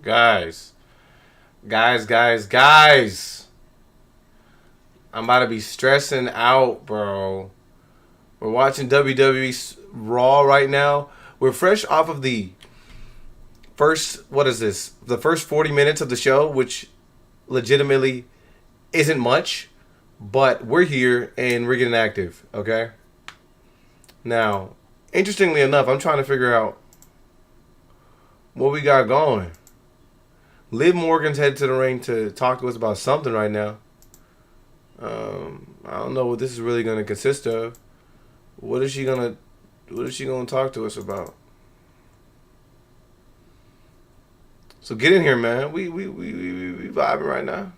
Guys. Guys. I'm about to be stressing out, bro. We're watching WWE Raw right now. We're fresh off of the first, what is this? The first 40 minutes of the show, which legitimately isn't much. But we're here and we're getting active, okay? Now, interestingly enough, I'm trying to figure out what we got going. Liv Morgan's headed to the ring to talk to us about something right now. I don't know what this is really going to consist of. What is she gonna talk to us about? So get in here, man. We vibing right now.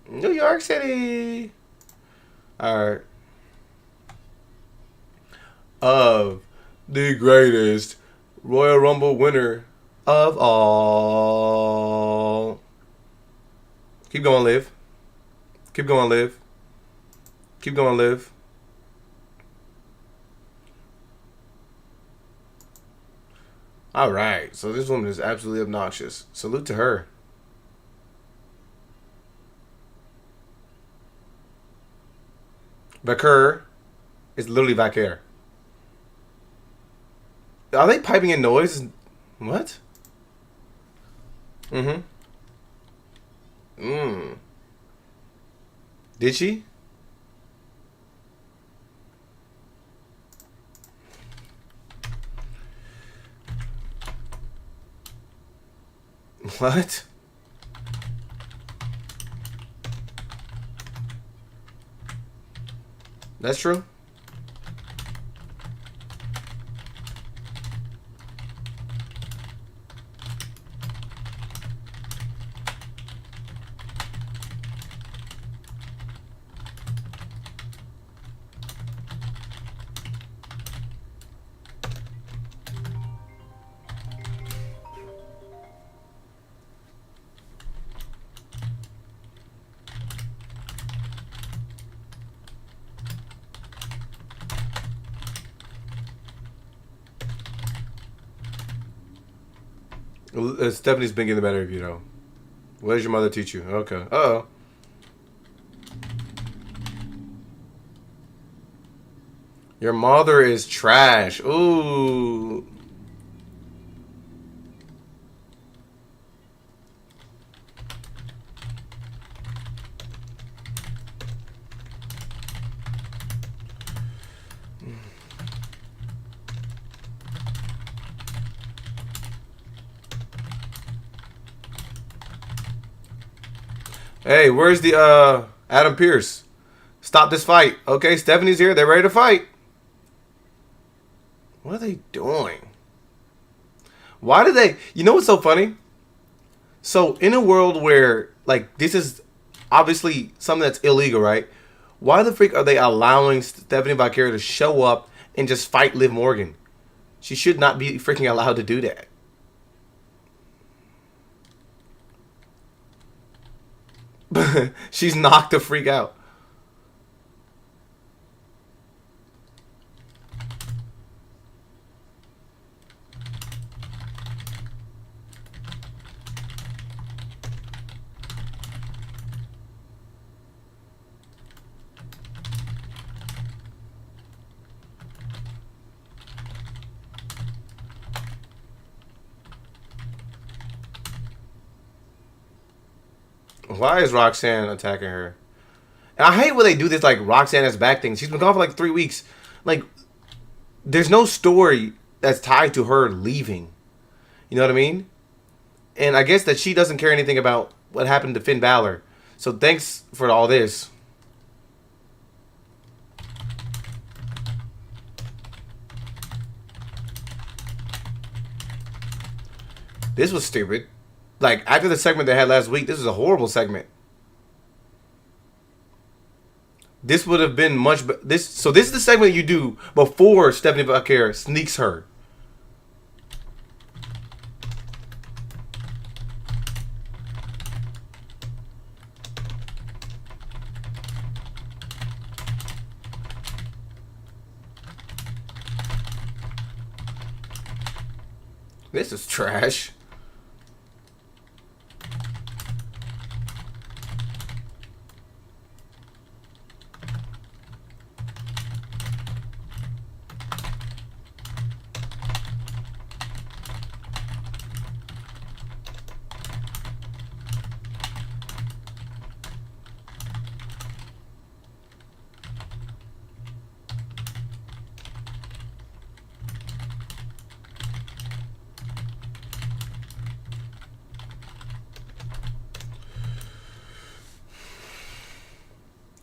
New York City. All right. Of the greatest Royal Rumble winner of all. Keep going, Liv. Keep going, Liv. Keep going, Liv. All right. So this woman is absolutely obnoxious. Salute to her. Vakur is literally Vaquer. Are they piping in noise? What? Mm-hmm. Did she? What? That's true. Stephanie's been getting the better of you, though. What did your mother teach you? Okay. Uh-oh. Your mother is trash. Ooh. Hey, where's the Adam Pearce? Stop this fight. Okay, Stephanie's here. They're ready to fight. What are they doing? Why do they... You know what's so funny? So, in a world where, like, this is obviously something that's illegal, right? Why the freak are they allowing Stephanie Valkyria to show up and just fight Liv Morgan? She should not be freaking allowed to do that. She's knocked the freak out. Why is Roxanne attacking her? And I hate when they do this, like, Roxanne has back thing. She's been gone for like 3 weeks. Like, there's no story that's tied to her leaving. You know what I mean? And I guess that she doesn't care anything about what happened to Finn Balor. So thanks for all this. This was stupid. Like, after the segment they had last week, this is a horrible segment. This would have been much... So this is the segment you do before Stephanie Valkyria sneaks her. This is trash.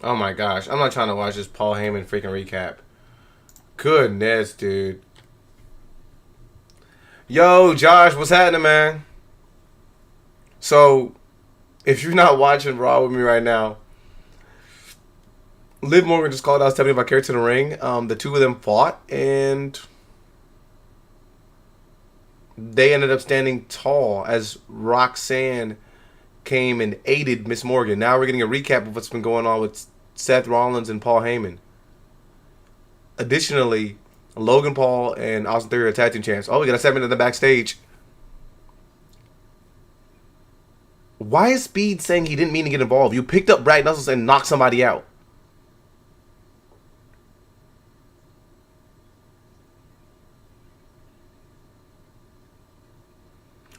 Oh my gosh. I'm not trying to watch this Paul Heyman freaking recap. Goodness, dude. Yo, Josh, what's happening, man? So, if you're not watching Raw with me right now, Liv Morgan just called out Stephanie Valkyria to the ring. The two of them fought, and they ended up standing tall as Roxanne came and aided Miss Morgan. Now we're getting a recap of what's been going on with Seth Rollins and Paul Heyman. Additionally, Logan Paul and Austin Theory are tag team champs. Oh, we got a segment in the backstage. Why is Speed saying he didn't mean to get involved? You picked up Brad Nussels and knocked somebody out.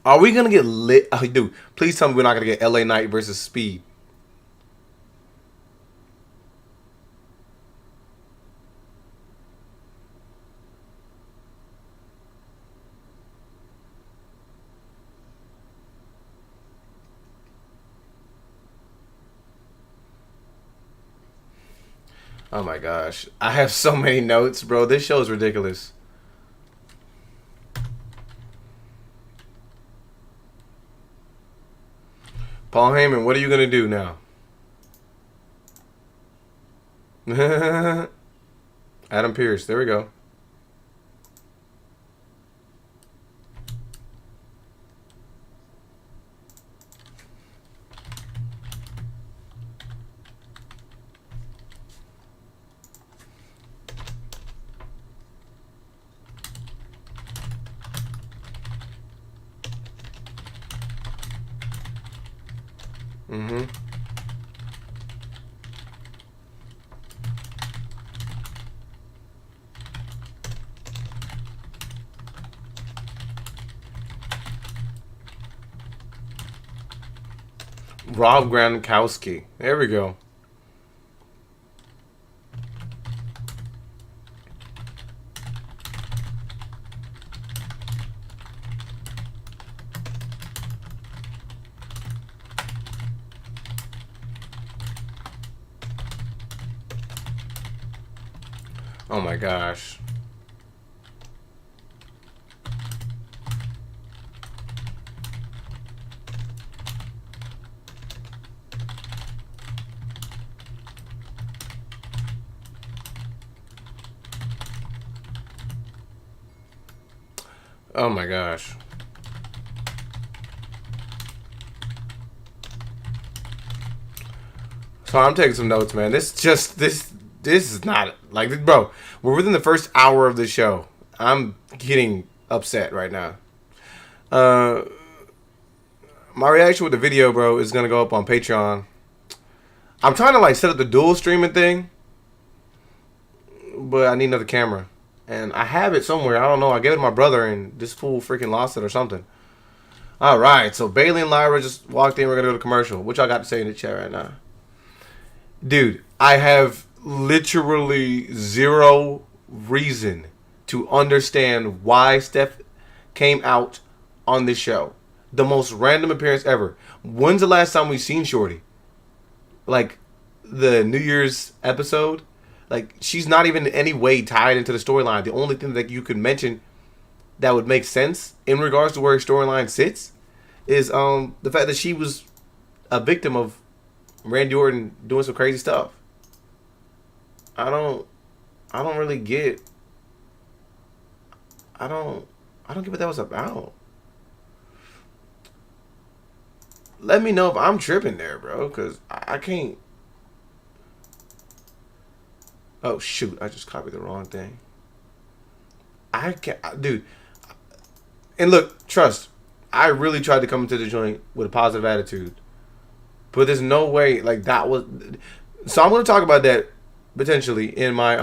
Are we gonna get lit? Oh, dude, please tell me we're not gonna get LA Knight versus Speed. Oh my gosh. I have so many notes, bro. This show is ridiculous. Paul Heyman, what are you going to do now? Adam Pearce. There we go. Mm-hmm. Rob Gronkowski. There we go. Oh my gosh. Oh my gosh. So I'm taking some notes, man. This is not like, bro. We're within the first hour of the show. I'm getting upset right now. My reaction with the video, bro, is gonna go up on Patreon. I'm trying to like set up the dual streaming thing, but I need another camera, and I have it somewhere. I don't know. I gave it to my brother, and this fool freaking lost it or something. All right, so Bayley and Lyra just walked in. We're gonna go to commercial. What y'all got to say in the chat right now? Dude, I have literally zero reason to understand why Steph came out on this show. The most random appearance ever. When's the last time we've seen Shorty? Like, the New Year's episode? Like, she's not even in any way tied into the storyline. The only thing that you could mention that would make sense in regards to where her storyline sits is the fact that she was a victim of Randy Orton doing some crazy stuff. I don't really get. I don't get what that was about. Let me know if I'm tripping there, bro, because I can't. Oh shoot! I just copied the wrong thing. I can't, dude. And look, trust, I really tried to come into the joint with a positive attitude. But there's no way, like, that was... So I'm going to talk about that, potentially, in my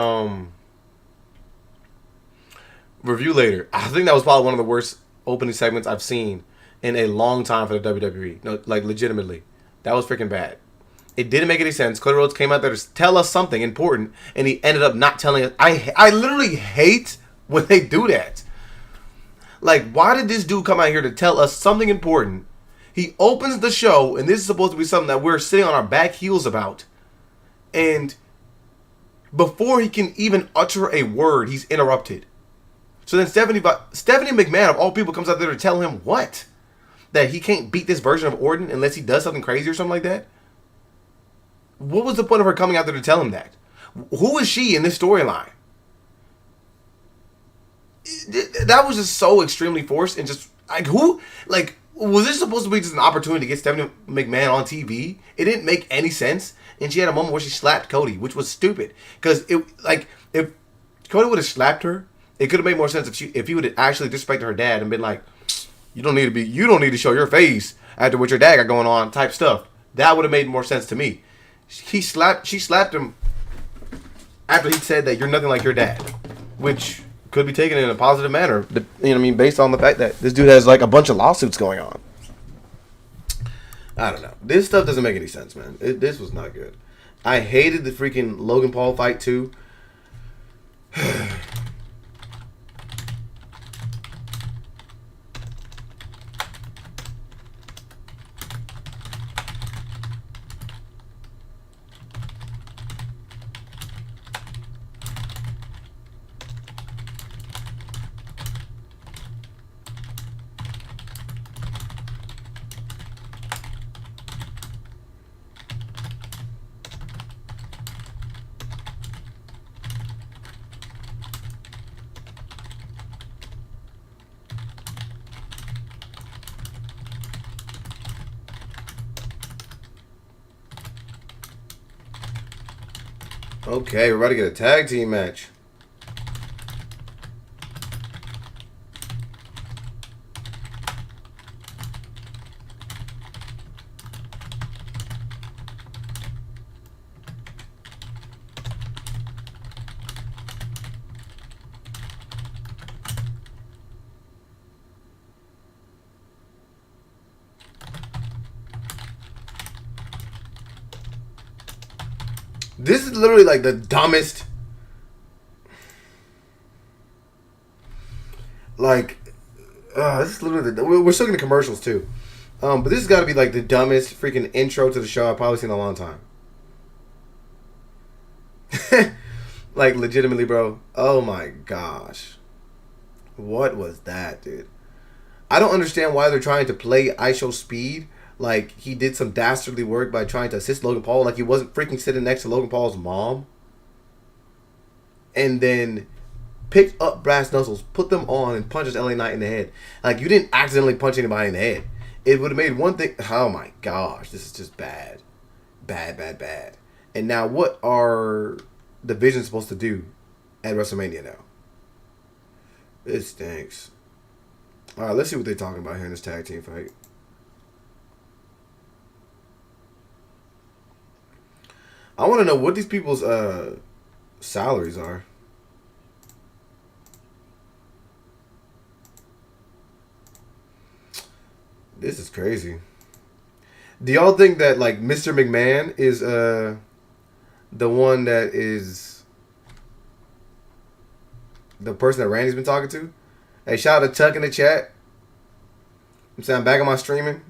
review later. I think that was probably one of the worst opening segments I've seen in a long time for the WWE. No, like, legitimately. That was freaking bad. It didn't make any sense. Cody Rhodes came out there to tell us something important, and he ended up not telling us. I literally hate when they do that. Like, why did this dude come out here to tell us something important? He opens the show, and this is supposed to be something that we're sitting on our back heels about. And before he can even utter a word, he's interrupted. So then Stephanie McMahon, of all people, comes out there to tell him what? That he can't beat this version of Orton unless he does something crazy or something like that? What was the point of her coming out there to tell him that? Who is she in this storyline? That was just so extremely forced and just like who like was this supposed to be just an opportunity to get Stephanie McMahon on TV? It didn't make any sense, and she had a moment where she slapped Cody, which was stupid because it like if Cody would have slapped her, it could have made more sense if he would have actually disrespected her dad and been like, you don't need to show your face after what your dad got going on type stuff. That would have made more sense to me. She slapped him after he said that you're nothing like your dad, which could be taken in a positive manner, you know what I mean, based on the fact that this dude has like a bunch of lawsuits going on. I don't know. This stuff doesn't make any sense, man. This was not good. I hated the freaking Logan Paul fight too. Okay, we're about to get a tag team match. This is literally like the dumbest. Like, this is literally we're still getting commercials too. But this has got to be like the dumbest freaking intro to the show I've probably seen in a long time. Like, legitimately, bro. Oh my gosh. What was that, dude? I don't understand why they're trying to play ISO Speed like he did some dastardly work by trying to assist Logan Paul, like he wasn't freaking sitting next to Logan Paul's mom. And then picked up brass knuckles, put them on, and punches LA Knight in the head. Like, you didn't accidentally punch anybody in the head. It would have made one thing. Oh my gosh, this is just bad. Bad, bad, bad. And now what are the Vision supposed to do at WrestleMania now? It stinks. Alright, let's see what they're talking about here in this tag team fight. I want to know what these people's salaries are. This is crazy. Do y'all think that, like, Mr. McMahon is the one that is the person that Randy's been talking to? Hey, shout out to Tuck in the chat. I'm saying, I'm back on my streaming.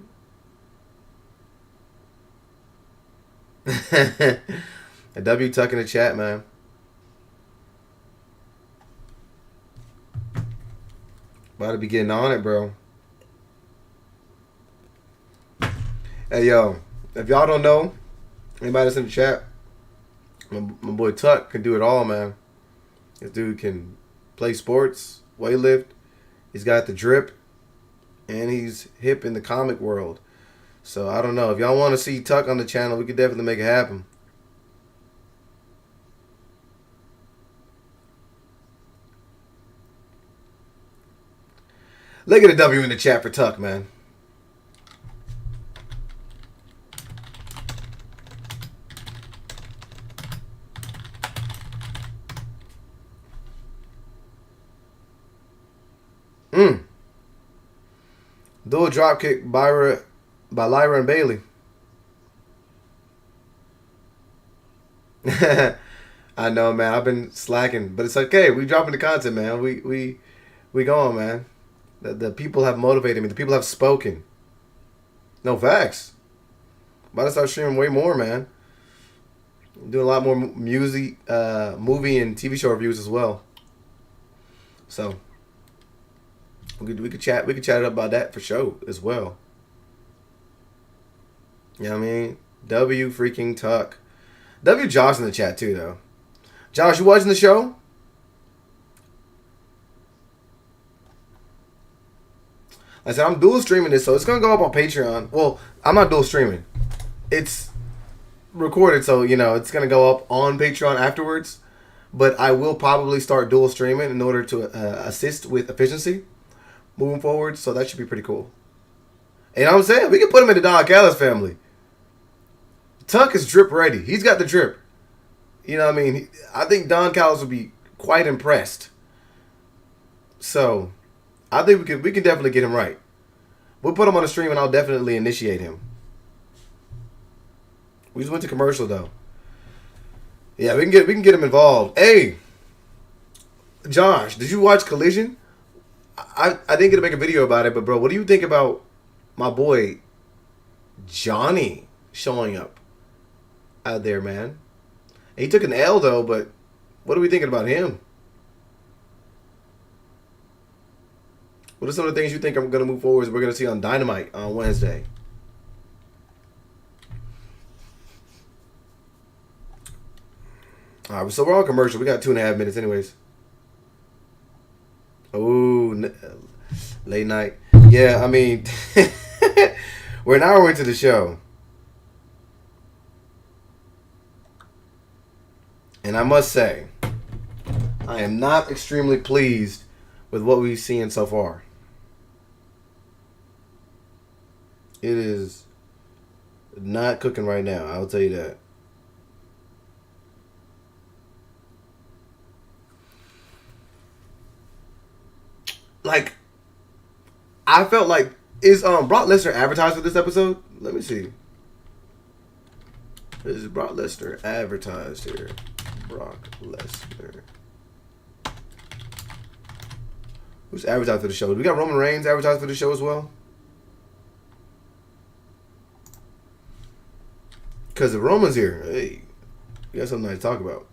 A W Tuck in the chat, man. About to be getting on it, bro. Hey, yo, if y'all don't know, anybody that's in the chat, my boy Tuck can do it all, man. This dude can play sports, weightlift. He's got the drip, and he's hip in the comic world. So, I don't know. If y'all want to see Tuck on the channel, we could definitely make it happen. Look at a W in the chat for Tuck, man. Dual dropkick by LYRA and Bayley. I know, man. I've been slacking, but it's okay. We dropping the content, man. We going, man. The people have motivated me. The people have spoken. No facts. About to start streaming way more, man. Doing a lot more music, movie and TV show reviews as well. So we could chat it up about that for sure as well. You know what I mean? W freaking Tuck. W Josh in the chat too though. Josh, you watching the show? I said I'm dual streaming this, so it's gonna go up on Patreon. Well, I'm not dual streaming. It's recorded, so you know it's gonna go up on Patreon afterwards. But I will probably start dual streaming in order to assist with efficiency moving forward. So that should be pretty cool. And you know what I'm saying? We can put him in the Don Callis family. Tuck is drip ready. He's got the drip. You know what I mean? I think Don Callis would be quite impressed. So I think we can definitely get him right. We'll put him on the stream and I'll definitely initiate him. We just went to commercial though. Yeah, we can get him involved. Hey, Josh, did you watch Collision? I didn't get to make a video about it, but bro, what do you think about my boy Johnny showing up out there, man? He took an L though, but what are we thinking about him? What are some of the things you think I'm gonna move forward? We're gonna see on Dynamite on Wednesday. All right, so we're on commercial. We got 2.5 minutes, anyways. Oh, late night. Yeah, I mean, we're an hour into the show. And I must say, I am not extremely pleased with what we've seen so far. It is not cooking right now, I'll tell you that. Like, I felt like, is Brock Lesnar advertised for this episode? Let me see. Is Brock Lesnar advertised here? Brock Lesnar. Who's advertised for the show? We got Roman Reigns advertised for the show as well. Because if Roman's here, hey, we got something nice to talk about.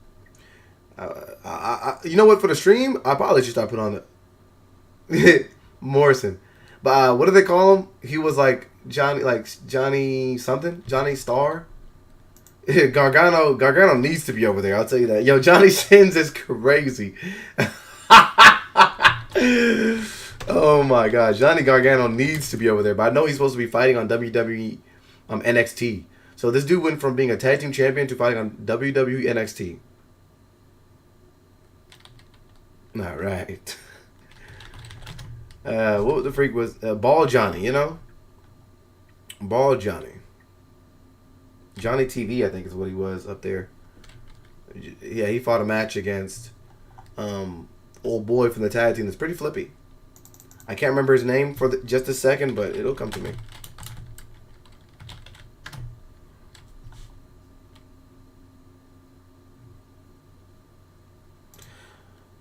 You know what? For the stream, I probably should start putting on it. Morrison. But what do they call him? He was like Johnny something? Johnny Star? Gargano needs to be over there. I'll tell you that. Yo, Johnny Sins is crazy. Oh my God, Johnny Gargano needs to be over there. But I know he's supposed to be fighting on WWE NXT. So this dude went from being a tag team champion to fighting on WWE NXT. All right. What the freak was Ball Johnny? You know, Ball Johnny. Johnny TV, I think is what he was up there. Yeah, he fought a match against old boy from the tag team that's pretty flippy. I can't remember his name for just a second, but it'll come to me.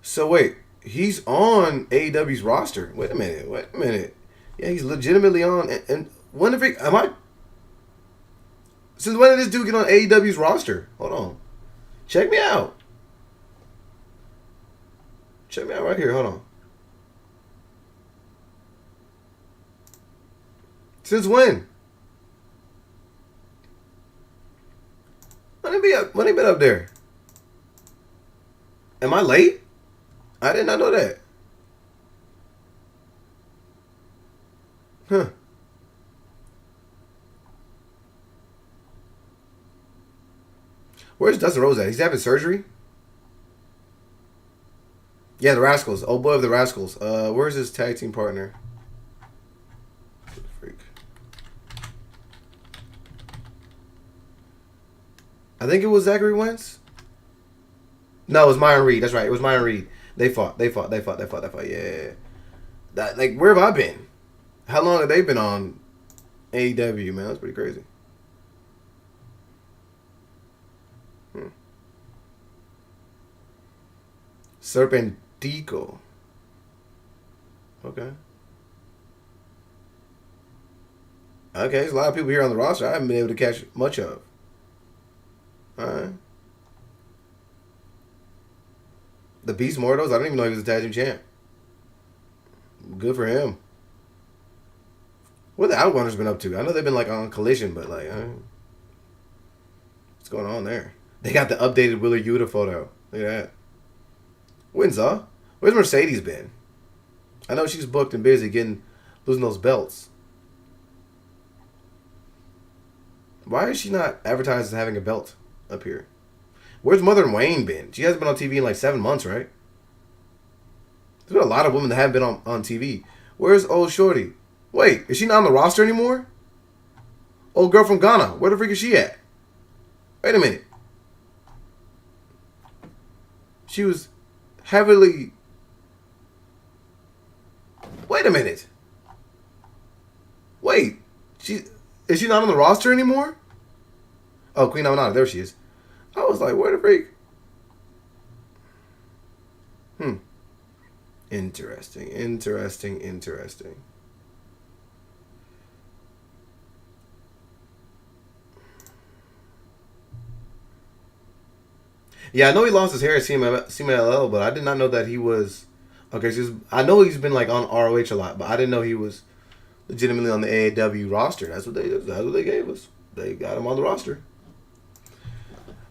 So wait, he's on AEW's roster. Wait a minute. Yeah, he's legitimately on. And when did since when did this dude get on AEW's roster? Hold on. Check me out. Check me out right here. Hold on. Since when? When he been up there? Am I late? I did not know that. Huh. Where's Dustin Rose at? He's having surgery? Yeah, the Rascals. Oh boy of the Rascals. Where's his tag team partner? I think it was Zachary Wentz. No, it was Myron Reed. That's right. It was Myron Reed. They fought. Yeah. That, like, where have I been? How long have they been on AEW, man? That's pretty crazy. Serpentico. Okay. Okay, there's a lot of people here on the roster I haven't been able to catch much of. Alright. The Beast Mortals, I don't even know he was a tag team champ. Good for him. What have the Outrunners been up to? I know they've been like on Collision, but like, what's going on there? They got the updated Wheeler Yuta photo. Look at that. Windsor, where's Mercedes been? I know she's booked and busy losing those belts. Why is she not advertised as having a belt up here? Where's Mother Wayne been? She hasn't been on TV in like 7 months, right? There's been a lot of women that haven't been on TV. Where's old Shorty? Wait, is she not on the roster anymore? Old girl from Ghana, where the freak is she at? Wait a minute. She was heavily... Wait a minute. Wait, is she not on the roster anymore? Oh, Queen Amanada, there she is. I was like, where the freak? Interesting. Yeah, I know he lost his hair at CMLL, but I did not know that he was... Okay, so I know he's been like on ROH a lot, but I didn't know he was legitimately on the AAW roster. That's what they gave us. They got him on the roster.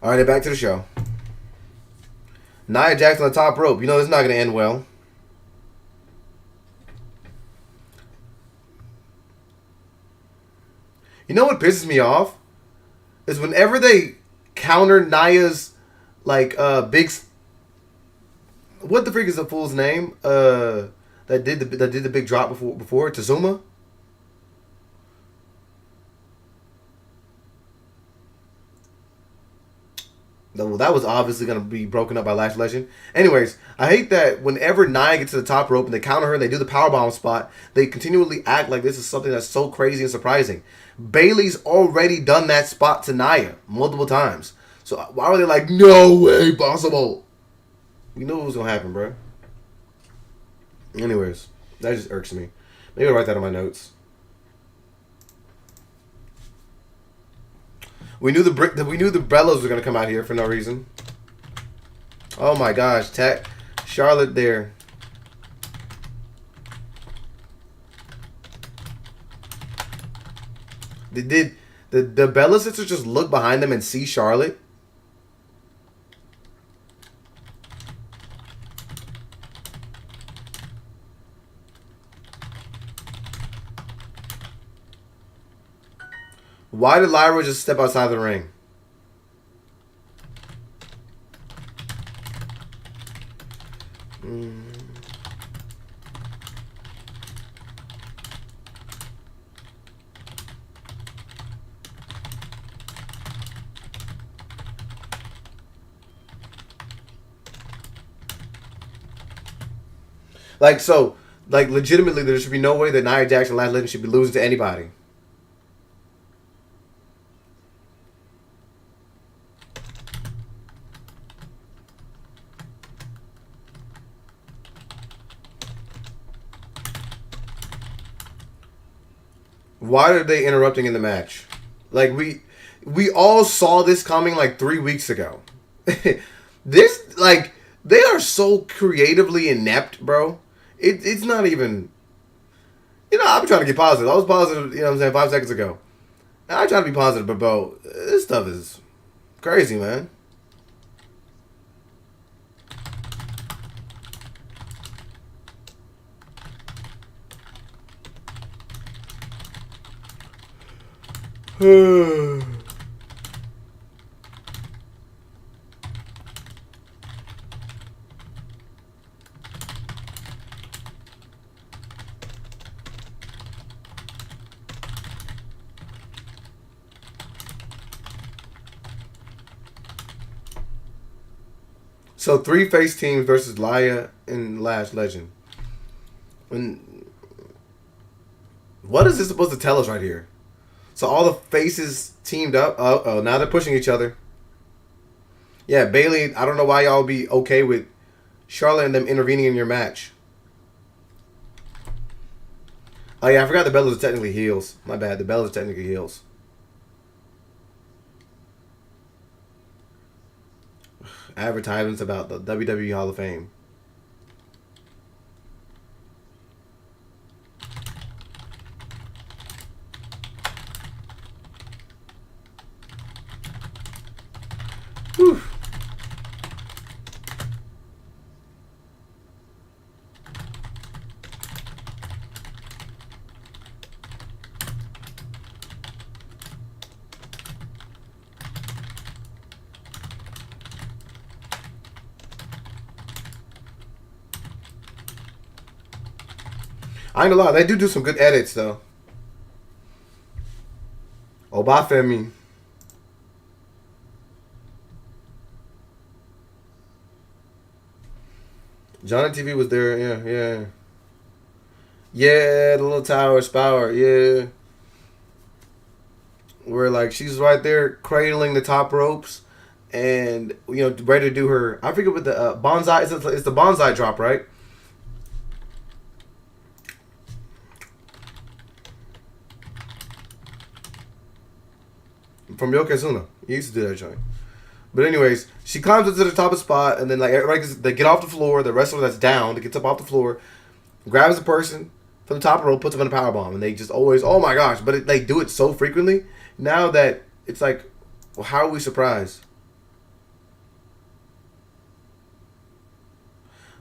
All right, back to the show. Nia Jax on the top rope. You know, this is not going to end well. You know what pisses me off? Is whenever they counter Nia's, like, big... What the freak is the fool's name? That did the big drop before Tazuma? Well, that was obviously going to be broken up by Lash Legend. Anyways, I hate that whenever Nia gets to the top rope and they counter her and they do the powerbomb spot, they continually act like this is something that's so crazy and surprising. Bayley's already done that spot to Nia multiple times. So why were they like, no way possible? You knew what was going to happen, bro. Anyways, that just irks me. Maybe I'll write that on my notes. We knew the Bellas were going to come out here for no reason. Oh my gosh, Charlotte there. Did the Bella sisters just look behind them and see Charlotte? Why did Lyra just step outside the ring? Like, legitimately, there should be no way that Nia Jax and Lash Legend should be losing to anybody. Why are they interrupting in the match? Like, we all saw this coming like 3 weeks ago. This, like, they are so creatively inept, bro. It's not even... You know, I'm trying to get positive. I was positive, you know what I'm saying, 5 seconds ago. I try to be positive, but, bro, this stuff is crazy, man. So 3 face teams versus LYRA and Lash Legend. And what is this supposed to tell us right here? So all the faces teamed up. Oh, now they're pushing each other. Yeah, Bayley, I don't know why y'all be okay with Charlotte and them intervening in your match. Oh yeah, I forgot the Bellas are technically heels. My bad, the Bellas are technically heels. Advertisements about the WWE Hall of Fame. Whew. I ain't gonna lie, they do some good edits though. Oh, bye, Femi. Johnny TV was there, yeah. Yeah, the little tower spower, yeah. Where like she's right there cradling the top ropes and ready to do her, I forget what the bonsai, it's the bonsai drop, right? From Yokozuna. He used to do that joint. But anyways, she climbs up to the top of the spot, and then like everybody, they get off the floor. The wrestler that's down, gets up off the floor, grabs the person from the top of the rope, puts them in a powerbomb, and they just always, oh my gosh! But they do it so frequently now that it's like, well, how are we surprised?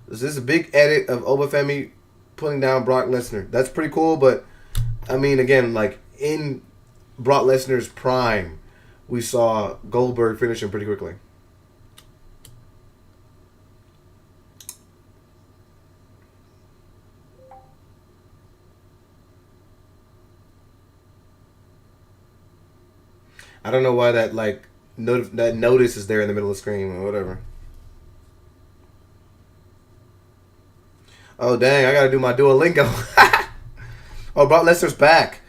This is a big edit of Obafemi putting down Brock Lesnar. That's pretty cool, but I mean, again, like in Brock Lesnar's prime, we saw Goldberg finish him pretty quickly. I don't know why that like that notice is there in the middle of the screen or whatever. Oh dang! I gotta do my Duolingo. Oh, Brock Lesnar's back.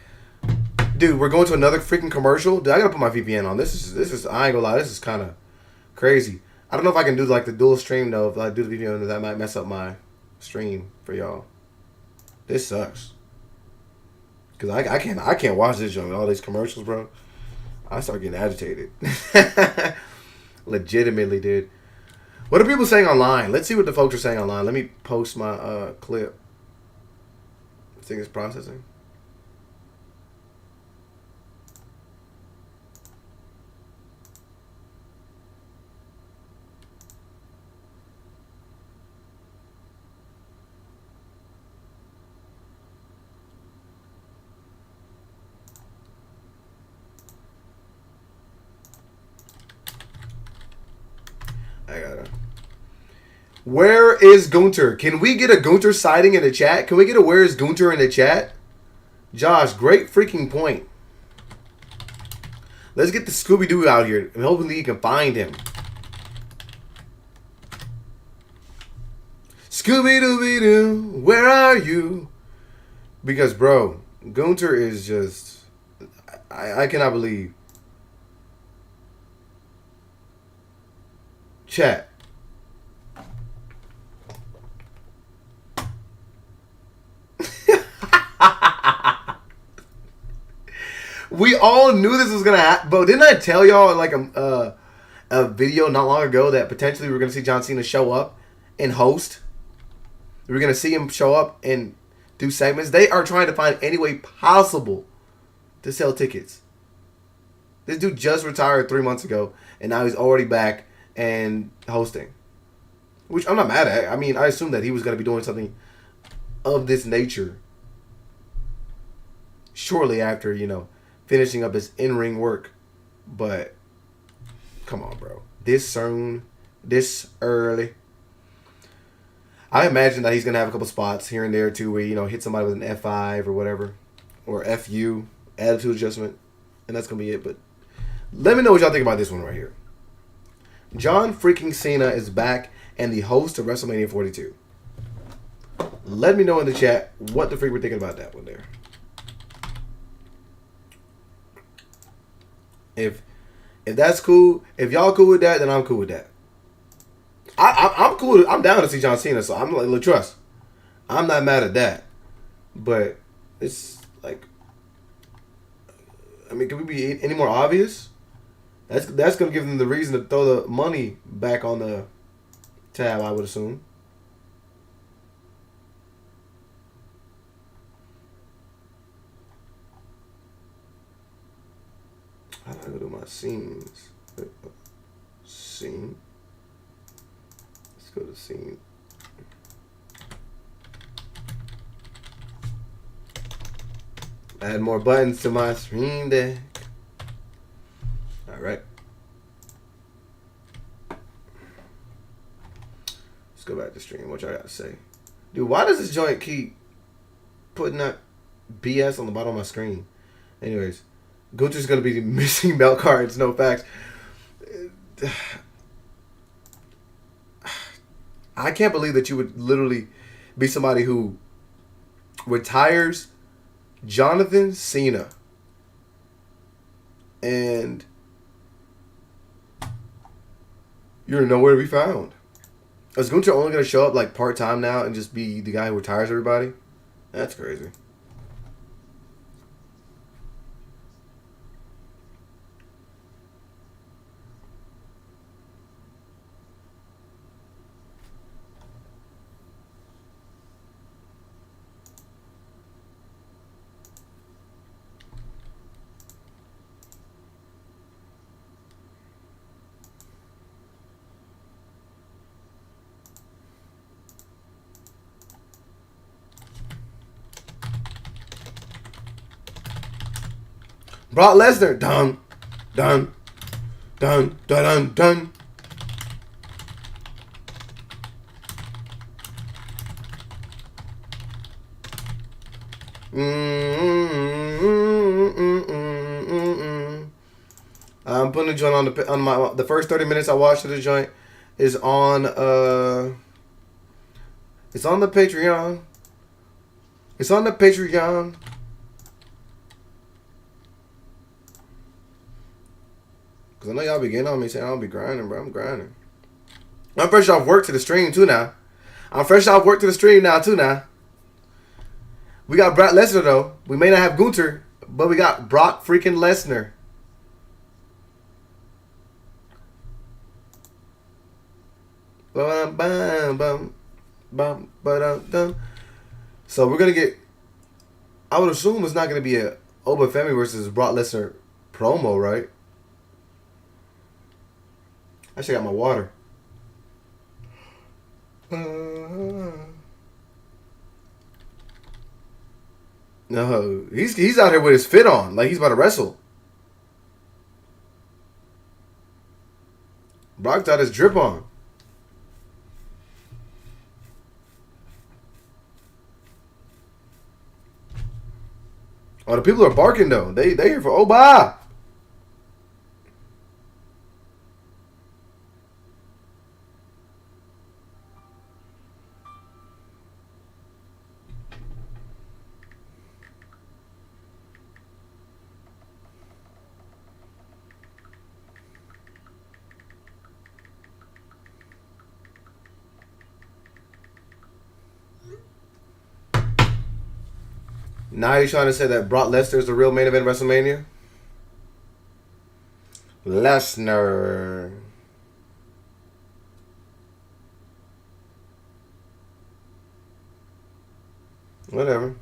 Dude, we're going to another freaking commercial. Dude, I gotta put my VPN on. This is I ain't gonna lie, this is kind of crazy. I don't know if I can do like the dual stream though. If I do the VPN, that might mess up my stream for y'all. This sucks. Cause I can't watch this show with all these commercials, bro. I start getting agitated. Legitimately, dude. What are people saying online? Let's see what the folks are saying online. Let me post my clip. I think it's processing. I gotta. Where is Gunther? Can we get a Gunther sighting in the chat? Can we get a where is Gunther in the chat? Josh, great freaking point. Let's get the Scooby-Doo out here and hopefully you can find him. Scooby-Dooby-Doo, where are you? Because, bro, Gunther is just... I cannot believe. Chat. We all knew this was gonna happen, but didn't I tell y'all like a video not long ago that potentially we were gonna see John Cena show up and host? We were gonna see him show up and do segments. They are trying to find any way possible to sell tickets. This dude just retired 3 months ago, and now he's already back and hosting, which I'm not mad at. I mean, I assumed that he was gonna be doing something of this nature shortly after, finishing up his in-ring work. But come on, bro. This soon, this early. I imagine that he's going to have a couple spots here and there too where, hit somebody with an F5 or whatever. Or FU, attitude adjustment. And that's going to be it. But let me know what y'all think about this one right here. John freaking Cena is back and the host of WrestleMania 42. Let me know in the chat what the freak we're thinking about that one there. If that's cool, if y'all cool with that, then I'm cool with that. I'm cool. I'm down to see John Cena, so I'm like, trust. I'm not mad at that. But it's like, I mean, can we be any more obvious? That's gonna give them the reason to throw the money back on the tab, I would assume. How do I go to my scenes? Scene. Let's go to scene. Add more buttons to my stream deck. All right. Let's go back to stream. What y'all got to say? Dude, why does this joint keep putting that BS on the bottom of my screen? Anyways, Gunther's going to be missing belt cards. No facts. I can't believe that you would literally be somebody who retires Jonathan Cena and you're nowhere to be found. Is Gunther only going to show up like part-time now and just be the guy who retires everybody? That's crazy. Brock Lesnar, dun, dun, dun, dun, dun, dun. I'm putting the joint on the first 30 minutes I watched of the joint is on it's on the Patreon. It's on the Patreon. Cause I know y'all be getting on me saying I don't be grinding, bro. I'm grinding. I'm fresh off work to the stream too now. We got Brock Lesnar though. We may not have Gunther, but we got Brock freaking Lesnar. So we're gonna get. I would assume it's not gonna be a FEMI versus Brock Lesnar promo, right? I actually got my water. No, he's out here with his fit on, like he's about to wrestle. Brock got his drip on. Oh, the people are barking though. They here for Oba. Now you're trying to say that Brock Lesnar is the real main event of WrestleMania? Lesnar. Whatever.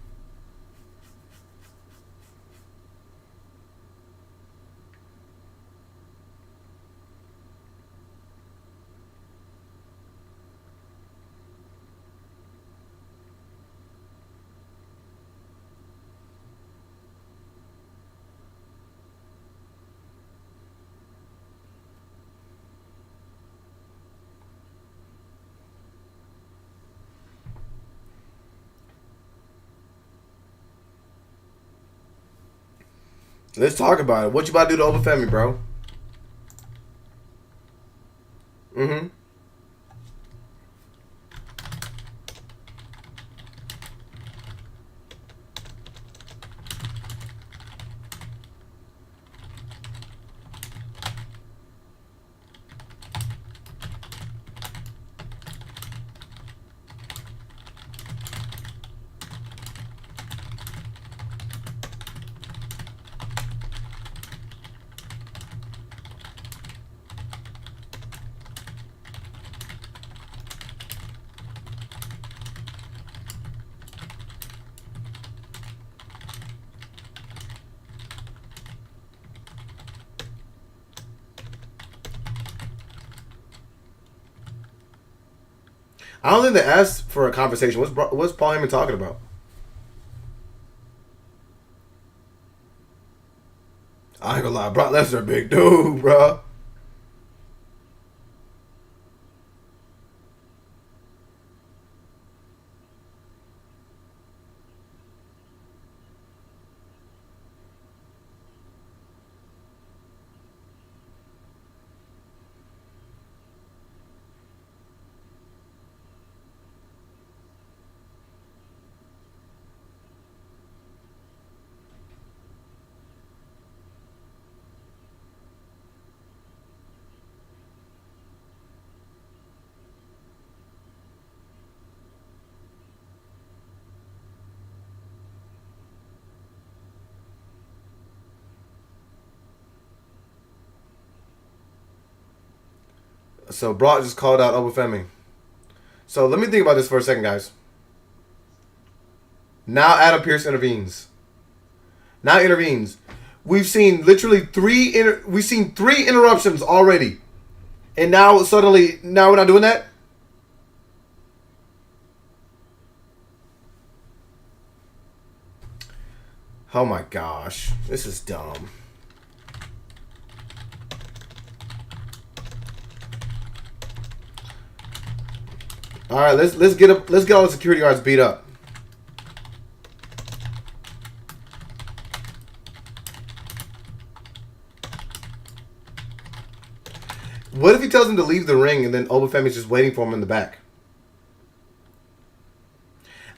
Let's talk about it. What you about to do to Oba Femi, bro? I don't think they asked for a conversation. What's Paul Heyman talking about? I ain't gonna lie, Brock Lesnar a big dude, bro. So Brock just called out Obafemi. So let me think about this for a second, guys. Now Adam Pearce intervenes. We've seen literally three interruptions already, and now suddenly we're not doing that. Oh my gosh, this is dumb. All right, let's get all the security guards beat up. What if he tells him to leave the ring and then Obafemi's just waiting for him in the back?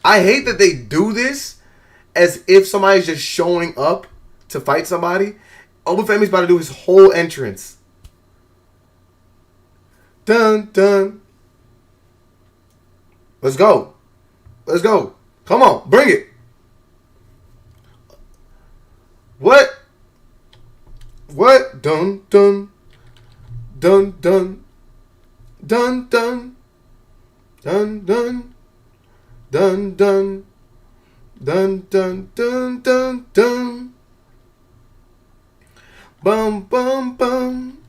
I hate that they do this as if somebody's just showing up to fight somebody. Obafemi's about to do his whole entrance. Dun dun. Let's go. Let's go. Come on. Bring it. What? What? Dun, dun. Dun, dun. Dun, dun. Dun, dun. Dun, dun. Dun, dun, dun, dun, dun. Bum, bum, bum.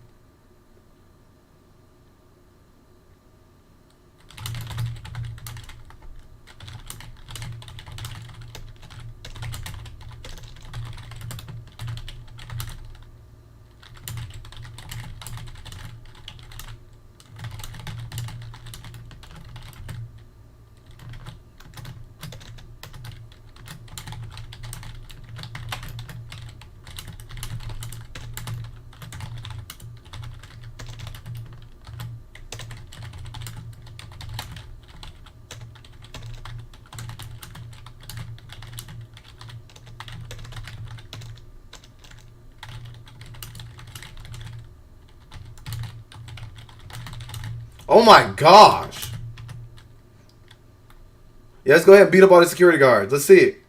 Oh my gosh. Yeah, let's go ahead and beat up all the security guards. Let's see it.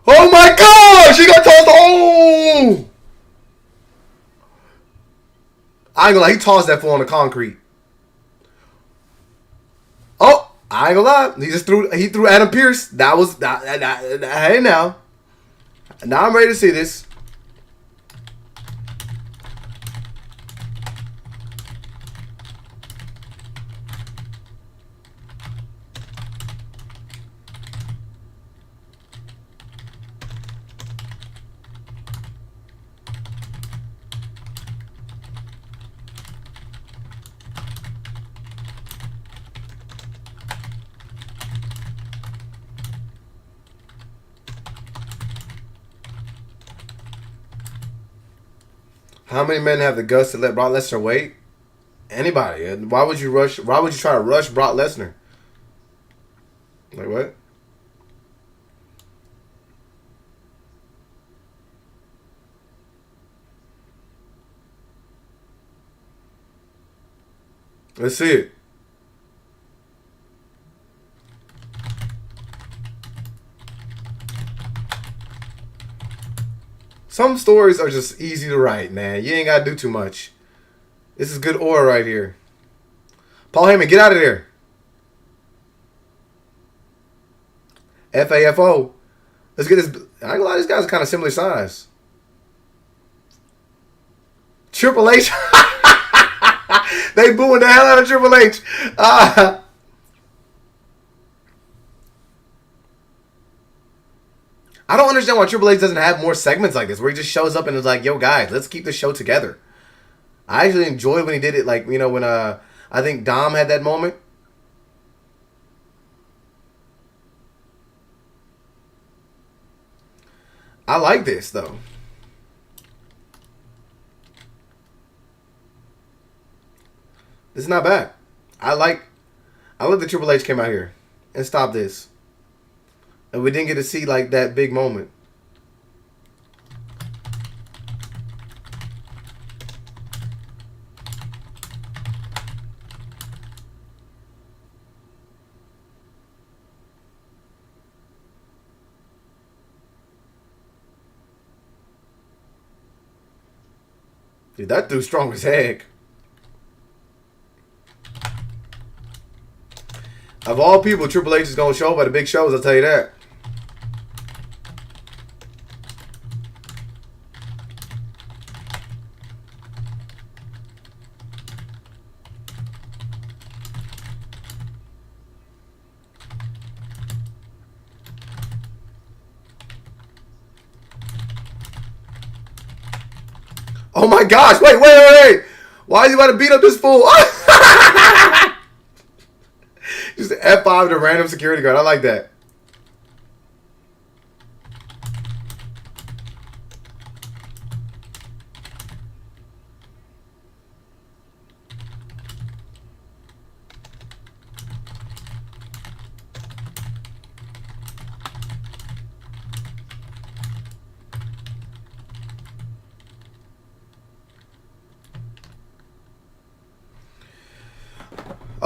Oh my gosh! He got tossed. Oh! I ain't gonna lie. He tossed that fool on the concrete. Oh! I ain't gonna lie. He threw Adam Pearce. That was... hey, now. Now I'm ready to see this. How many men have the guts to let Brock Lesnar wait? Anybody. Why would you rush? Why would you try to rush Brock Lesnar? Like what? Let's see it. Some stories are just easy to write, man. You ain't got to do too much. This is good aura right here. Paul Heyman, get out of there. FAFO. Let's get this. I ain't gonna lie, this guy's kind of similar size. Triple H. They booing the hell out of Triple H. I don't understand why Triple H doesn't have more segments like this, where he just shows up and is like, "Yo, guys, let's keep the show together." I actually enjoyed when he did it, like, you know, when I think Dom had that moment. I like this though. This is not bad. I like that Triple H came out here and stopped this. And we didn't get to see like that big moment. Dude, that dude's strong as heck. Of all people, Triple H is going to show up at the big shows, I'll tell you that. Oh my gosh, wait. Why is he about to beat up this fool? Just F5 to random security guard. I like that.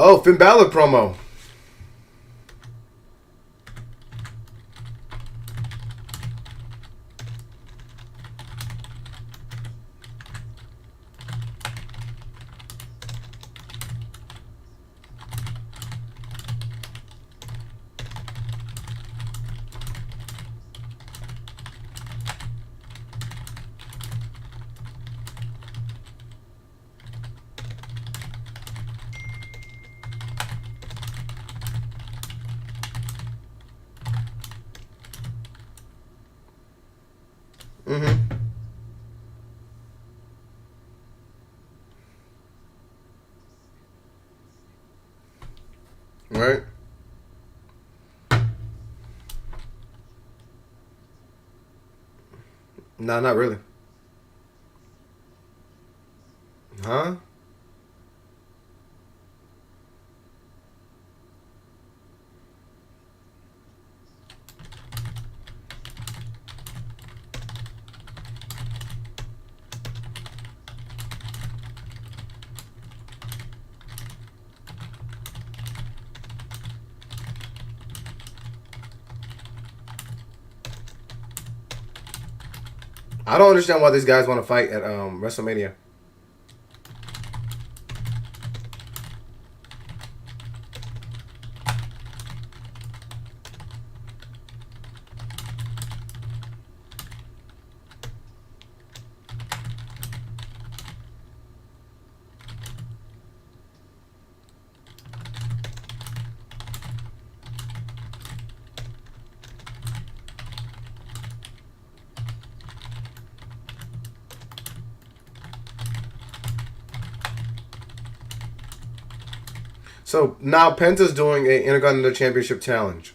Oh, Finn Balor promo. Right? No, not really. Huh? I don't understand why these guys want to fight at WrestleMania. So now Penta's doing a Intercontinental Championship challenge.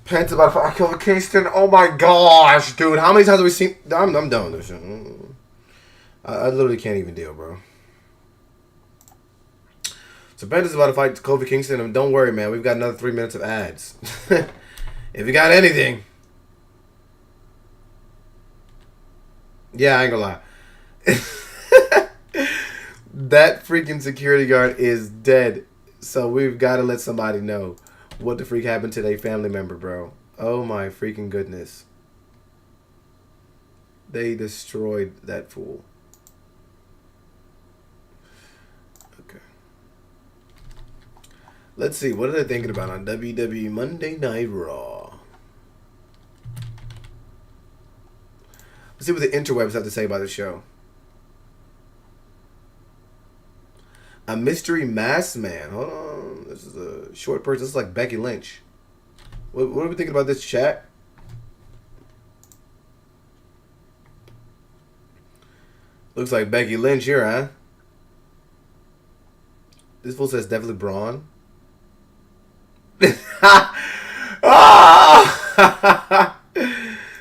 Pence about to fight Kofi Kingston. Oh my gosh, dude. How many times have we seen... I'm done with this shit. I literally can't even deal, bro. So Pence is about to fight Kofi Kingston. And don't worry, man. We've got another 3 minutes of ads. If you got anything. Yeah, I ain't gonna lie. That freaking security guard is dead. So we've got to let somebody know what the freak happened to their family member, bro. Oh my freaking goodness. They destroyed that fool. Okay. Let's see. What are they thinking about on WWE Monday Night Raw? Let's see what the interwebs have to say about the show. A mystery masked man. Hold on. This is a short person. This is like Becky Lynch. What are we thinking about this, chat? Looks like Becky Lynch here, huh? This fool says definitely Braun. Ah!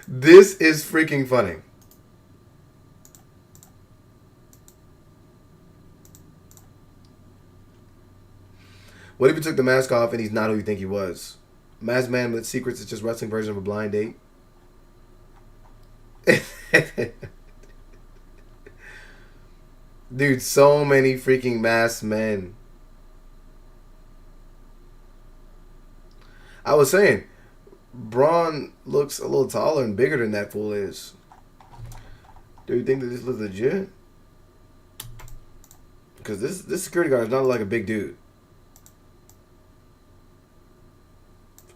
This is freaking funny. What if he took the mask off and he's not who you think he was? Masked man with secrets is just wrestling version of a blind date. Dude, so many freaking masked men. I was saying, Braun looks a little taller and bigger than that fool is. Do you think that this looks legit? Because this security guard is not like a big dude.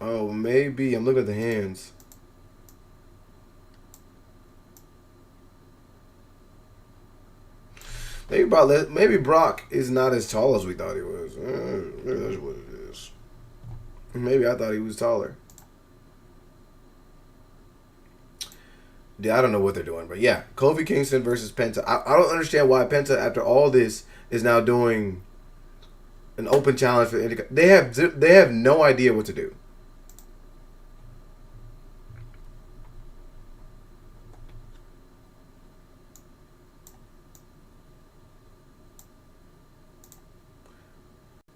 Oh, maybe. I'm looking at the hands. Maybe Brock is not as tall as we thought he was. Maybe that's what it is. Maybe I thought he was taller. Yeah, I don't know what they're doing, but yeah, Kofi Kingston versus Penta. I don't understand why Penta, after all this, is now doing an open challenge for Indica. They have no idea what to do.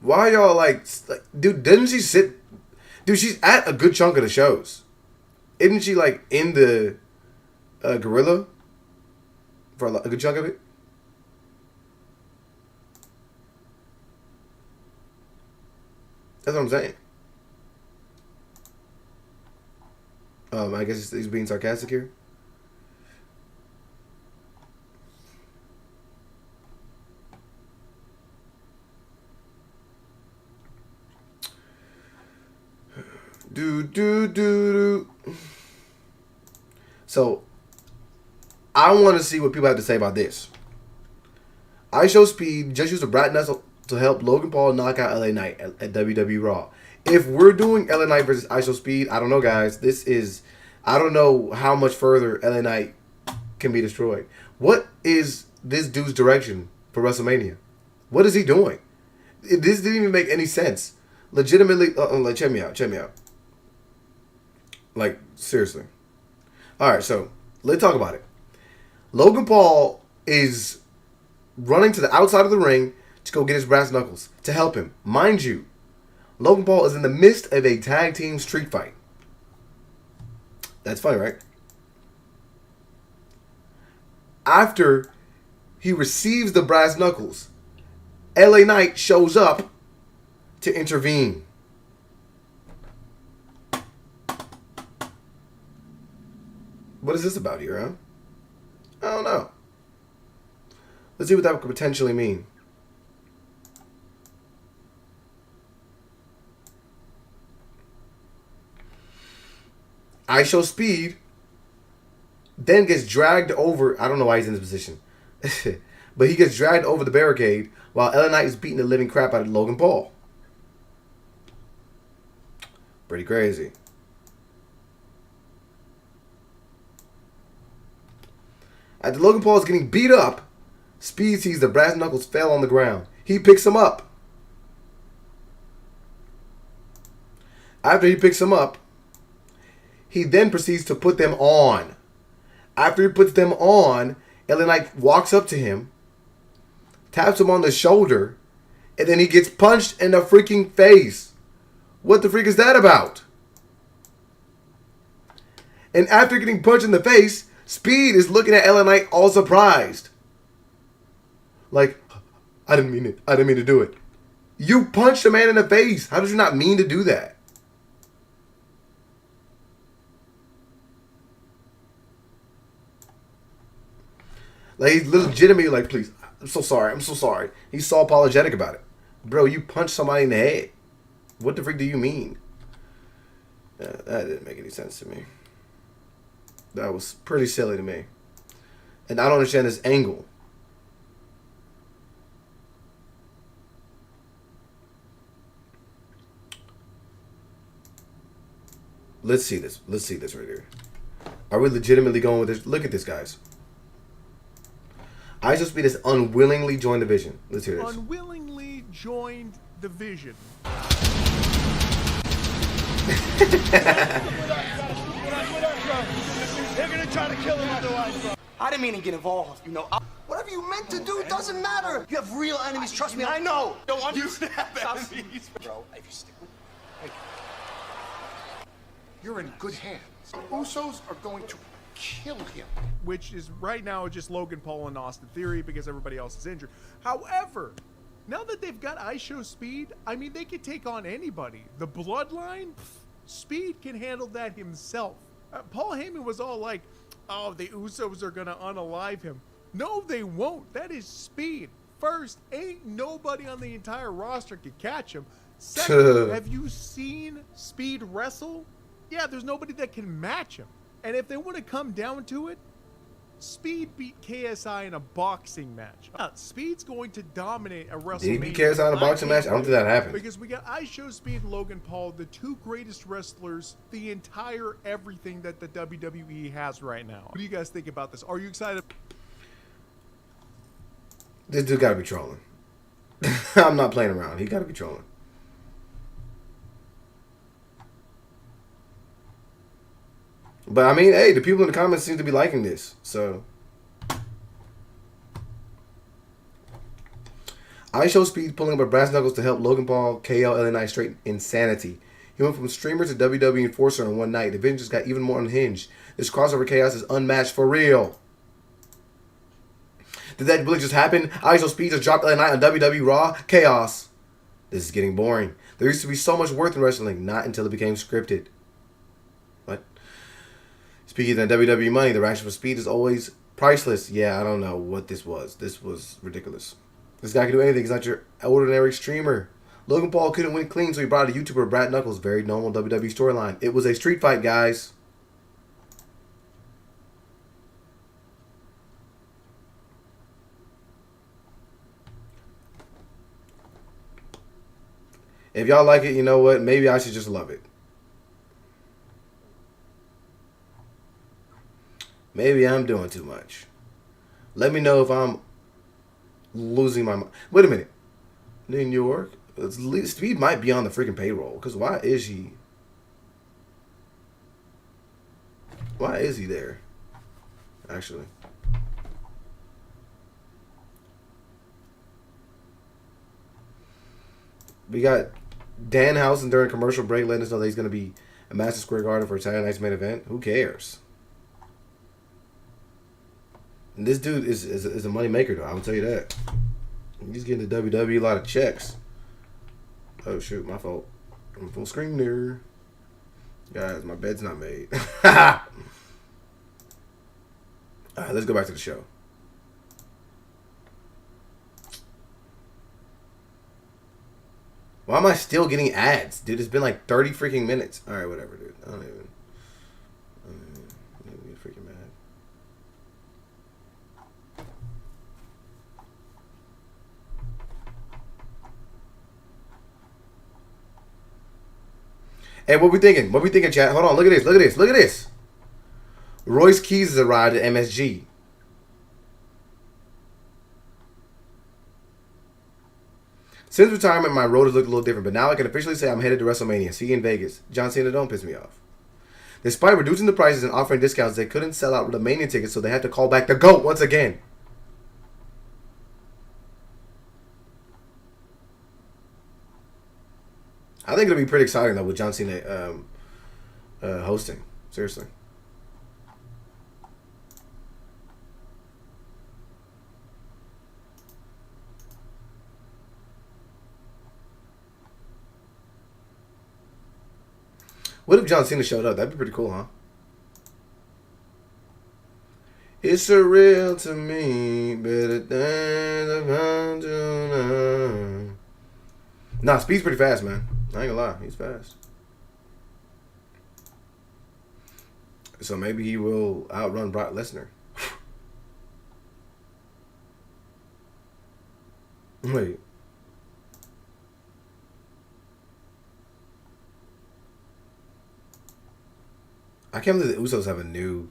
Why y'all like, dude? Doesn't she sit? Dude, she's at a good chunk of the shows. Isn't she like in the Gorilla for a good chunk of it? That's what I'm saying. I guess he's being sarcastic here. Do. So, I want to see what people have to say about this. IShowSpeed just used a brat nuzzle to help Logan Paul knock out LA Knight at WWE Raw. If we're doing LA Knight versus IShowSpeed, I don't know, guys. I don't know how much further LA Knight can be destroyed. What is this dude's direction for WrestleMania? What is he doing? This didn't even make any sense. Legitimately, like, check me out. Like, seriously. Alright, so, let's talk about it. Logan Paul is running to the outside of the ring to go get his brass knuckles to help him. Mind you, Logan Paul is in the midst of a tag team street fight. That's funny, right? After he receives the brass knuckles, LA Knight shows up to intervene. What is this about here, huh? I don't know. Let's see what that could potentially mean. IShowSpeed then gets dragged over. I don't know why he's in this position. But he gets dragged over the barricade while LA Knight is beating the living crap out of Logan Paul. Pretty crazy. After Logan Paul is getting beat up, Speed sees the brass knuckles fell on the ground. He picks them up. After he picks them up, he then proceeds to put them on. After he puts them on, LA Knight walks up to him, taps him on the shoulder, and then he gets punched in the freaking face. What the freak is that about? And after getting punched in the face, Speed is looking at LA Knight all surprised. Like, I didn't mean it. I didn't mean to do it. You punched a man in the face. How did you not mean to do that? Like, he's legitimately like, please, I'm so sorry. I'm so sorry. He's so apologetic about it. Bro, you punched somebody in the head. What the freak do you mean? That didn't make any sense to me. That was pretty silly to me. And I don't understand this angle. Let's see this. Let's see this right here. Are we legitimately going with this? Look at this, guys. ISO Speed has unwillingly joined the Vision. Let's hear this. Unwillingly joined the Vision. They're gonna try to kill him otherwise, bro. I didn't mean to get involved, you know. Whatever you meant to do doesn't matter. You have real enemies, trust me. I know. Don't understand enemies, bro. If you stick with me, you're in good hands. The Usos are going to kill him. Which is right now just Logan Paul and Austin Theory because everybody else is injured. However, now that they've got ISO Speed, I mean, they could take on anybody. The Bloodline, Speed can handle that himself. Paul Heyman was all like, oh, the Usos are going to unalive him. No, they won't. That is Speed. First, ain't nobody on the entire roster can catch him. Second, have you seen Speed wrestle? Yeah, there's nobody that can match him. And if they want to come down to it, Speed beat KSI in a boxing match. Speed's going to dominate a WrestleMania. Did he beat KSI in a boxing match? I don't think that happened. Because we got ISO Speed and Logan Paul, the two greatest wrestlers, the entire everything that the WWE has right now. What do you guys think about this? Are you excited? This dude gotta be trolling. I'm not playing around. He gotta be trolling. But I mean, hey, the people in the comments seem to be liking this. So ISO Speed pulling up a brass knuckles to help Logan Paul KO LA Knight straight insanity. He went from streamer to WWE enforcer in one night. The Vision just got even more unhinged. This crossover chaos is unmatched for real. Did that really just happen? ISO Speed just dropped LA Knight on WWE Raw. Chaos. This is getting boring. There used to be so much worth in wrestling. Not until it became scripted. What? Speaking of WWE money, the reaction for Speed is always priceless. Yeah, I don't know what this was. This was ridiculous. This guy can do anything. He's not your ordinary streamer. Logan Paul couldn't win clean, so he brought a YouTuber, Brad Knuckles. Very normal WWE storyline. It was a street fight, guys. If y'all like it, you know what? Maybe I should just love it. Maybe I'm doing too much. Let me know if I'm losing my mind. Wait a minute. New York? Speed might be on the freaking payroll. Because why is he? Why is he there? Actually. We got Danhausen during commercial break letting us know that he's going to be a Madison Square Garden for Saturday night's main event. Who cares? And this dude is a money maker, though. I will tell you that. He's getting the WWE a lot of checks. Oh, shoot. My fault. I'm full screen there. Guys, my bed's not made. All right, let's go back to the show. Why am I still getting ads? Dude, it's been like 30 freaking minutes. All right, whatever, dude. I don't even get freaking mad. Hey, what we thinking? What we thinking, chat? Hold on. Look at this. Look at this. Look at this. Royce Keys has arrived at MSG. Since retirement, my road has looked a little different, but now I can officially say I'm headed to WrestleMania. See you in Vegas. John Cena, don't piss me off. Despite reducing the prices and offering discounts, they couldn't sell out the Mania tickets, so they had to call back the GOAT once again. I think it'll be pretty exciting, though, with John Cena hosting. Seriously. What if John Cena showed up? That'd be pretty cool, huh? It's surreal to me. Better than the found you now. Nah, Speed's pretty fast, man. I ain't gonna lie. He's fast. So maybe he will outrun Brock Lesnar. Wait. I can't believe the Usos have a new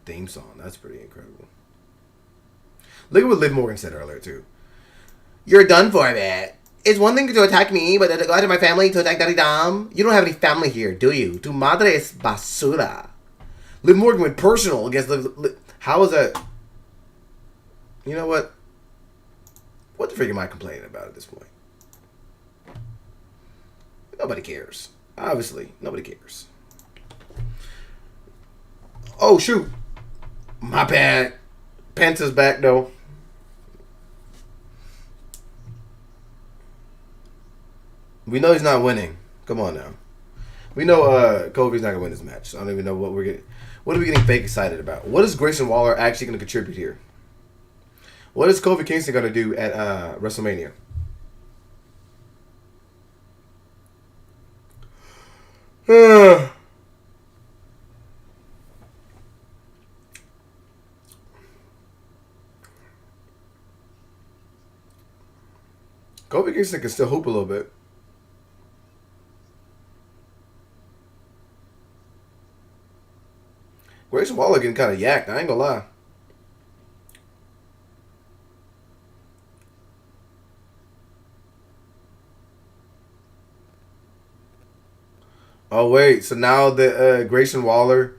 theme song. That's pretty incredible. Look at what Liv Morgan said earlier, too. You're done for, man. It's one thing to attack me, but to go out of my family to attack Daddy Dom? You don't have any family here, do you? Tu madre es basura. Liv Morgan went personal against Liv. How is that? You know what? What the freak am I complaining about at this point? Nobody cares. Obviously, nobody cares. Oh, shoot. My bad. Penta's back, though. We know he's not winning. Come on now. We know Kofi's not going to win this match. So I don't even know what we're getting. What are we getting fake excited about? What is Grayson Waller actually going to contribute here? What is Kofi Kingston going to do at WrestleMania? Kofi Kingston can still hoop a little bit. Grayson Waller getting kind of yacked. I ain't gonna lie. Oh wait, so now the Grayson Waller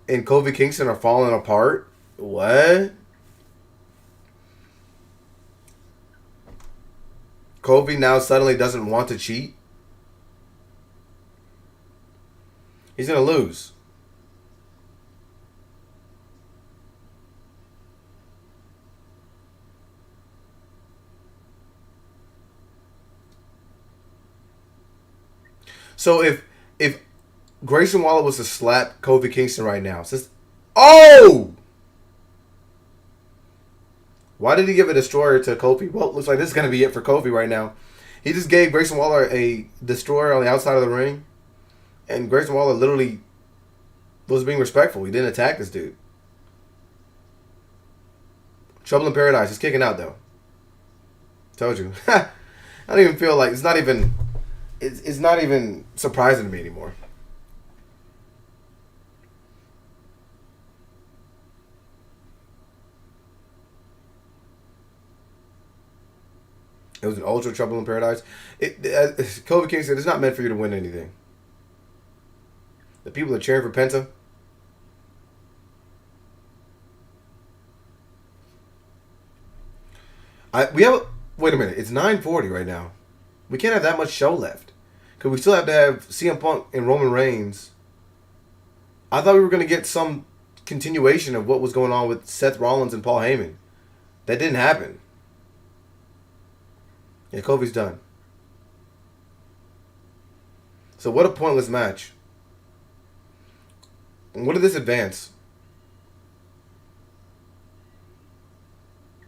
and Kofi Kingston are falling apart? What? Kofi now suddenly doesn't want to cheat? He's gonna lose. So if Grayson Waller was to slap Kofi Kingston right now, says, oh! Why did he give a destroyer to Kofi? Well, looks like this is going to be it for Kofi right now. He just gave Grayson Waller a destroyer on the outside of the ring. And Grayson Waller literally was being respectful. He didn't attack this dude. Trouble in Paradise. He's kicking out, though. Told you. I don't even feel like... It's not even surprising to me anymore. It was an ultra Trouble in Paradise. Kofi Kingston, it's not meant for you to win anything. The people are cheering for Penta. Wait a minute. It's 9:40 right now. We can't have that much show left. Because we still have to have CM Punk and Roman Reigns. I thought we were going to get some continuation of what was going on with Seth Rollins and Paul Heyman. That didn't happen. Yeah, Kofi's done. So what a pointless match. What did this advance?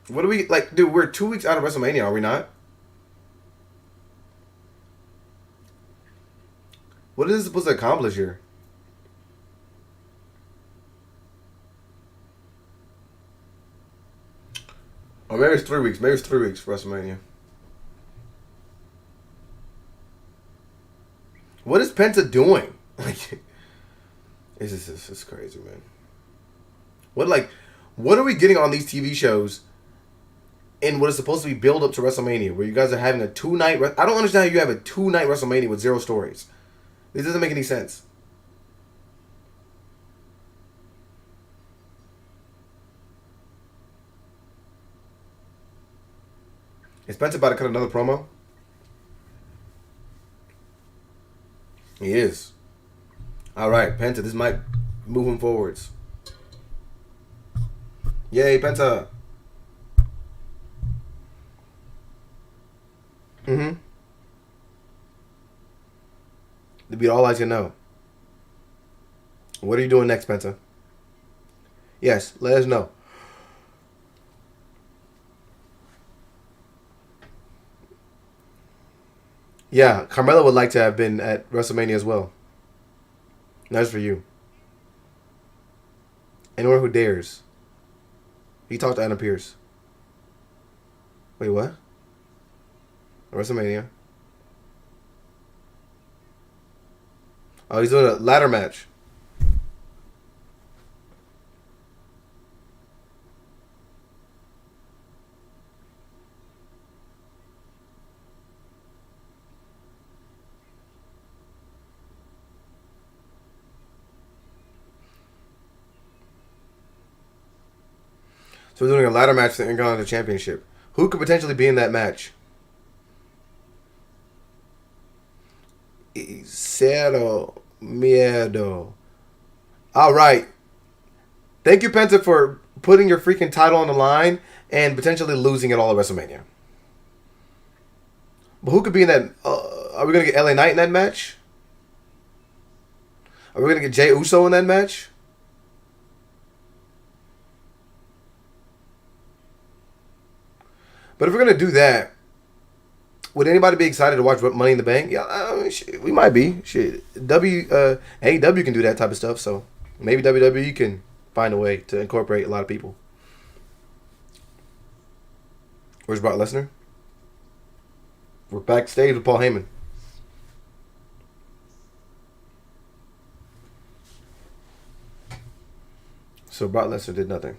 What do we... Like, dude, we're 2 weeks out of WrestleMania, are we not? What is this supposed to accomplish here? Or maybe it's 3 weeks. Maybe it's 3 weeks for WrestleMania. What is Penta doing? Like, it's crazy, man. What are we getting on these TV shows in what is supposed to be build up to WrestleMania, where you guys are having a 2-night... I don't understand how you have a 2-night WrestleMania with 0 stories. This doesn't make any sense. Is Penta about to cut another promo? He is. All right, Penta. This might move him forwards. Yay, Penta. Mm-hmm. To be all eyes can know. What are you doing next, Penta? Yes, let us know. Yeah, Carmella would like to have been at WrestleMania as well. That's for you. Anyone who dares. He talked to Anna Pierce. Wait, what? WrestleMania. Oh, he's doing a ladder match. So we're doing a ladder match for the Intercontinental Championship. Who could potentially be in that match? Cero miedo. All right. Thank you, Penta, for putting your freaking title on the line and potentially losing it all at WrestleMania. But who could be in that? Are we going to get LA Knight in that match? Are we going to get Jey Uso in that match? But if we're going to do that, would anybody be excited to watch Money in the Bank? Yeah, shit, we might be. Shit, AEW can do that type of stuff, so maybe WWE can find a way to incorporate a lot of people. Where's Brock Lesnar? We're backstage with Paul Heyman. So Brock Lesnar did nothing.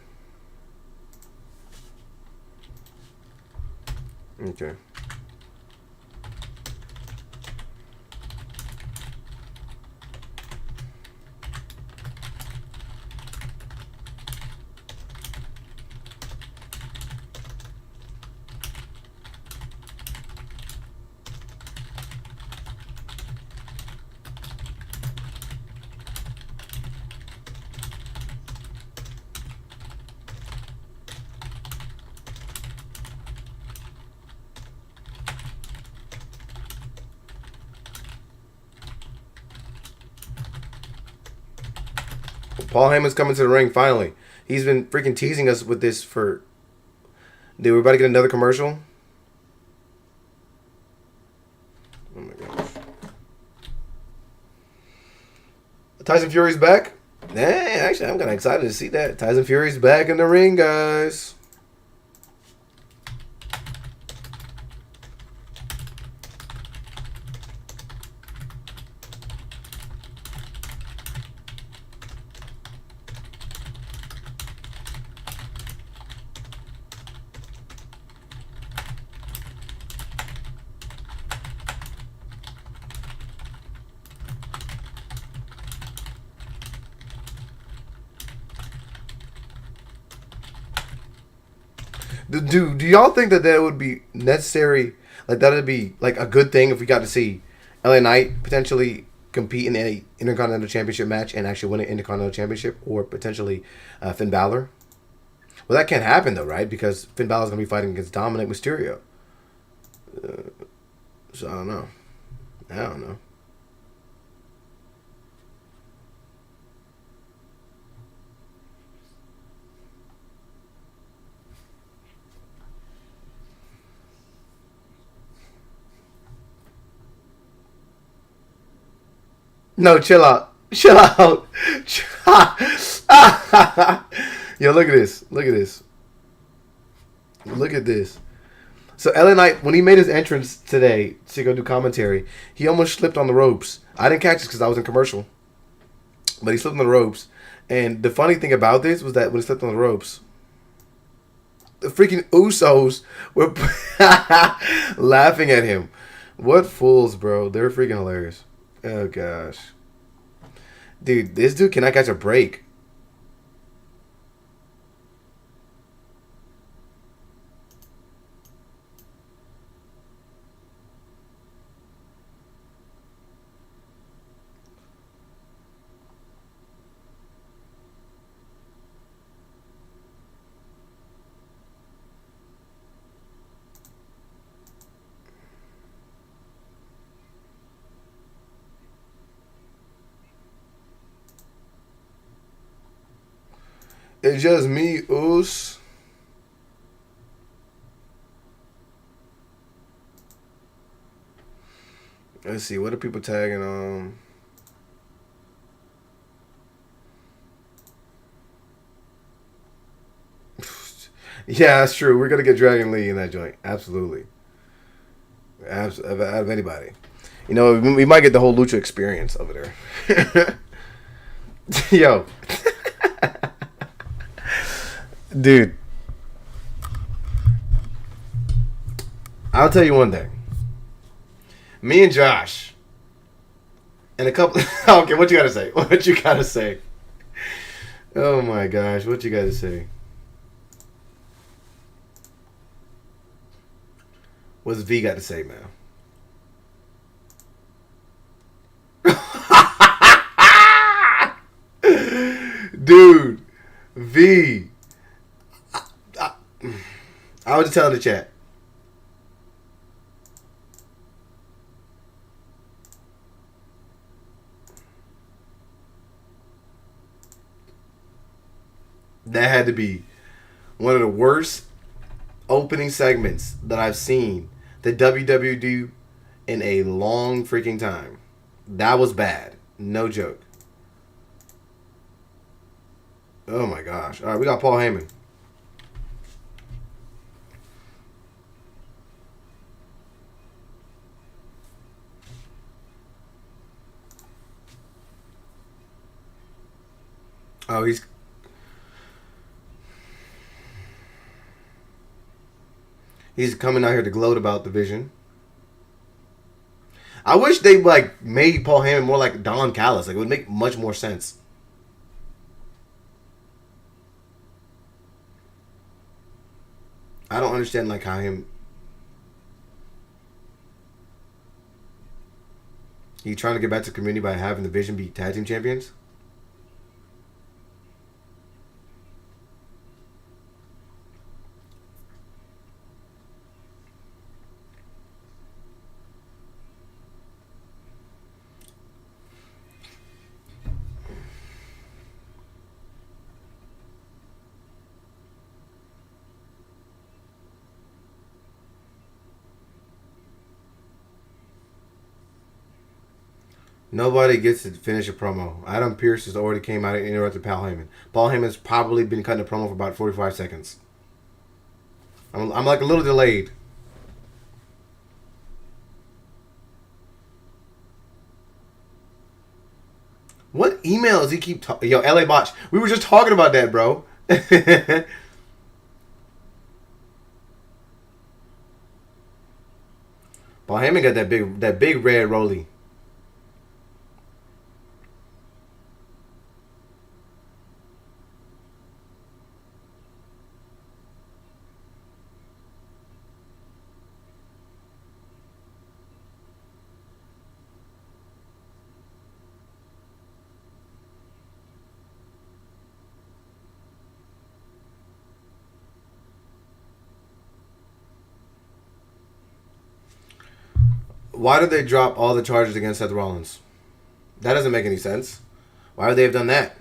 Okay. Paul Heyman's coming to the ring finally. He's been freaking teasing us with this for... Dude, we're about to get another commercial. Oh my gosh. Tyson Fury's back. Actually, I'm kind of excited to see that. Tyson Fury's back in the ring, guys. Do y'all think that would be necessary? Like, that would be like a good thing if we got to see LA Knight potentially compete in a Intercontinental Championship match and actually win an Intercontinental Championship, or potentially Finn Balor? Well, that can't happen though, right? Because Finn Balor's gonna be fighting against Dominic Mysterio. So I don't know. No, chill out. Chill out. Yo, look at this. Look at this. Look at this. So LA Knight, when he made his entrance today to go do commentary, he almost slipped on the ropes. I didn't catch this because I was in commercial. But he slipped on the ropes. And the funny thing about this was that when he slipped on the ropes, the freaking Usos were laughing at him. What fools, bro. They're freaking hilarious. Oh, gosh. Dude, this dude cannot catch a break. It's just me, Oos. Let's see. What are people tagging on? Yeah, that's true. We're gonna get Dragon Lee in that joint. Absolutely. Out of anybody. You know, we might get the whole Lucha experience over there. Yo. Dude. I'll tell you one thing. Me and Josh and a couple... Okay, what you gotta say? What you gotta say? Oh my gosh, what you gotta say? What's V got to say, man? Dude, V. I was just telling the chat. That had to be one of the worst opening segments that I've seen the WWE do in a long freaking time. That was bad. No joke. Oh my gosh. All right, we got Paul Heyman. Oh, he's coming out here to gloat about the Vision. I wish they like made Paul Heyman more like Don Callis. Like it would make much more sense. I don't understand like how he trying to get back to the community by having the Vision be tag team champions. Nobody gets to finish a promo. Adam Pearce has already came out and interrupted Paul Heyman. Paul Heyman's probably been cutting a promo for about 45 seconds. I'm like a little delayed. What email does he keep talking? Yo, LA Botch. We were just talking about that, bro. Paul Heyman got that big red rollie. Why did they drop all the charges against Seth Rollins? That doesn't make any sense. Why would they have done that?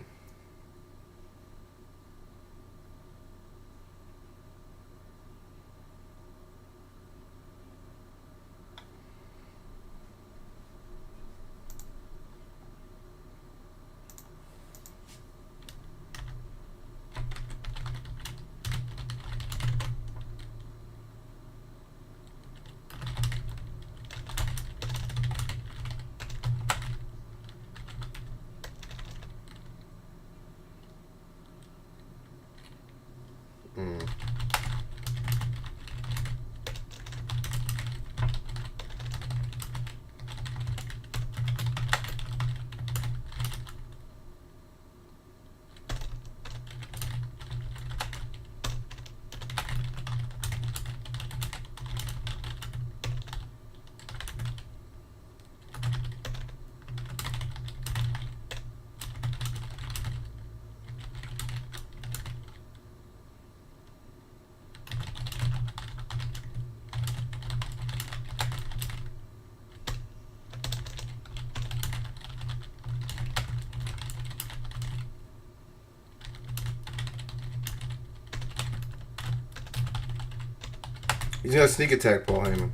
He's gonna sneak attack Paul Heyman.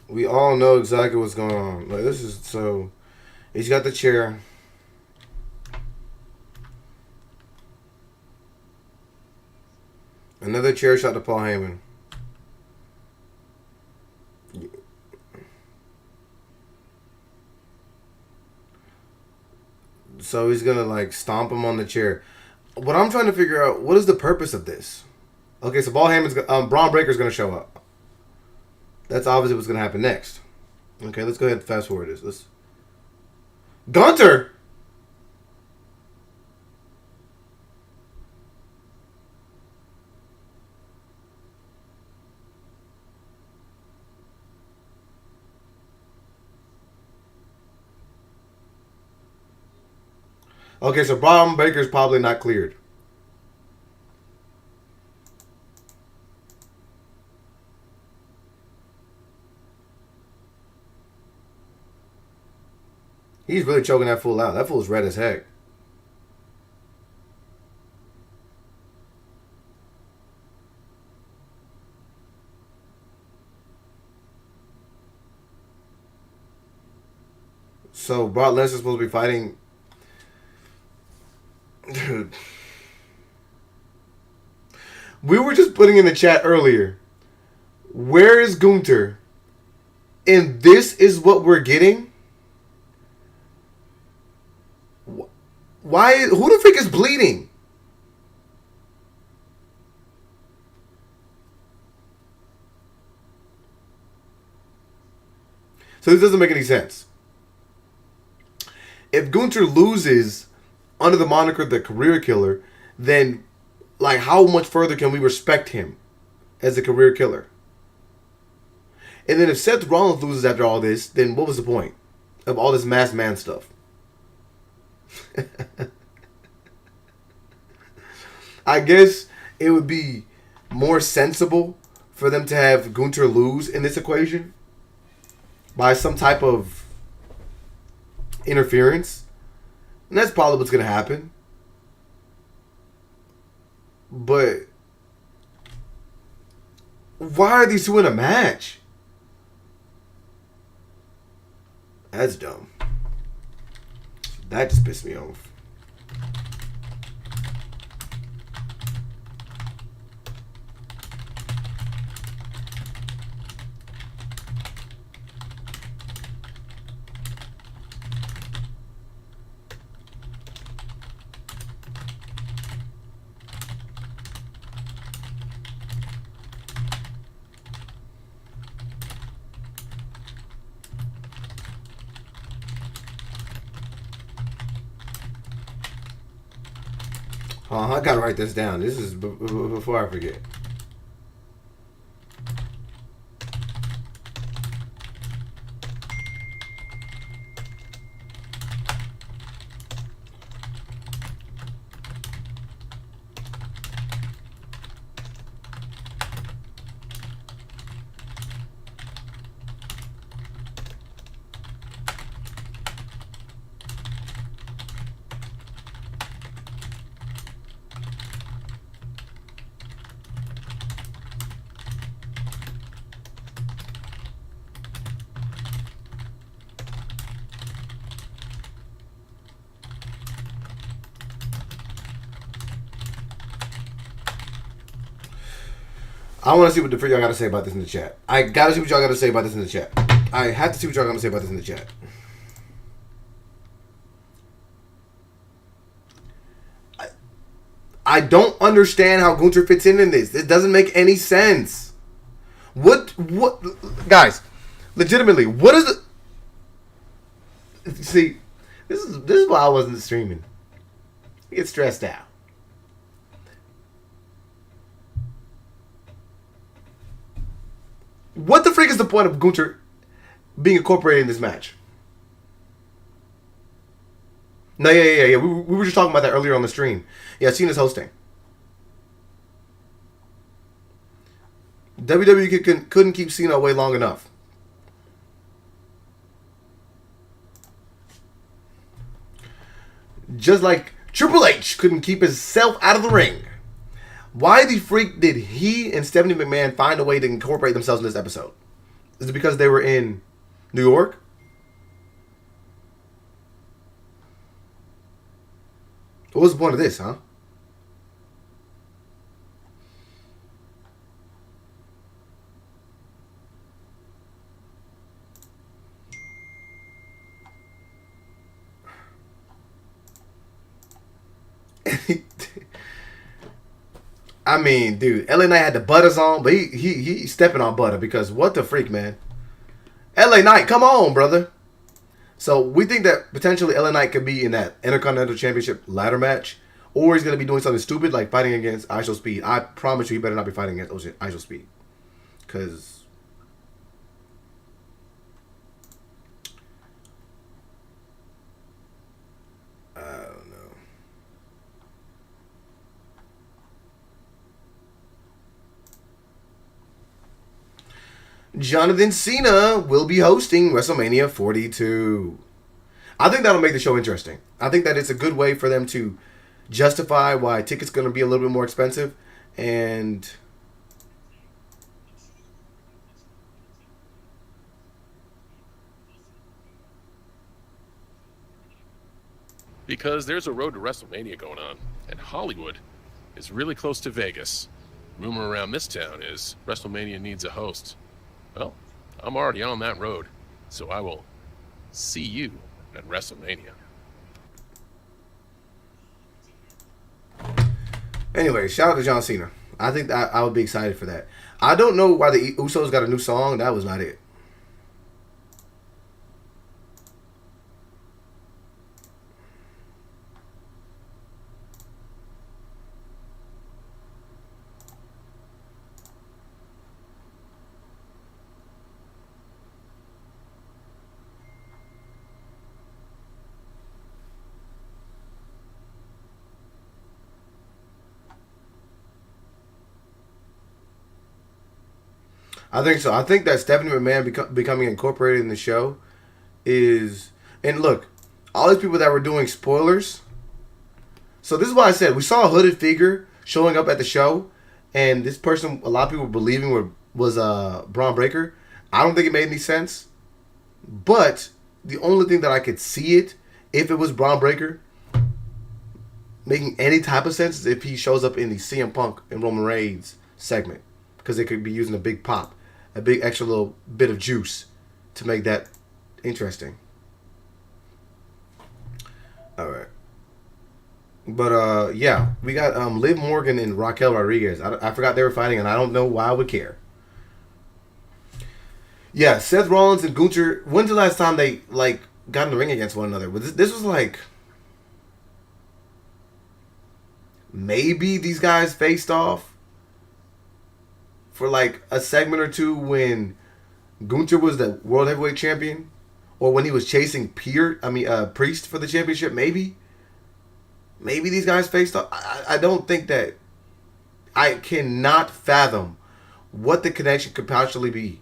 We all know exactly what's going on. Like, this is so. He's got the chair. Another chair shot to Paul Heyman. So he's gonna like stomp him on the chair. What I'm trying to figure out, what is the purpose of this? Okay, so Paul Heyman's Braun Breaker's gonna show up. That's obviously what's gonna happen next. Okay, let's go ahead and fast forward this. Let's Gunther. Okay, so Braun Breaker's probably not cleared. He's really choking that fool out. That fool's red as heck. So Brock Lesnar's supposed to be fighting. Dude. We were just putting in the chat earlier. Where is Gunther? And this is what we're getting? Why? Who the freak is bleeding? So this doesn't make any sense. If Gunther loses under the moniker the career killer, then like how much further can we respect him as a career killer? And then if Seth Rollins loses after all this, then what was the point of all this masked man stuff? I guess it would be more sensible for them to have Gunther lose in this equation by some type of interference. And that's probably what's going to happen. But why are these two in a match? That's dumb. That just pissed me off. I gotta write this down. This is before I forget. I want to see what the freak y'all got to say about this in the chat. I got to see what y'all got to say about this in the chat. I have to see what y'all got to say about this in the chat. I don't understand how Gunther fits in this. It doesn't make any sense. What, guys, legitimately, what is the... See, this is why I wasn't streaming. I get stressed out. What the freak is the point of Gunther being incorporated in this match? No, yeah. We were just talking about that earlier on the stream. Yeah, Cena's hosting. WWE couldn't keep Cena away long enough. Just like Triple H couldn't keep himself out of the ring. Why the freak did he and Stephanie McMahon find a way to incorporate themselves in this episode? Is it because they were in New York? What was the point of this, huh? I mean, dude, LA Knight had the butters on, but he stepping on butter because what the freak, man? LA Knight, come on, brother. So we think that potentially LA Knight could be in that Intercontinental Championship ladder match, or he's gonna be doing something stupid like fighting against ISO Speed. I promise you, he better not be fighting against ISO Speed, because I don't know. Jonathan Cena will be hosting WrestleMania 42. I think that'll make the show interesting. I think that it's a good way for them to justify why tickets going to be a little bit more expensive. And because there's a road to WrestleMania going on, and Hollywood is really close to Vegas. Rumor around this town is WrestleMania needs a host. Well, I'm already on that road, so I will see you at WrestleMania. anyway, shout out to John Cena. I think that I would be excited for that. I don't know why the Usos got a new song. That was not it. I think so. I think that Stephanie McMahon becoming incorporated in the show is... And look, all these people that were doing spoilers... So this is why I said, we saw a hooded figure showing up at the show, and this person, a lot of people were believing was Braun Breaker. I don't think it made any sense. But the only thing that I could see it, if it was Braun Breaker, making any type of sense is if he shows up in the CM Punk and Roman Reigns segment. Because they could be using a big pop. A big extra little bit of juice to make that interesting. Alright. But, yeah. We got Liv Morgan and Raquel Rodriguez. I forgot they were fighting, and I don't know why I would care. Yeah, Seth Rollins and Gunther. When's the last time they, like, got in the ring against one another? This was, like... Maybe these guys faced off for like a segment or two when Gunther was the World Heavyweight Champion, or when he was chasing Priest for the championship. Maybe these guys faced off. I don't think that. I cannot fathom what the connection could possibly be,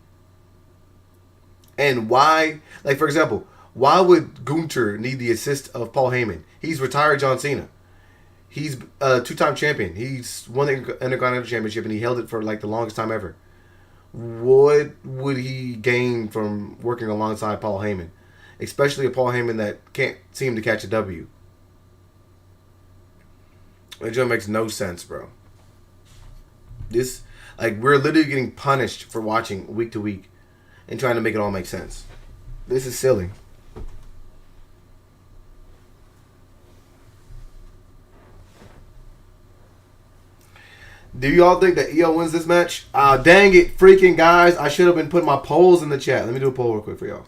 and why. Like, for example, why would Gunther need the assist of Paul Heyman? He's retired John Cena. He's a two-time champion. He's won the Intercontinental Championship, and he held it for like the longest time ever. What would he gain from working alongside Paul Heyman? Especially a Paul Heyman that can't seem to catch a W. It just makes no sense, bro. This, like, we're literally getting punished for watching week to week and trying to make it all make sense. This is silly. Do y'all think that EO wins this match? Dang it, freaking guys. I should have been putting my polls in the chat. Let me do a poll real quick for y'all.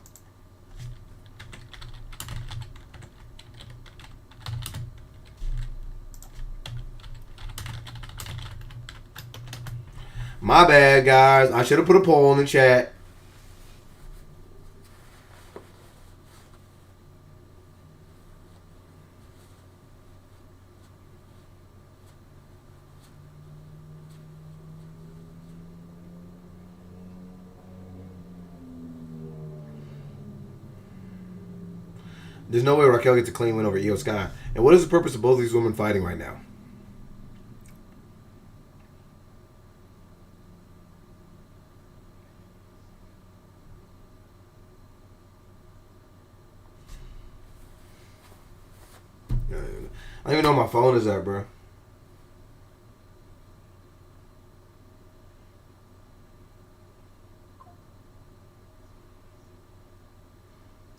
My bad, guys. I should have put a poll in the chat. There's no way Raquel gets a clean win over Io Sky. And what is the purpose of both of these women fighting right now? I don't even know where my phone is at, bro.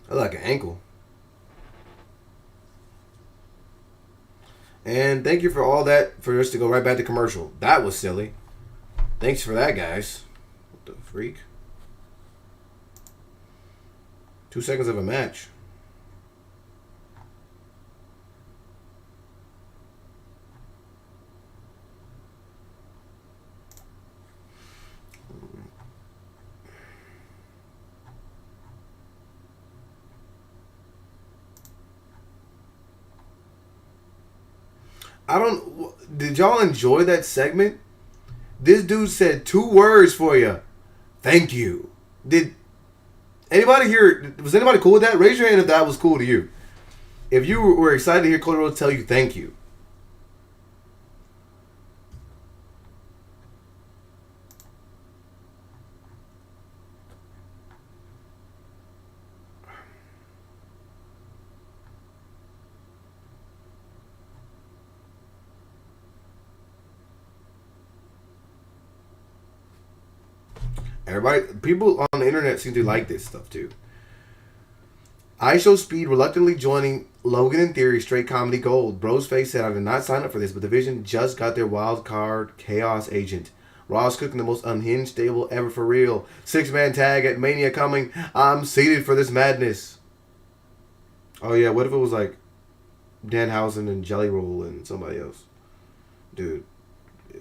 I look like an ankle. And thank you for all that, for us to go right back to commercial. That was silly. Thanks for that, guys. What the freak? 2 seconds of a match. Did y'all enjoy that segment? This dude said 2 words for you. Thank you. Did anybody here, was anybody cool with that? Raise your hand if that was cool to you. If you were excited to hear Cody Rhodes tell you thank you. Everybody, people on the internet seem to like this stuff too. IShowSpeed reluctantly joining Logan and Theory straight comedy gold. Broseface said, I did not sign up for this, but Division just got their wild card Chaos Agent. Raw's cooking the most unhinged stable ever for real. 6-man tag at Mania coming. I'm seated for this madness. Oh yeah, what if it was like Danhausen and Jelly Roll and somebody else? Dude,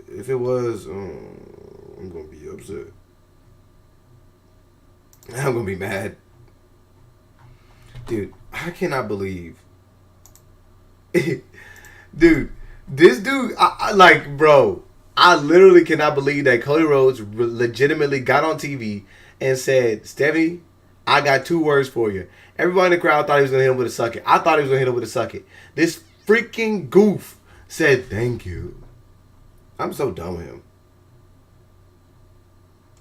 if it was, I'm going to be upset. I'm going to be mad. Dude, I cannot believe. Dude, this dude, bro, I literally cannot believe that Cody Rhodes legitimately got on TV and said, Stephanie, I got 2 words for you. Everybody in the crowd thought he was going to hit him with a suck it. I thought he was going to hit him with a suck it. This freaking goof said, thank you. I'm so done with him.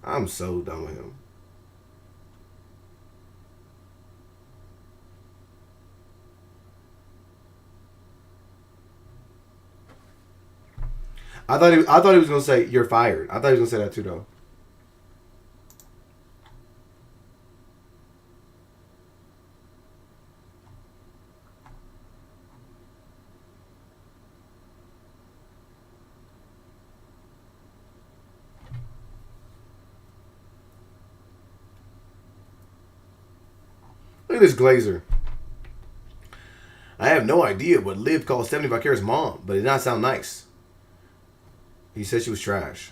I'm so done with him. I thought he was gonna say you're fired. I thought he was gonna say that too, though. Look at this Glazer. I have no idea what Liv called Stephanie Valkyria's mom, but it did not sound nice. He said she was trash.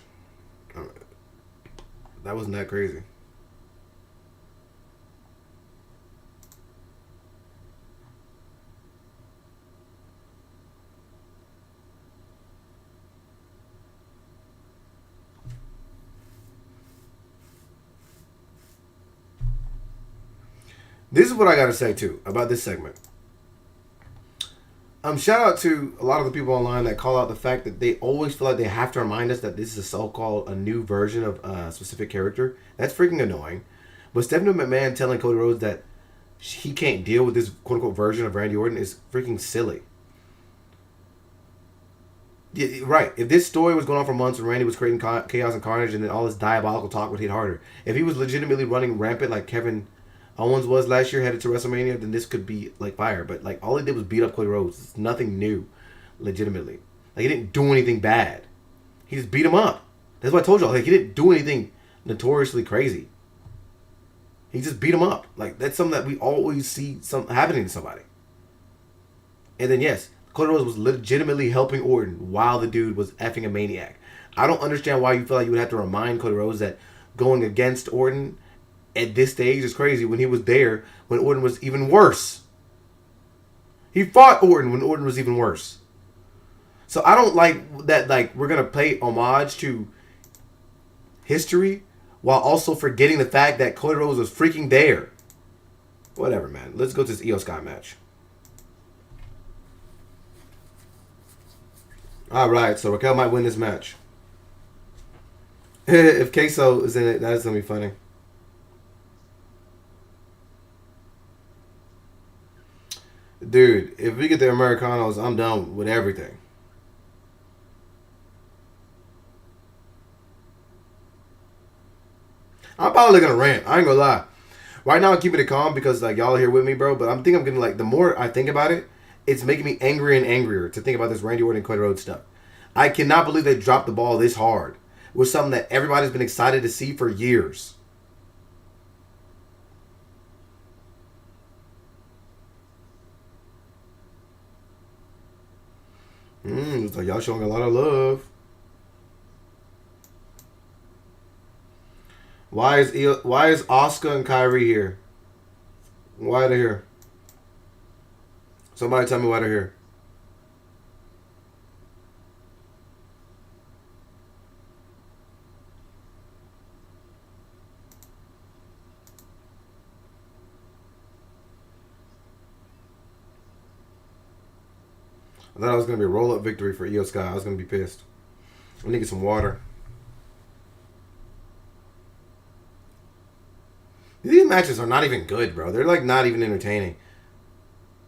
That wasn't that crazy. This is what I got to say, too, about this segment. Shout out to a lot of the people online that call out the fact that they always feel like they have to remind us that this is a so-called a new version of a specific character. That's freaking annoying. But Stephanie McMahon telling Cody Rhodes that he can't deal with this quote-unquote version of Randy Orton is freaking silly. Yeah, right. If this story was going on for months when Randy was creating chaos and carnage and then all this diabolical talk would hit harder. If he was legitimately running rampant like Kevin Owens was last year, headed to WrestleMania, then this could be like fire. But like all he did was beat up Cody Rhodes. It's nothing new, legitimately. Like he didn't do anything bad. He just beat him up. That's what I told y'all. Like he didn't do anything notoriously crazy. He just beat him up. Like that's something that we always see happening to somebody. And then yes, Cody Rhodes was legitimately helping Orton while the dude was effing a maniac. I don't understand why you feel like you would have to remind Cody Rhodes that going against Orton at this stage is crazy when he was there when Orton was even worse. He fought Orton when Orton was even worse. So I don't like that, like, we're going to pay homage to history while also forgetting the fact that Cody Rhodes was freaking there. Whatever, man. Let's go to this Io Sky match. Alright, so Raquel might win this match. If Queso is in it, that's going to be funny. Dude, if we get the Americanos, I'm done with everything. I'm probably gonna rant. I ain't gonna lie. Right now, I'm keeping it calm because like y'all are here with me, bro. But I'm thinking I'm getting like the more I think about it, it's making me angrier and angrier to think about this Randy Orton and Cody Rhodes stuff. I cannot believe they dropped the ball this hard with something that everybody's been excited to see for years. It's like y'all showing a lot of love. Why is Asuka and Kyrie here? Why are they here? Somebody tell me why they're here. I thought it was going to be a roll-up victory for Io Sky. I was going to be pissed. I need to get some water. These matches are not even good, bro. They're like not even entertaining.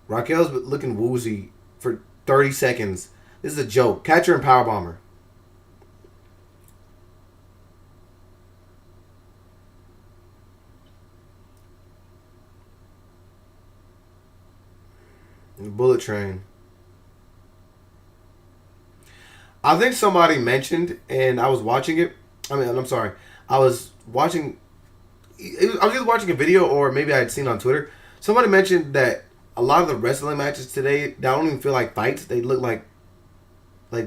Raquel's looking woozy for 30 seconds. This is a joke. Catch her and powerbomb her. The bullet train. I think somebody mentioned, and I was watching it. I mean, I'm sorry. I was watching. I was either watching a video or maybe I had seen on Twitter. Somebody mentioned that a lot of the wrestling matches today, they don't even feel like fights. They look like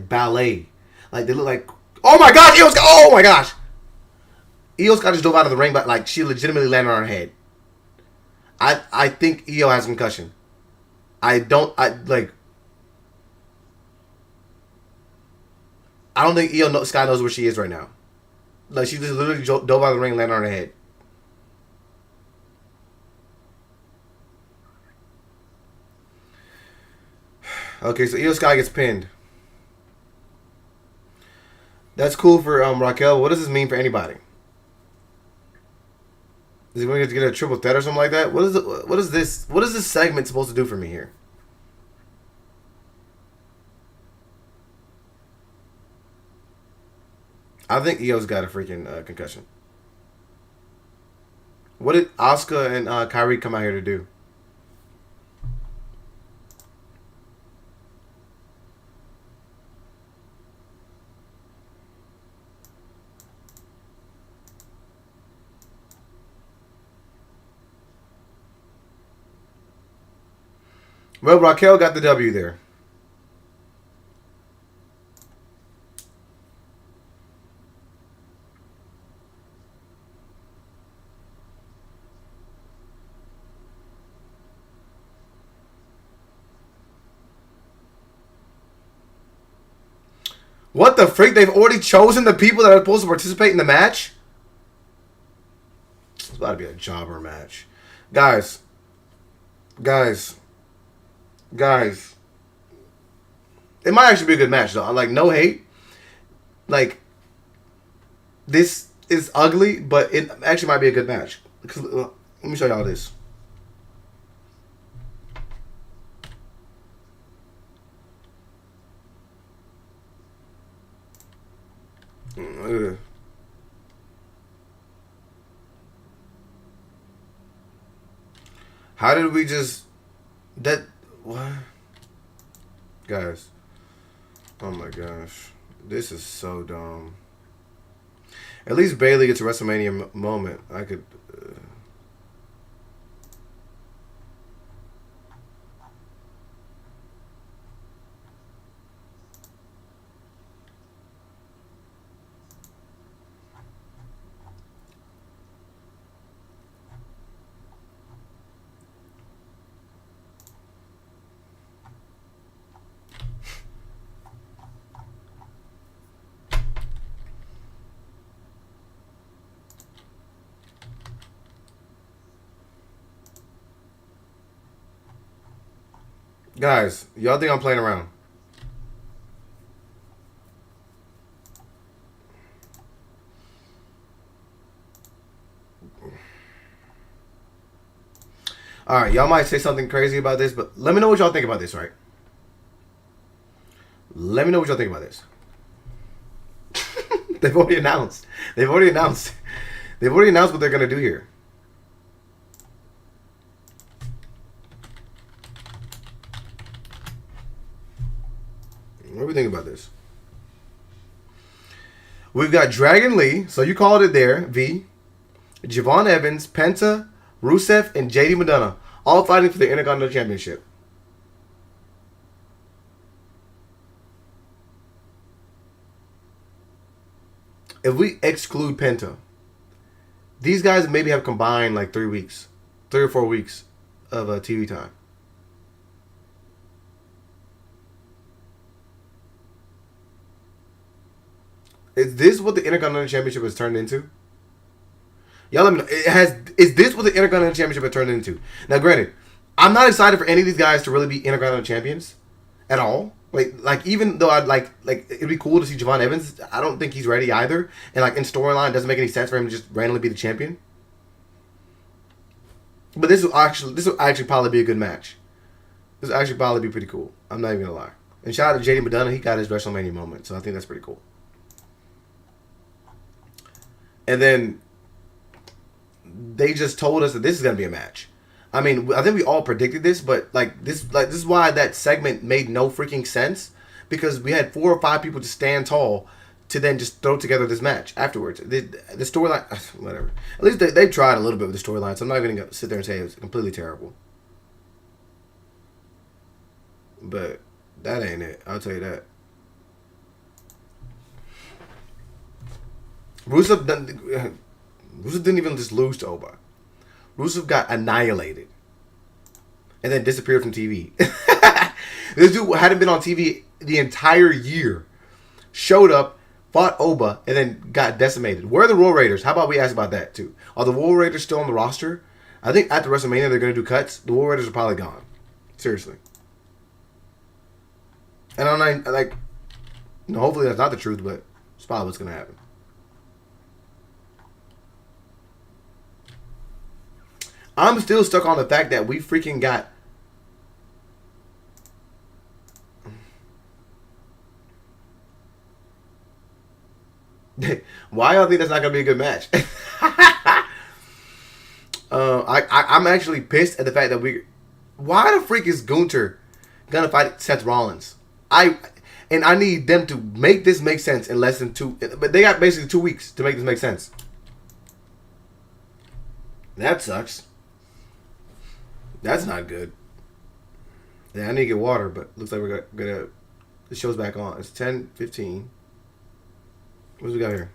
ballet. Like they look like. Oh my gosh! Io Sky! Oh my gosh! Io Sky just dove out of the ring, but like she legitimately landed on her head. I think Io has concussion. I don't think Io Sky knows where she is right now. Like she just literally dove out of the ring and landed on her head. Okay, so Io Sky gets pinned. That's cool for Raquel. What does this mean for anybody? Is he going to get a triple threat or something like that? What is this segment supposed to do for me here? I think Io's got a freaking concussion. What did Asuka and Kyrie come out here to do? Well, Raquel got the W there. What the freak? They've already chosen the people that are supposed to participate in the match? It's about to be a jobber match. Guys. It might actually be a good match, though. Like, no hate. Like, this is ugly, but it actually might be a good match. Let me show y'all this. How did we just... What? Guys. Oh my gosh. This is so dumb. At least Bayley gets a WrestleMania moment. I could... Guys, y'all think I'm playing around? All right, y'all might say something crazy about this, but let me know what y'all think about this, right? Let me know what y'all think about this. They've already announced. They've already announced what they're gonna do here. What do we think about this? We've got Dragon Lee, so you called it there, V. Javon Evans, Penta, Rusev, and JD Madonna, all fighting for the Intercontinental Championship. If we exclude Penta, these guys maybe have combined like 3 weeks, 3 or 4 weeks of TV time. Is this what the Intercontinental Championship has turned into? Y'all let me know. Is this what the Intercontinental Championship has turned into? Now, granted, I'm not excited for any of these guys to really be Intercontinental Champions at all. Like even though I'd like it'd be cool to see Javon Evans, I don't think he's ready either. And like in storyline, it doesn't make any sense for him to just randomly be the champion. But this will actually probably be a good match. This will actually probably be pretty cool. I'm not even gonna lie. And shout out to JD Madonna, he got his WrestleMania moment, so I think that's pretty cool. And then they just told us that this is gonna be a match. I mean, I think we all predicted this, but this is why that segment made no freaking sense, because we had 4 or 5 people to stand tall to then just throw together this match afterwards. The storyline, whatever. At least they tried a little bit with the storyline, so I'm not even gonna sit there and say it was completely terrible. But that ain't it. I'll tell you that. Rusev didn't even just lose to Oba. Rusev got annihilated and then disappeared from TV. This dude hadn't been on TV the entire year. Showed up, fought Oba, and then got decimated. Where are the Roll Raiders? How about we ask about that too? Are the Roll Raiders still on the roster? I think after WrestleMania they're going to do cuts. The Roll Raiders are probably gone. Seriously. And I'm not, like, hopefully that's not the truth, but it's probably what's going to happen. I'm still stuck on the fact that we freaking got... Why y'all think that's not going to be a good match? I'm actually pissed at the fact that we... Why the freak is Gunther going to fight Seth Rollins? I need them to make this make sense in less than 2... But they got basically 2 weeks to make this make sense. That sucks. That's not good. Yeah, I need to get water, but looks like we're gonna the show's back on. It's 10:15. What do we got here?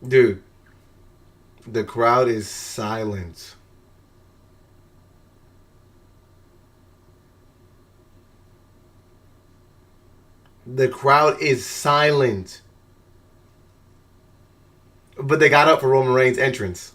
Dude, the crowd is silent. The crowd is silent. But they got up for Roman Reigns' entrance.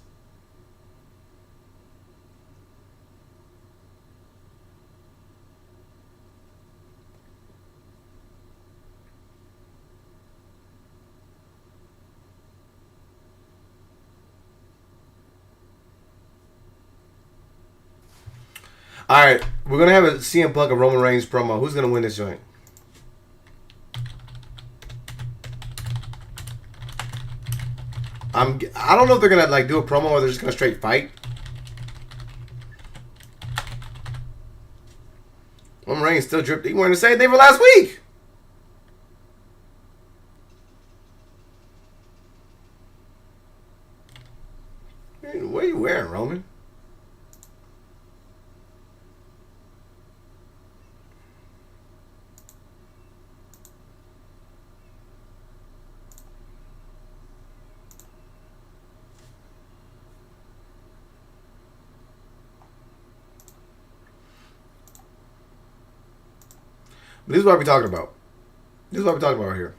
All right, we're gonna have a CM Punk and Roman Reigns promo. Who's gonna win this joint? I don't know if they're gonna like do a promo or they're just gonna straight fight. Roman Reigns still dripped. He wearing the same thing for last week. What are you wearing, Roman? This is what we're talking about. This is what we're talking about right here.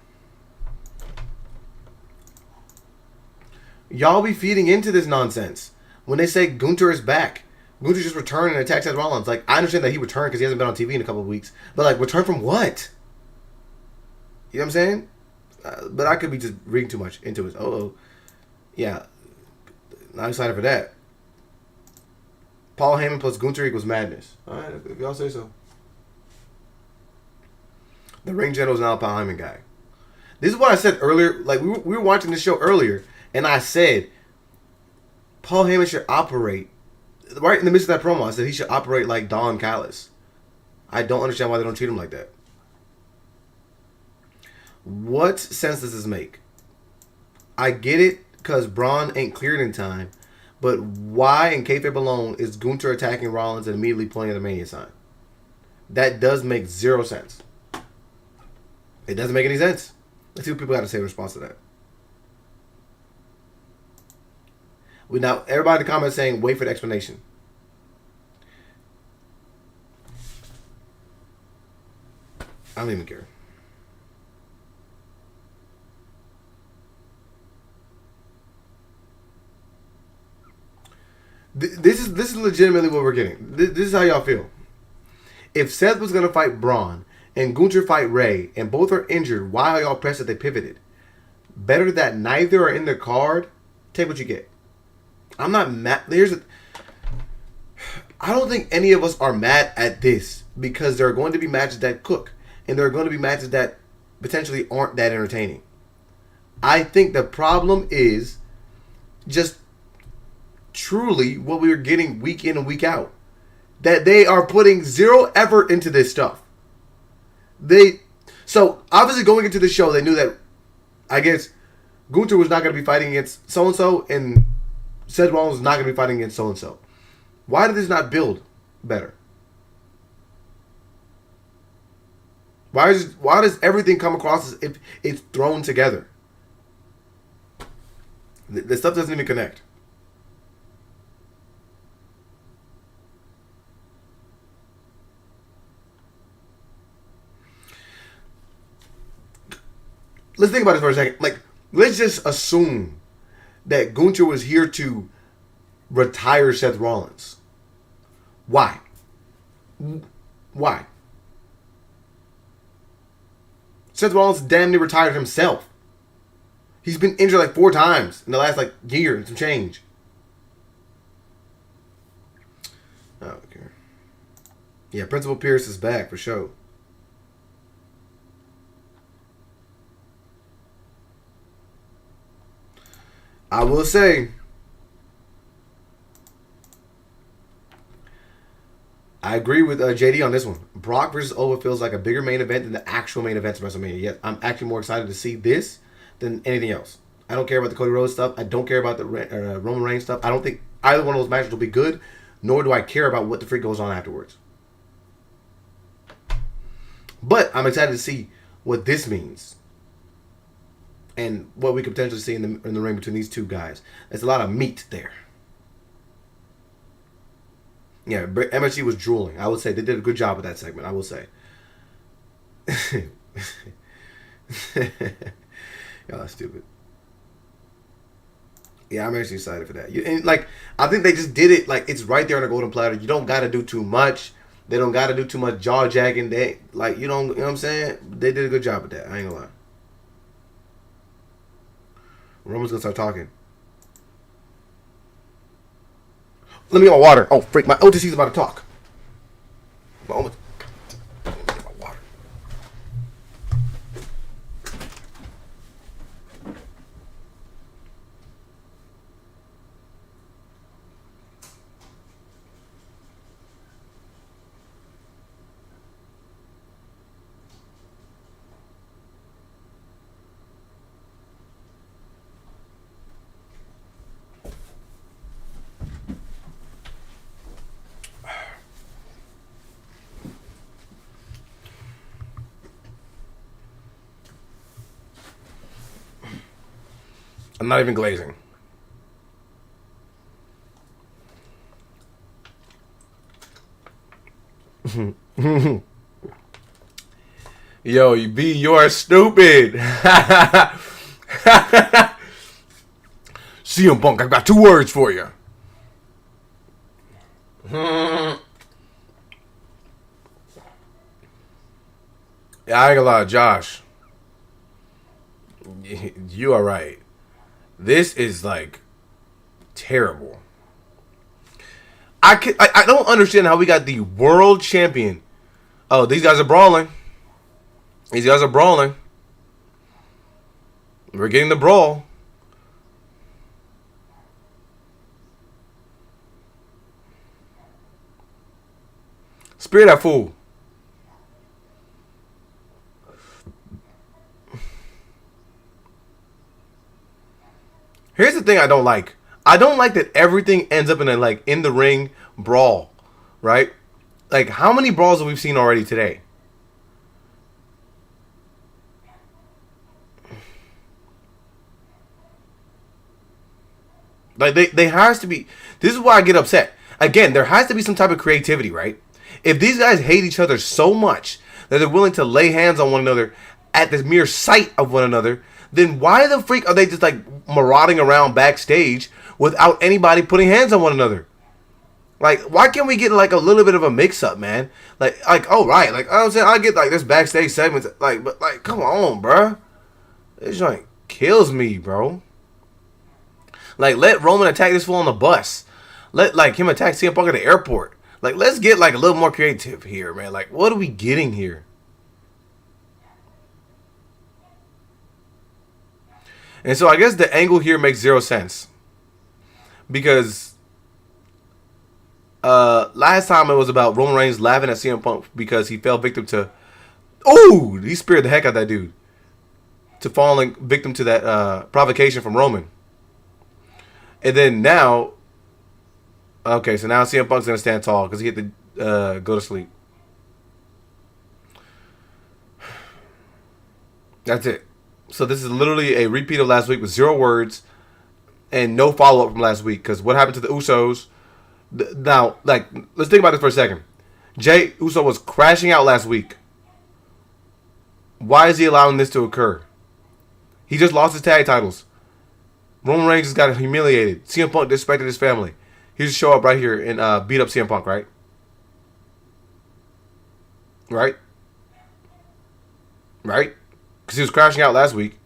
Y'all be feeding into this nonsense. When they say Gunther is back, Gunther just returned and attacked Seth Rollins. Like, I understand that he returned because he hasn't been on TV in a couple of weeks. But, like, return from what? You know what I'm saying? But I could be just reading too much into it. Oh, yeah. Not excited for that. Paul Heyman plus Gunther equals madness. All right, if y'all say so. The ring general is now a Paul Heyman guy. This is what I said earlier. Like, we were watching this show earlier, and I said Paul Heyman should operate. Right in the midst of that promo, I said he should operate like Don Callis. I don't understand why they don't treat him like that. What sense does this make? I get it because Braun ain't cleared in time, but why in kayfabe alone is Gunther attacking Rollins and immediately pointing at the Mania sign? That does make zero sense. It doesn't make any sense. Let's see what people got to say in response to that. Now, everybody in the comments saying, wait for the explanation. I don't even care. This is legitimately what we're getting. This is how y'all feel. If Seth was going to fight Braun and Gunther fight Ray and both are injured, why are y'all pressed that they pivoted? Better that neither are in the card. Take what you get. I'm not mad. I don't think any of us are mad at this because there are going to be matches that cook and there are going to be matches that potentially aren't that entertaining. I think the problem is just truly what we are getting week in and week out. That they are putting zero effort into this stuff. So obviously going into the show, they knew that, I guess, Gunther was not going to be fighting against so-and-so and Seth Rollins was not going to be fighting against so-and-so. Why did this not build better? Why does everything come across as if it's thrown together? The stuff doesn't even connect. Let's think about this for a second. Like, let's just assume that Gunther was here to retire Seth Rollins. Why? Why? Seth Rollins damn near retired himself. He's been injured like 4 times in the last year and some change. Okay. Yeah, Principal Pierce is back for sure. I will say, I agree with JD on this one. Brock versus Ova feels like a bigger main event than the actual main events of WrestleMania. Yet I'm actually more excited to see this than anything else. I don't care about the Cody Rhodes stuff. I don't care about the Roman Reigns stuff. I don't think either one of those matches will be good, nor do I care about what the freak goes on afterwards. But I'm excited to see what this means. And what we could potentially see in the ring between these two guys. There's a lot of meat there. Yeah, MSG was drooling. I would say they did a good job with that segment. I will say. Y'all are stupid. Yeah, I'm actually excited for that. And I think they just did it. It's right there on the golden platter. You don't got to do too much. They don't got to do too much jaw jacking. You know what I'm saying? They did a good job with that. I ain't gonna lie. Roman's gonna start talking. Let me get my water. Oh, freak. My OTC's about to talk. Let me get my water. I'm not even glazing. Yo, you are stupid. CM Punk, I've got 2 words for you. Yeah, I ain't gonna lie, Josh. You are right. This is like terrible. I don't understand how we got the world champion. Oh, these guys are brawling. These guys are brawling. We're getting the brawl. Spear that fool. Here's the thing I don't like. I don't like that everything ends up in a like in the ring brawl, right? Like how many brawls have we seen already today? Like they has to be. This is why I get upset. Again, there has to be some type of creativity, right? If these guys hate each other so much that they're willing to lay hands on one another at the mere sight of one another, then why the freak are they just like marauding around backstage without anybody putting hands on one another? Like, why can't we get like a little bit of a mix-up, man? Like, oh right, like I'm saying, I get like this backstage segments, like, but like, come on, bruh. This joint kills me, bro. Like, let Roman attack this fool on the bus. Let like him attack CM Punk at the airport. Like, let's get like a little more creative here, man. Like, what are we getting here? And so I guess the angle here makes 0 sense. Because last time it was about Roman Reigns laughing at CM Punk because he fell victim to... Oh! He speared the heck out of that dude. To falling victim to that provocation from Roman. And then now... Okay, so now CM Punk's going to stand tall because he had to go to sleep. That's it. So this is literally a repeat of last week with 0 words and no follow-up from last week. Because what happened to the Usos? Now, like, let's think about this for a second. Jey Uso was crashing out last week. Why is he allowing this to occur? He just lost his tag titles. Roman Reigns just got humiliated. CM Punk disrespected his family. He just show up right here and beat up CM Punk, right? Right? Right? Because he was crashing out last week.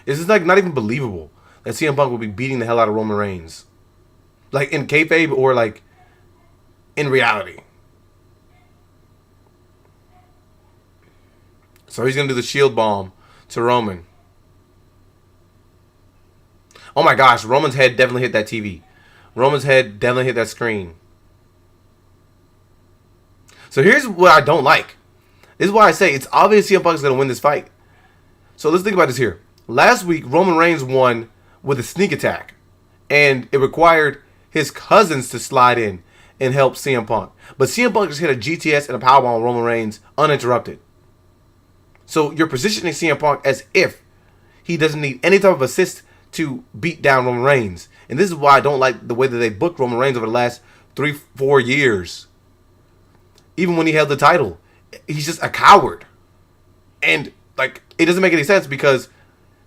It's just like not even believable that CM Punk will be beating the hell out of Roman Reigns. Like in kayfabe or like in reality. So he's going to do the shield bomb to Roman. Oh my gosh, Roman's head definitely hit that TV. Roman's head definitely hit that screen. So here's what I don't like. This is why I say it's obvious CM Punk's going to win this fight. So let's think about this here. Last week, Roman Reigns won with a sneak attack. And it required his cousins to slide in and help CM Punk. But CM Punk just hit a GTS and a powerbomb on Roman Reigns uninterrupted. So you're positioning CM Punk as if he doesn't need any type of assist to beat down Roman Reigns. And this is why I don't like the way that they booked Roman Reigns over the last 3-4 years. Even when he held the title, he's just a coward. And like it doesn't make any sense because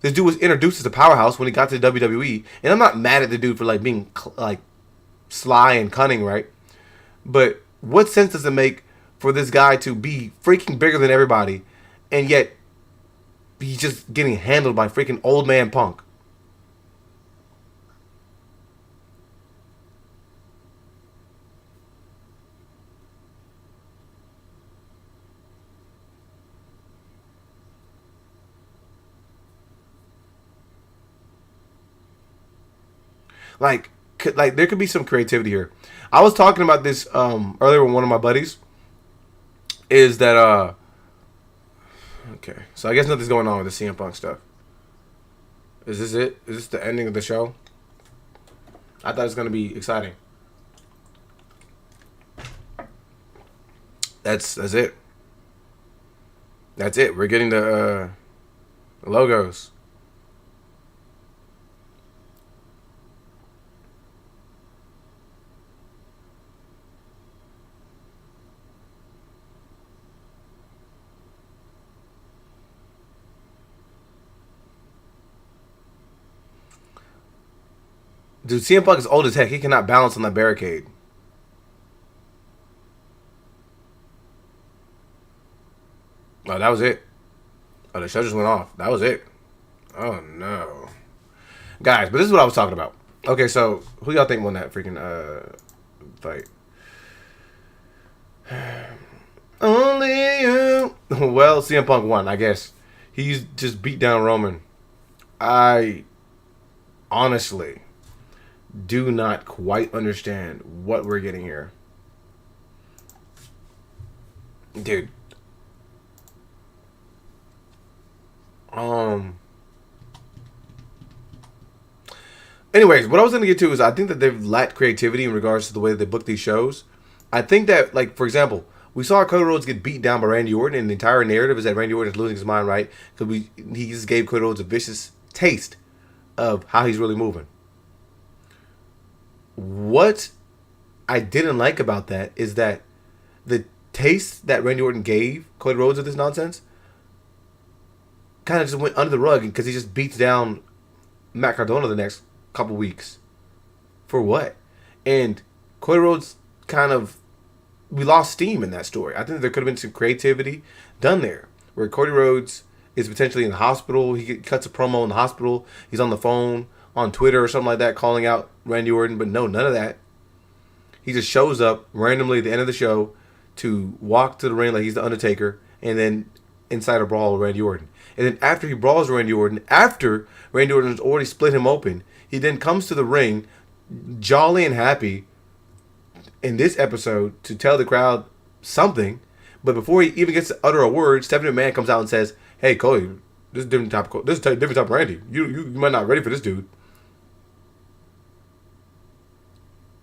this dude was introduced as a powerhouse when he got to the WWE. And I'm not mad at the dude for like being like sly and cunning, right? But what sense does it make for this guy to be freaking bigger than everybody and yet he's just getting handled by freaking old man Punk? Like there could be some creativity here. I was talking about this earlier with one of my buddies. Is that okay? So I guess nothing's going on with the CM Punk stuff. Is this it? Is this the ending of the show? I thought it was gonna be exciting. That's it. That's it. We're getting the logos. Dude, CM Punk is old as heck. He cannot balance on that barricade. Oh, that was it. Oh, the show just went off. That was it. Oh, no. Guys, but this is what I was talking about. Okay, so who y'all think won that freaking fight? Only you. Well, CM Punk won, I guess. He's just beat down Roman. I honestly do not quite understand what we're getting here. Dude. Anyways, what I was going to get to is I think that they've lacked creativity in regards to the way that they book these shows. I think that, like, for example, we saw Cody Rhodes get beat down by Randy Orton, and the entire narrative is that Randy Orton is losing his mind, right? Because he just gave Cody Rhodes a vicious taste of how he's really moving. What I didn't like about that is that the taste that Randy Orton gave Cody Rhodes of this nonsense kind of just went under the rug because he just beats down Matt Cardona the next couple weeks. For what? And Cody Rhodes kind of, we lost steam in that story. I think there could have been some creativity done there where Cody Rhodes is potentially in the hospital. He cuts a promo in the hospital. He's on the phone, on Twitter or something like that, calling out Randy Orton. But no, none of that. He just shows up randomly at the end of the show to walk to the ring like he's the Undertaker, and then inside a brawl with Randy Orton. And then after he brawls Randy Orton, after Randy Orton's already split him open, he then comes to the ring, jolly and happy, in this episode to tell the crowd something. But before he even gets to utter a word, Stephanie McMahon comes out and says, "Hey, Cody, this is different type. This is different type of Randy. You might not be ready for this dude."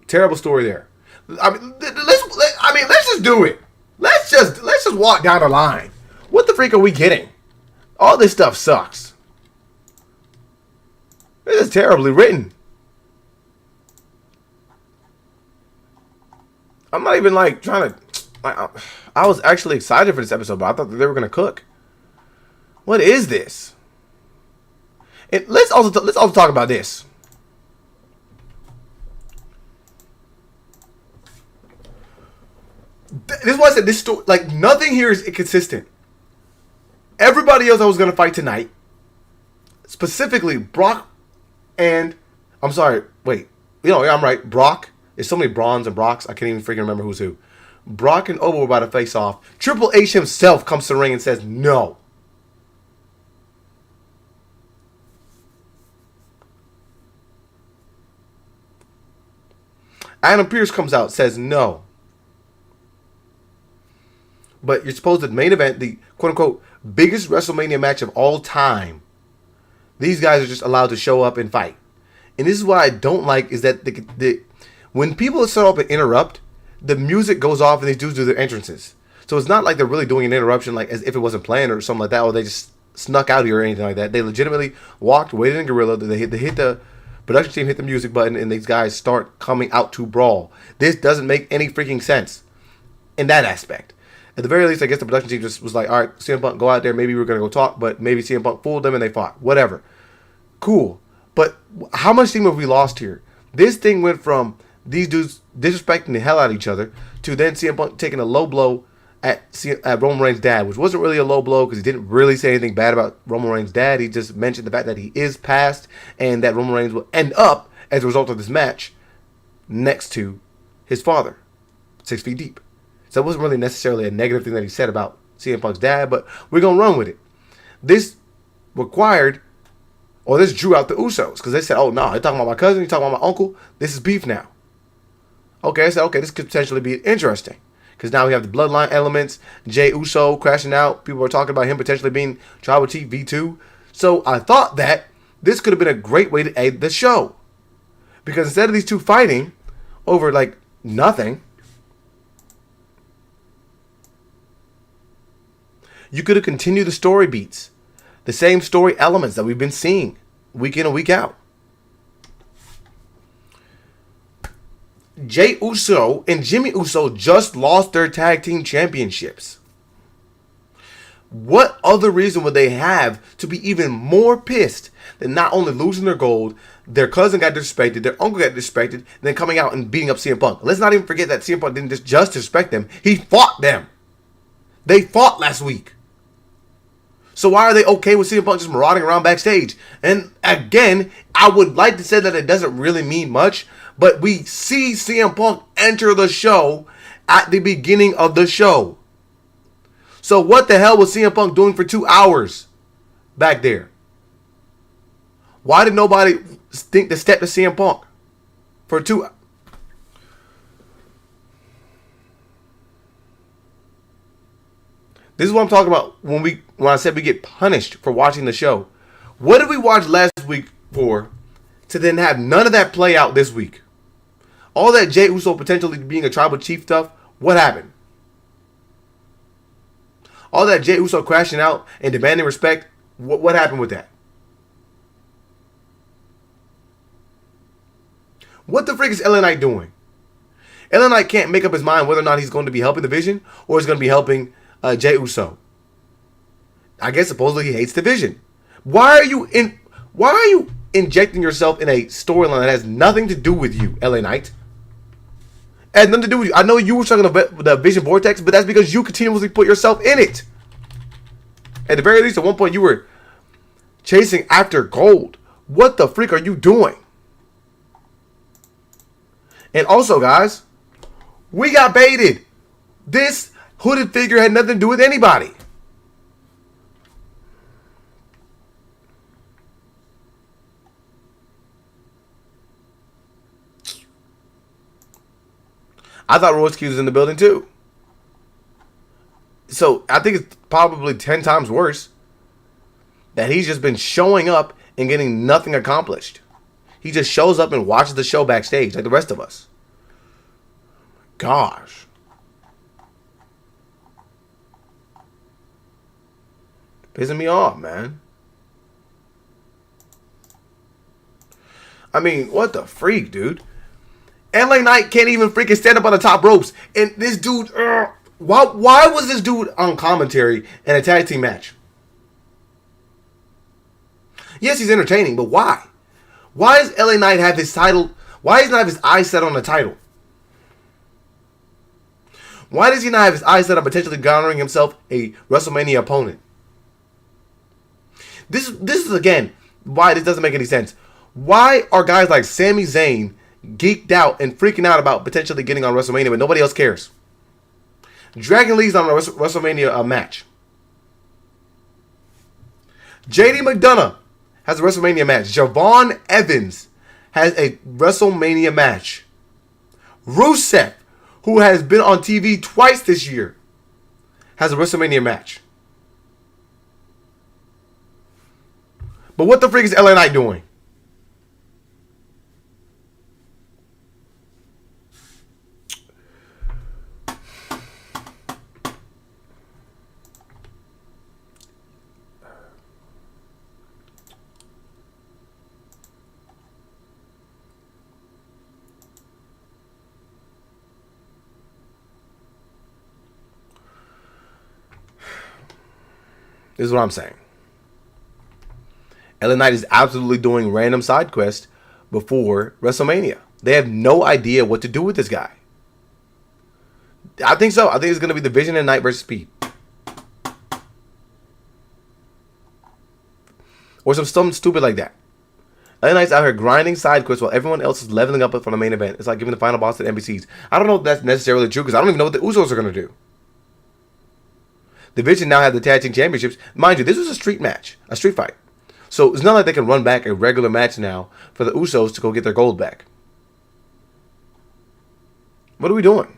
Terrible story there. I mean, let's just do it. Let's just walk down the line. What the freak are we getting? All this stuff sucks. This is terribly written. I'm not even like trying to. I was actually excited for this episode, but I thought that they were gonna cook. What is this? And let's also talk about this. This is why I said this story. Like, nothing here is inconsistent. Everybody else that was gonna fight tonight, specifically Brock and I'm sorry, wait. Yeah, I'm right. Brock. There's so many Brawns and Brocks, I can't even freaking remember who's who. Brock and Obo were about to face off. Triple H himself comes to the ring and says no. Adam Pearce comes out, says no. But you're supposed to main event, the quote-unquote biggest WrestleMania match of all time. These guys are just allowed to show up and fight. And this is what I don't like, is that when people set up and interrupt, the music goes off and these dudes do their entrances. So it's not like they're really doing an interruption like as if it wasn't planned or something like that, or they just snuck out here or anything like that. They legitimately walked, waited in Gorilla, they hit the production team, hit the music button, and these guys start coming out to brawl. This doesn't make any freaking sense in that aspect. At the very least, I guess the production team just was like, all right, CM Punk, go out there. Maybe we're going to go talk, but maybe CM Punk fooled them and they fought. Whatever. Cool. But how much steam have we lost here? This thing went from these dudes disrespecting the hell out of each other to then CM Punk taking a low blow at Roman Reigns' dad, which wasn't really a low blow because he didn't really say anything bad about Roman Reigns' dad. He just mentioned the fact that he is passed and that Roman Reigns will end up, as a result of this match, next to his father, 6 feet deep. So it wasn't really necessarily a negative thing that he said about CM Punk's dad, but we're going to run with it. This required, or this drew out the Usos, because they said, oh, no, you're talking about my cousin, you're talking about my uncle, this is beef now. Okay, I said, okay, this could potentially be interesting, because now we have the bloodline elements, Jey Uso crashing out, people are talking about him potentially being Tribal Chief V2, so I thought that this could have been a great way to end the show, because instead of these two fighting over, like, nothing, you could have continued the story beats. The same story elements that we've been seeing week in and week out. Jey Uso and Jimmy Uso just lost their tag team championships. What other reason would they have to be even more pissed than not only losing their gold, their cousin got disrespected, their uncle got disrespected, and then coming out and beating up CM Punk. Let's not even forget that CM Punk didn't just disrespect them. He fought them. They fought last week. So why are they okay with CM Punk just marauding around backstage? And again, I would like to say that it doesn't really mean much, but we see CM Punk enter the show at the beginning of the show. So what the hell was CM Punk doing for 2 hours back there? Why did nobody think to step to CM Punk for 2 hours? This is what I'm talking about when I said we get punished for watching the show. What did we watch last week for to then have none of that play out this week? All that Jey Uso potentially being a tribal chief stuff, what happened? All that Jey Uso crashing out and demanding respect, what happened with that? What the frick is LA Knight doing? LA Knight can't make up his mind whether or not he's going to be helping the Vision or he's going to be helping Jey Uso. I guess supposedly he hates the Vision. Why are you injecting yourself in a storyline that has nothing to do with you, LA Knight? It had nothing to do with you. I know you were talking about the Vision Vortex, but that's because you continuously put yourself in it. At the very least, at one point you were chasing after gold. What the freak are you doing? And also, guys, we got baited. This hooded figure had nothing to do with anybody. I thought Royski was in the building too. So I think it's probably 10 times worse that he's just been showing up and getting nothing accomplished. He just shows up and watches the show backstage like the rest of us. Gosh. Pissing me off, man. I mean, what the freak, dude? LA Knight can't even freaking stand up on the top ropes. And this dude, why was this dude on commentary in a tag team match? Yes, he's entertaining, but why? Why does LA Knight have his title? Why does he not have his eyes set on the title? Why does he not have his eyes set on potentially garnering himself a WrestleMania opponent? This is again why this doesn't make any sense. Why are guys like Sami Zayn geeked out and freaking out about potentially getting on WrestleMania when nobody else cares? Dragon Lee's on a WrestleMania match. JD McDonough has a WrestleMania match. Javon Evans has a WrestleMania match. Rusev, who has been on TV twice this year, has a WrestleMania match. But what the freak is LA Knight doing? This is what I'm saying. LA Knight is absolutely doing random side quests before WrestleMania. They have no idea what to do with this guy. I think so. I think it's going to be the Vision and Knight versus Speed. Or something stupid like that. LA Knight's out here grinding side quests while everyone else is leveling up for the main event. It's like giving the final boss to NBCs. I don't know if that's necessarily true because I don't even know what the Usos are going to do. The Vision now have the tag team championships. Mind you, this was a street match. A street fight. So it's not like they can run back a regular match now for the Usos to go get their gold back. What are we doing?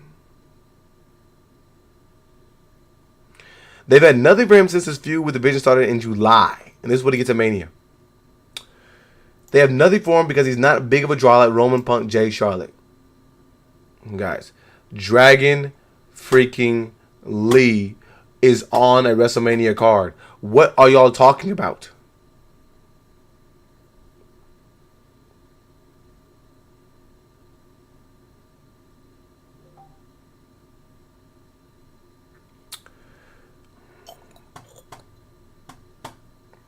They've had nothing for him since his feud with the Vision started in July. And this is what he gets at Mania. They have nothing for him because he's not big of a draw like Roman, Punk, Jay, Charlotte. Guys, Dragon freaking Lee is on a WrestleMania card. What are y'all talking about?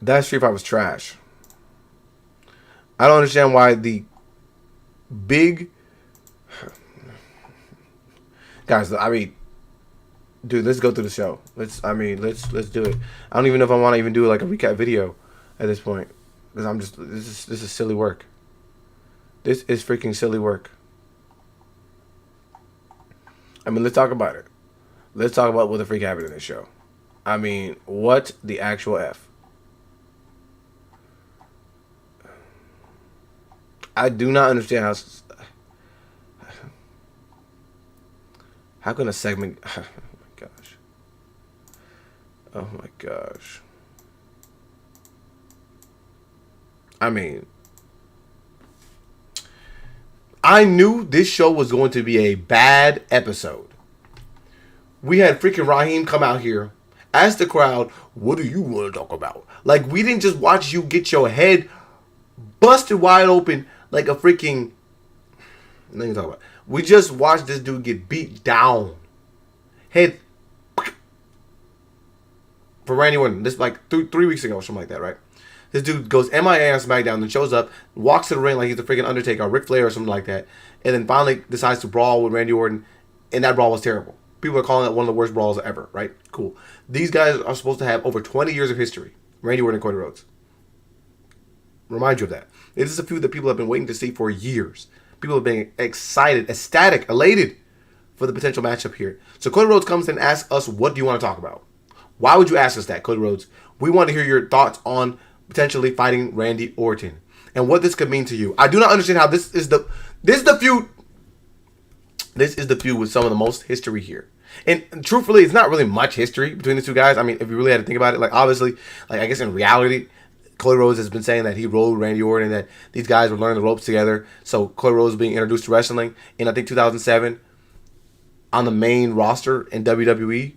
That street fight was trash. I don't understand why the big guys. I mean, dude, let's go through the show. Let's do it. I don't even know if I want to even do like a recap video at this point because I'm just this is silly work. This is freaking silly work. I mean, let's talk about it. Let's talk about what the freak happened in this show. I mean, what the actual F? I do not understand how can a segment... Oh my gosh. Oh my gosh. I mean, I knew this show was going to be a bad episode. We had freaking Raheem come out here, ask the crowd, what do you want to talk about? Like, we didn't just watch you get your head busted wide open like a freaking... Nothing to talk about. We just watched this dude get beat down. Head... For Randy Orton. This like 3 weeks ago or something like that, right? This dude goes MIA on SmackDown, then shows up, walks to the ring like he's the freaking Undertaker or Ric Flair or something like that, and then finally decides to brawl with Randy Orton, and that brawl was terrible. People are calling it one of the worst brawls ever, right? Cool. These guys are supposed to have over 20 years of history. Randy Orton and Cody Rhodes. Remind you of that. This is a feud that people have been waiting to see for years. People have been excited, ecstatic, elated for the potential matchup here. So Cody Rhodes comes and asks us, what do you want to talk about? Why would you ask us that, Cody Rhodes? We want to hear your thoughts on potentially fighting Randy Orton and what this could mean to you. I do not understand how this is the feud. This is the feud with some of the most history here. And truthfully, it's not really much history between the two guys. I mean, if you really had to think about it, like obviously, like I guess in reality, Cody Rhodes has been saying that he rolled Randy Orton and that these guys were learning the ropes together. So Cody Rhodes being introduced to wrestling in I think 2007 on the main roster in WWE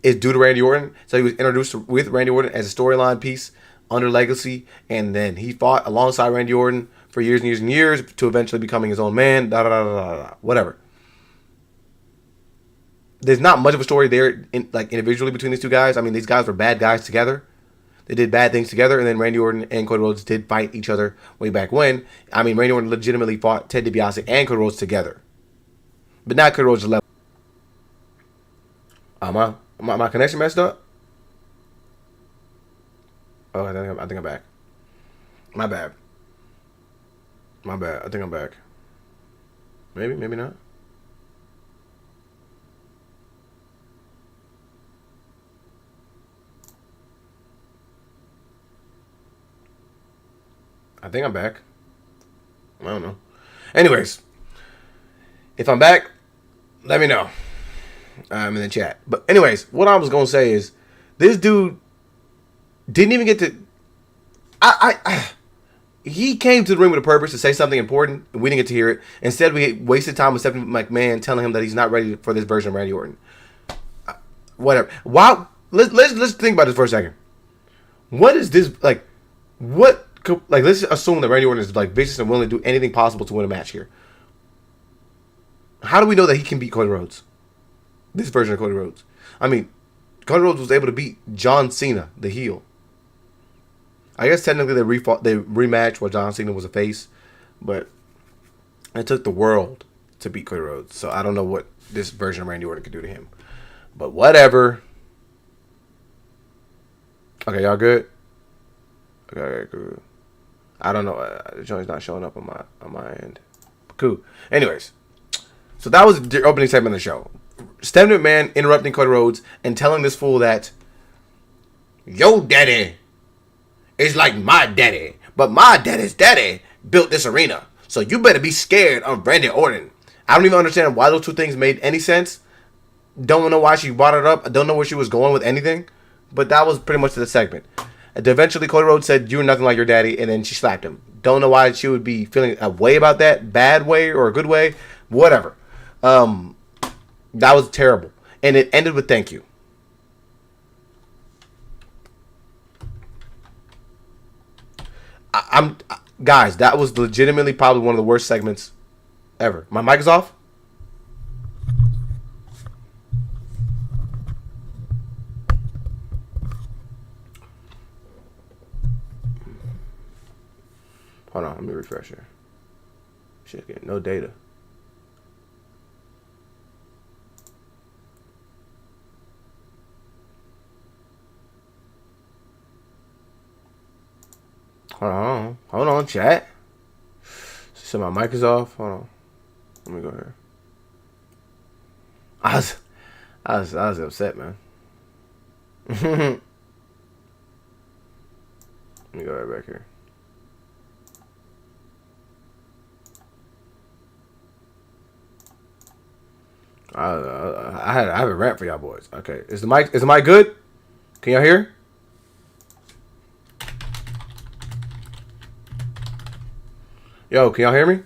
is due to Randy Orton. So he was introduced with Randy Orton as a storyline piece under Legacy, and then he fought alongside Randy Orton for years and years and years to eventually becoming his own man. Whatever. There's not much of a story there, like individually between these two guys. I mean, these guys were bad guys together. They did bad things together, and then Randy Orton and Cody Rhodes did fight each other way back when. I mean, Randy Orton legitimately fought Ted DiBiase and Cody Rhodes together, but not Cody Rhodes' level. My connection messed up. Oh, I think I'm back. My bad. I think I'm back. Maybe not. I think I'm back. I don't know. Anyways, if I'm back, let me know. In the chat. But anyways, what I was gonna say is, this dude didn't even get to. He came to the ring with a purpose to say something important, and we didn't get to hear it. Instead, we wasted time with Stephanie McMahon telling him that he's not ready for this version of Randy Orton. Whatever. Wow. Let's think about this for a second. What is this like? What? Like, let's assume that Randy Orton is like vicious and willing to do anything possible to win a match here. How do we know that he can beat Cody Rhodes? This version of Cody Rhodes. I mean, Cody Rhodes was able to beat John Cena, the heel. I guess technically they rematched while John Cena was a face, but it took the world to beat Cody Rhodes. So I don't know what this version of Randy Orton could do to him. But whatever. Okay, y'all good? Okay, good. I don't know. The joint's not showing up on my end. Cool. Anyways, so that was the opening segment of the show. Stephanie McMahon interrupting Cody Rhodes and telling this fool that your daddy is like my daddy, but my daddy's daddy built this arena, so you better be scared of Randy Orton. I don't even understand why those two things made any sense. Don't know why she brought it up. I don't know where she was going with anything, but that was pretty much the segment. And eventually, Cody Rhodes said, "You're nothing like your daddy," and then she slapped him. Don't know why she would be feeling a way about that, bad way or a good way, whatever. That was terrible, and it ended with "thank you." Guys, that was legitimately probably one of the worst segments ever. My mic is off. Hold on, let me refresh here. Shit, getting no data. Hold on, chat. So my mic is off. Hold on. Let me go here. I was upset, man. Let me go right back here. I have a rant for y'all boys. Okay, is the mic good? Can y'all hear? Yo, can y'all hear me?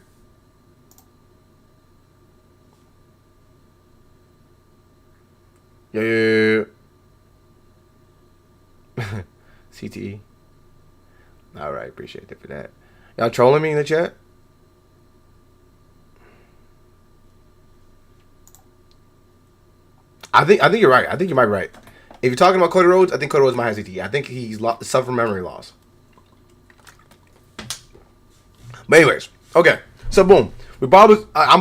Yeah. CTE. All right, appreciate it for that. Y'all trolling me in the chat? I think you're right. I think you might be right. If you're talking about Cody Rhodes, I think Cody Rhodes might have CTE. I think he's suffered memory loss. But anyways, okay. So boom, we probably I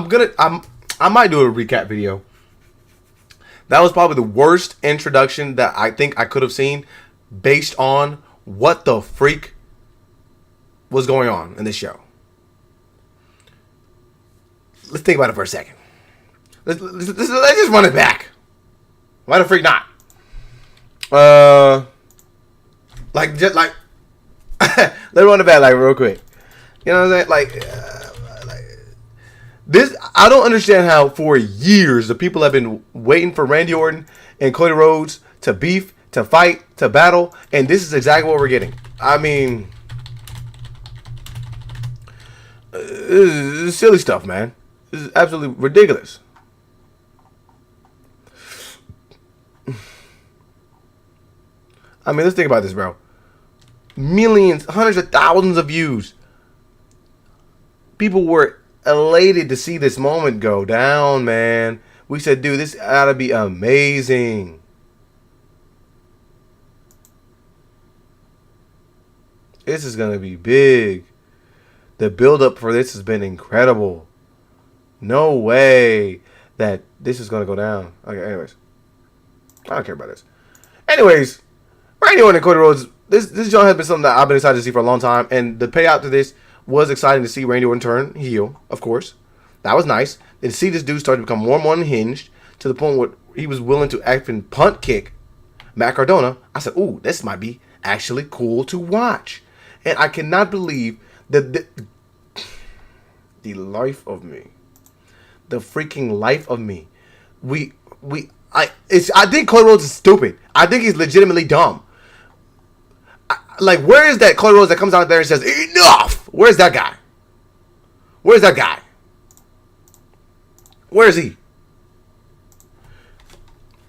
might do a recap video. That was probably the worst introduction that I think I could have seen based on what the freak was going on in this show. Let's think about it for a second. Let's just run it back. Why the freak not? Let's run it back like real quick. You know what I'm saying? This, I don't understand how for years the people have been waiting for Randy Orton and Cody Rhodes to beef, to fight, to battle, and this is exactly what we're getting. I mean, this is silly stuff, man. This is absolutely ridiculous. I mean, let's think about this, bro. Millions, hundreds of thousands of views. People were elated to see this moment go down, man. We said, dude, this ought to be amazing. This is going to be big. The build-up for this has been incredible. No way that this is going to go down. Okay, anyways. I don't care about this. Anyways, Randy Orton and Cody Rhodes, this joint has been something that I've been excited to see for a long time, and the payout to this was exciting to see Randy Orton turn heel, of course. That was nice. And to see this dude start to become more and more unhinged to the point where he was willing to actually punt kick Matt Cardona. I said, ooh, this might be actually cool to watch. And I cannot believe that the life of me, the freaking life of me, I think Cody Rhodes is stupid. I think he's legitimately dumb. Where is that Cody Rhodes that comes out there and says, enough? Where's that guy? Where's that guy? Where is he?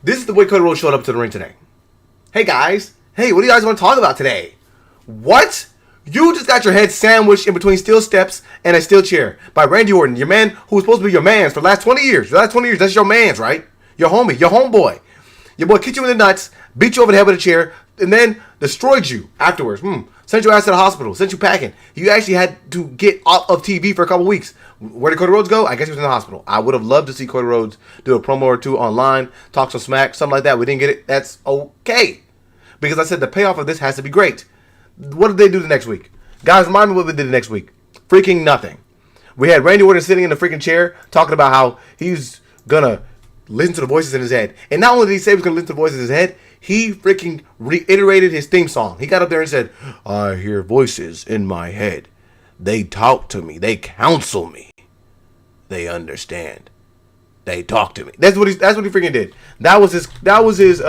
This is the way Cody Rhodes showed up to the ring today. Hey, guys. Hey, what do you guys want to talk about today? What? You just got your head sandwiched in between steel steps and a steel chair by Randy Orton, your man who was supposed to be your man for the last 20 years. The last 20 years, that's your man's, right? Your homie, your homeboy. Your boy kicked you in the nuts, beat you over the head with a chair, and then destroyed you afterwards. Sent your ass to the hospital, sent you packing. You actually had to get off of TV for a couple weeks. Where did Cody Rhodes go? I guess he was in the hospital. I would have loved to see Cody Rhodes do a promo or two online, talk some smack, something like that. We didn't get it. That's okay. Because I said the payoff of this has to be great. What did they do the next week? Guys, remind me what we did the next week. Freaking nothing. We had Randy Orton sitting in the freaking chair talking about how he's going to listen to the voices in his head. And not only did he say he was going to listen to the voices in his head, he freaking reiterated his theme song. He got up there and said, I hear voices in my head. They talk to me. They counsel me. They understand. They talk to me. That's what he freaking did. That was his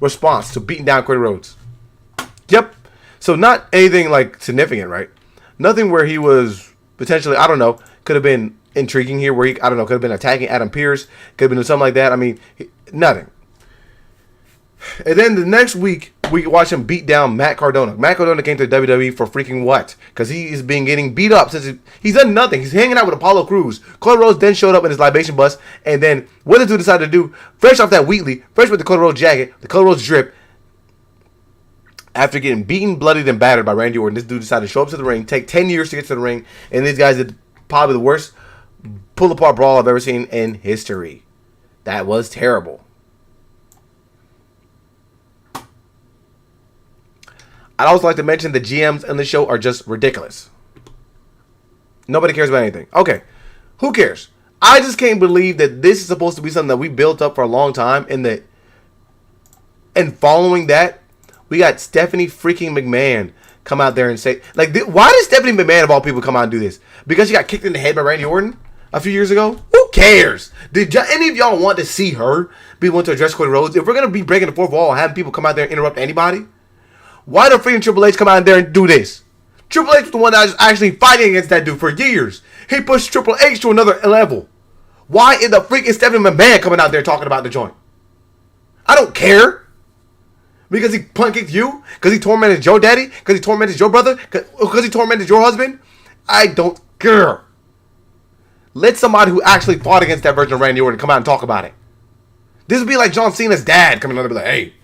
response to beating down Cody Rhodes. Yep. So not anything like significant, right? Nothing where he was potentially, I don't know, could have been intriguing here where he, I don't know, could have been attacking Adam Pearce, could have been doing something like that. I mean, nothing. And then the next week, we watch him beat down Matt Cardona. Matt Cardona came to the WWE for freaking what? Because he is being getting beat up since he's done nothing. He's hanging out with Apollo Crews. Cody Rhodes then showed up in his libation bus, and then what did he decide to do? Fresh off that Wheatley, fresh with the Cody Rhodes jacket, the Cody Rhodes drip, After getting beaten, bloodied, and battered by Randy Orton, this dude decided to show up to the ring, take 10 years to get to the ring, and these guys did probably the worst pull-apart brawl I've ever seen in history. That was terrible. I'd also like to mention the GMs in the show are just ridiculous. Nobody cares about anything. Okay, who cares? I just can't believe that this is supposed to be something that we built up for a long time, and following that, we got Stephanie freaking McMahon come out there and say, like, why did Stephanie McMahon of all people come out and do this? Because she got kicked in the head by Randy Orton a few years ago? Who cares? Did any of y'all want to see her be one to address Cody Rhodes? If we're going to be breaking the fourth wall and having people come out there and interrupt anybody, why the freaking Triple H come out there and do this? Triple H was the one that was actually fighting against that dude for years. He pushed Triple H to another level. Why is the freaking Stephanie McMahon coming out there talking about the joint? I don't care. Because he punt kicked you? Because he tormented your daddy? Because he tormented your brother? Because he tormented your husband? I don't care. Let somebody who actually fought against that version of Randy Orton come out and talk about it. This would be like John Cena's dad coming out and be like, hey,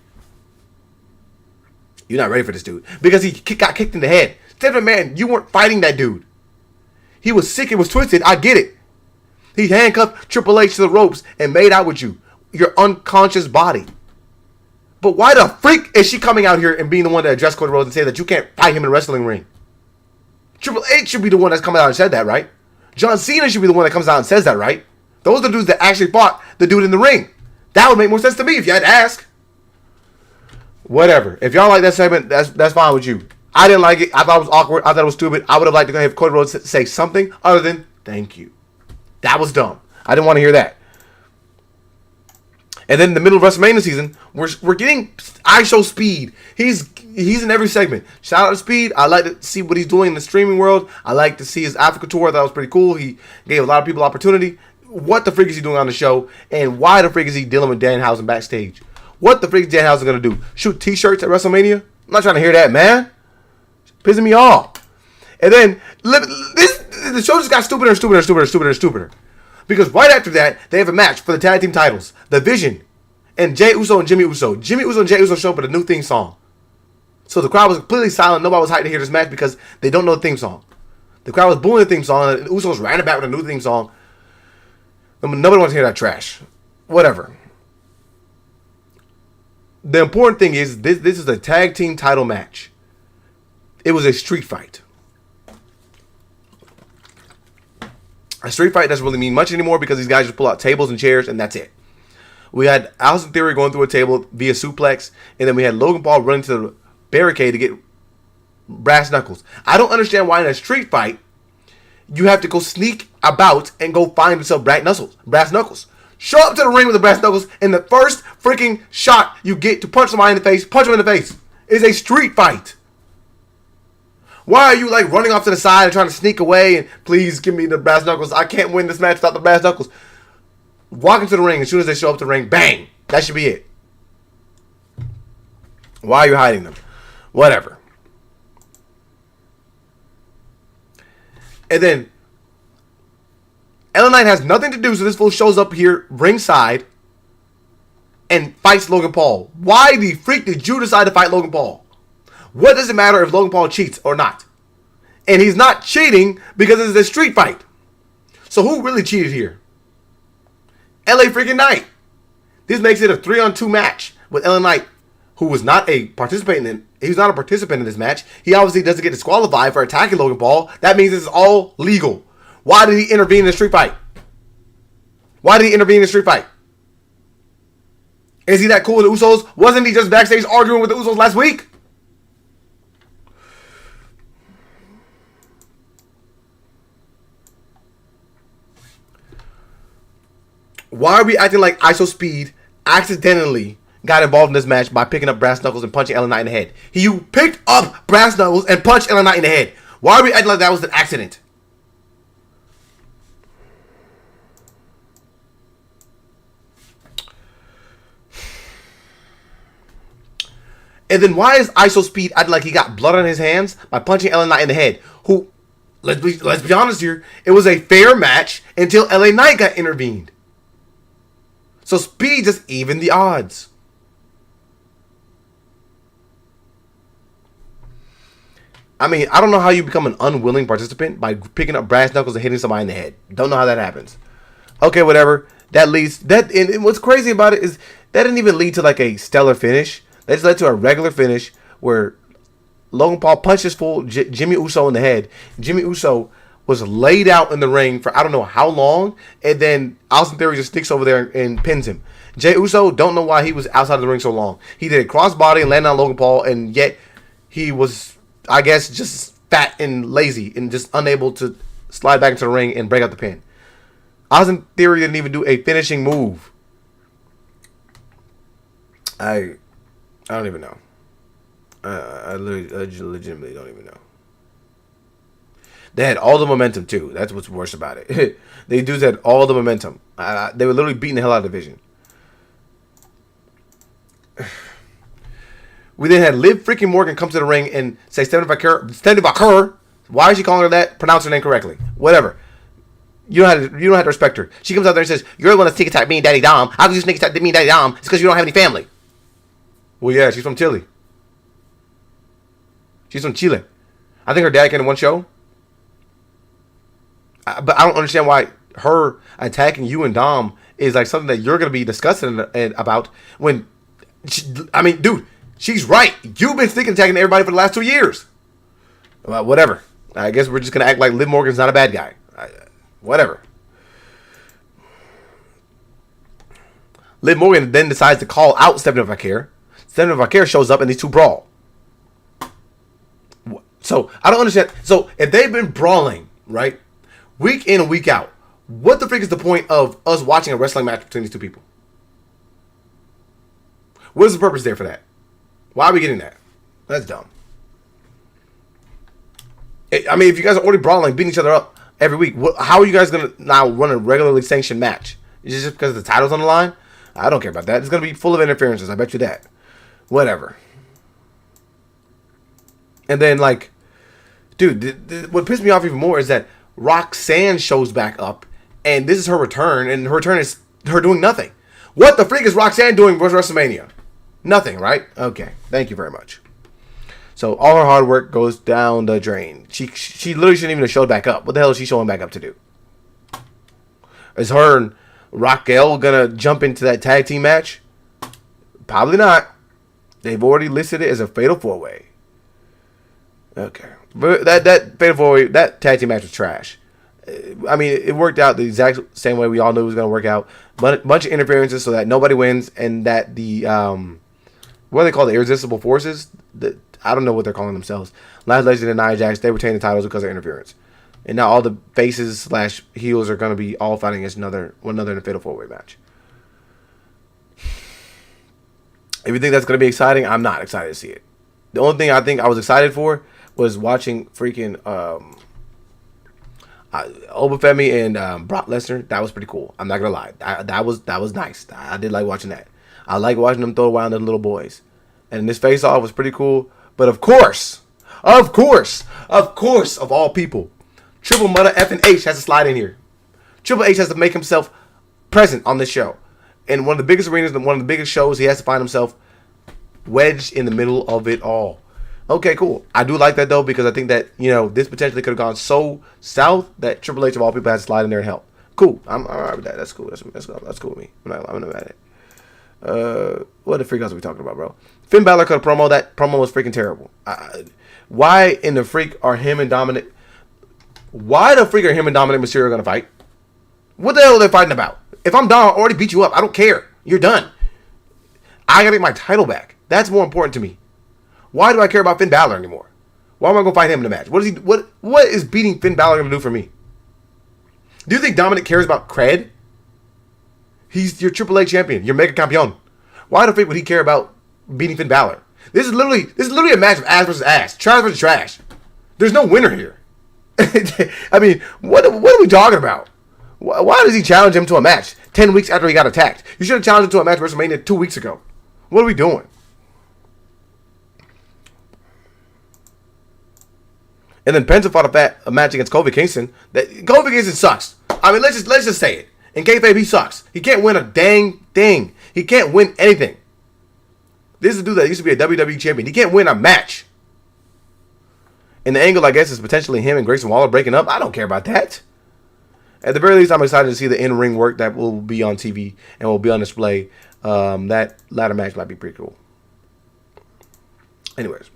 you're not ready for this dude. Because he got kicked in the head. Stephanie McMahon, you weren't fighting that dude. He was sick and was twisted. I get it. He handcuffed Triple H to the ropes and made out with you. Your unconscious body. But why the freak is she coming out here and being the one to address Cody Rhodes and say that you can't fight him in a wrestling ring? Triple H should be the one that's coming out and said that, right? John Cena should be the one that comes out and says that, right? Those are the dudes that actually fought the dude in the ring. That would make more sense to me if you had to ask. Whatever. If y'all like that segment, that's fine with you. I didn't like it. I thought it was awkward. I thought it was stupid. I would have liked to go have Cody Rhodes say something other than thank you. That was dumb. I didn't want to hear that. And then in the middle of WrestleMania season, we're getting ISO Speed. He's in every segment. Shout out to Speed. I like to see what he's doing in the streaming world. I like to see his Africa tour. That was pretty cool. He gave a lot of people opportunity. What the freak is he doing on the show? And why the freak is he dealing with Danhausen backstage? What the freak is Danhausen going to do? Shoot t-shirts at WrestleMania? I'm not trying to hear that, man. It's pissing me off. And then the show just got stupider and stupider and stupider and stupider and stupider. Because right after that, they have a match for the tag team titles. The Vision and Jey Uso and Jimmy Uso. Jimmy Uso and Jey Uso show up with a new theme song. So the crowd was completely silent. Nobody was hyped to hear this match because they don't know the theme song. The crowd was booing the theme song. And the Usos ran it back with a new theme song. Nobody wants to hear that trash. Whatever. The important thing is this is a tag team title match. It was a street fight. A street fight doesn't really mean much anymore because these guys just pull out tables and chairs and that's it. We had Austin Theory going through a table via suplex, and then we had Logan Paul running to the barricade to get brass knuckles. I don't understand why in a street fight you have to go sneak about and go find yourself brass knuckles. Show up to the ring with the brass knuckles, and the first freaking shot you get to punch somebody in the face, punch them in the face. It's a street fight. Why are you like running off to the side and trying to sneak away and please give me the brass knuckles? I can't win this match without the brass knuckles. Walk into the ring. As soon as they show up to the ring, bang. That should be it. Why are you hiding them? Whatever. And then LA Knight has nothing to do, so this fool shows up here ringside and fights Logan Paul. Why the freak did you decide to fight Logan Paul? What does it matter if Logan Paul cheats or not? And he's not cheating because it's a street fight. So who really cheated here? LA freaking Knight. This makes it a 3-on-2 match with LA Knight, who was not a participant in. He's not a participant in this match. He obviously doesn't get disqualified for attacking Logan Paul. That means this is all legal. Why did he intervene in the street fight? Why did he intervene in the street fight? Is he that cool with the Usos? Wasn't he just backstage arguing with the Usos last week? Why are we acting like ISO Speed accidentally got involved in this match by picking up brass knuckles and punching LA Knight in the head? You picked up brass knuckles and punched LA Knight in the head. Why are we acting like that was an accident? And then why is ISO Speed acting like he got blood on his hands by punching LA Knight in the head? Who, let's be honest here, it was a fair match until LA Knight got intervened. So Speed just evened the odds. I mean, I don't know how you become an unwilling participant by picking up brass knuckles and hitting somebody in the head. Don't know how that happens. Okay, whatever. That leads and what's crazy about it is that didn't even lead to like a stellar finish. That just led to a regular finish where Logan Paul punches full Jimmy Uso in the head. Jimmy Uso was laid out in the ring for I don't know how long, and then Austin Theory just sticks over there and pins him. Jey Uso, don't know why he was outside of the ring so long. He did a crossbody and landed on Logan Paul, and yet he was, I guess, just fat and lazy and just unable to slide back into the ring and break out the pin. Austin Theory didn't even do a finishing move. I don't even know. I legitimately don't even know. They had all the momentum too. That's what's worse about it. They dudes had all the momentum. They were literally beating the hell out of the division. We then had Liv freaking Morgan come to the ring and say Stephanie Vaquer. Why is she calling her that? Pronounce her name correctly. Whatever. You don't have to respect her. She comes out there and says, "You're the one that's sneak attack me and Daddy Dom. How can you sneak attack me and Daddy Dom? It's because you don't have any family." Well, yeah, she's from Chile. She's from Chile. I think her dad came to one show. But I don't understand why her attacking you and Dom is like something that you're going to be discussing about when, I mean, dude, she's right. You've been sneak attacking everybody for the last 2 years. Well, whatever. I guess we're just going to act like Liv Morgan's not a bad guy. Whatever. Liv Morgan then decides to call out Stephanie Vaquer. Stephanie Vaquer shows up and these two brawl. So, I don't understand. So, if they've been brawling, right, week in and week out, what the freak is the point of us watching a wrestling match between these two people? What is the purpose there for that? Why are we getting that? That's dumb. I mean, if you guys are already brawling, beating each other up every week, how are you guys going to now run a regularly sanctioned match? Is it just because the title's on the line? I don't care about that. It's going to be full of interferences. I bet you that. Whatever. And then, like, dude, what pissed me off even more is that Roxanne shows back up, and this is her return, and her return is her doing nothing. What the freak is Roxanne doing for WrestleMania? Nothing, right? Okay, thank you very much. So all her hard work goes down the drain. She literally shouldn't even have showed back up. What the hell is she showing back up to do? Is her and Raquel gonna jump into that tag team match? Probably not. They've already listed it as a fatal 4-way. Okay. But that fatal 4-way, that tag team match was trash. I mean, it worked out the exact same way we all knew it was going to work out. But bunch of interferences so that nobody wins, and that the what do they call the irresistible forces? I don't know what they're calling themselves. Last Legend and Nia Jax, they retain the titles because of interference. And now all the faces / heels are going to be all fighting against one another in a fatal 4-way match. If you think that's going to be exciting, I'm not excited to see it. The only thing I think I was excited for was watching freaking FEMI and Brock Lesnar. That was pretty cool. I'm not gonna lie. That was nice. I did like watching that. I like watching them throw around the little boys. And this face off was pretty cool. But of course, of all people, Triple Mother F and H has to slide in here. Triple H has to make himself present on this show. In one of the biggest arenas, one of the biggest shows, he has to find himself wedged in the middle of it all. Okay, cool. I do like that, though, because I think that, this potentially could have gone so south that Triple H, of all people, had to slide in there and help. Cool. I'm all right with that. That's cool. That's cool with me. I'm not mad at it. What the freak else are we talking about, bro? Finn Balor cut a promo. That promo was freaking terrible. Why in the freak are him and Dominic... Why the freak are him and Dominic Mysterio going to fight? What the hell are they fighting about? If I'm Dom, I already beat you up. I don't care. You're done. I got to get my title back. That's more important to me. Why do I care about Finn Balor anymore? Why am I going to fight him in the match? What is beating Finn Balor going to do for me? Do you think Dominic cares about cred? He's your AAA champion. Your Mega Campeon. Why the freak would he care about beating Finn Balor? This is literally a match of ass versus ass. Trash versus trash. There's no winner here. I mean, what are we talking about? Why does he challenge him to a match 10 weeks after he got attacked? You should have challenged him to a match at WrestleMania 2 weeks ago. What are we doing? And then Penta fought a match against Kofi Kingston. Kofi Kingston sucks. I mean, let's just say it. In kayfabe, he sucks. He can't win a dang thing. He can't win anything. This is a dude that used to be a WWE champion. He can't win a match. And the angle, I guess, is potentially him and Grayson Waller breaking up. I don't care about that. At the very least, I'm excited to see the in-ring work that will be on TV and will be on display. That ladder match might be pretty cool. Anyways.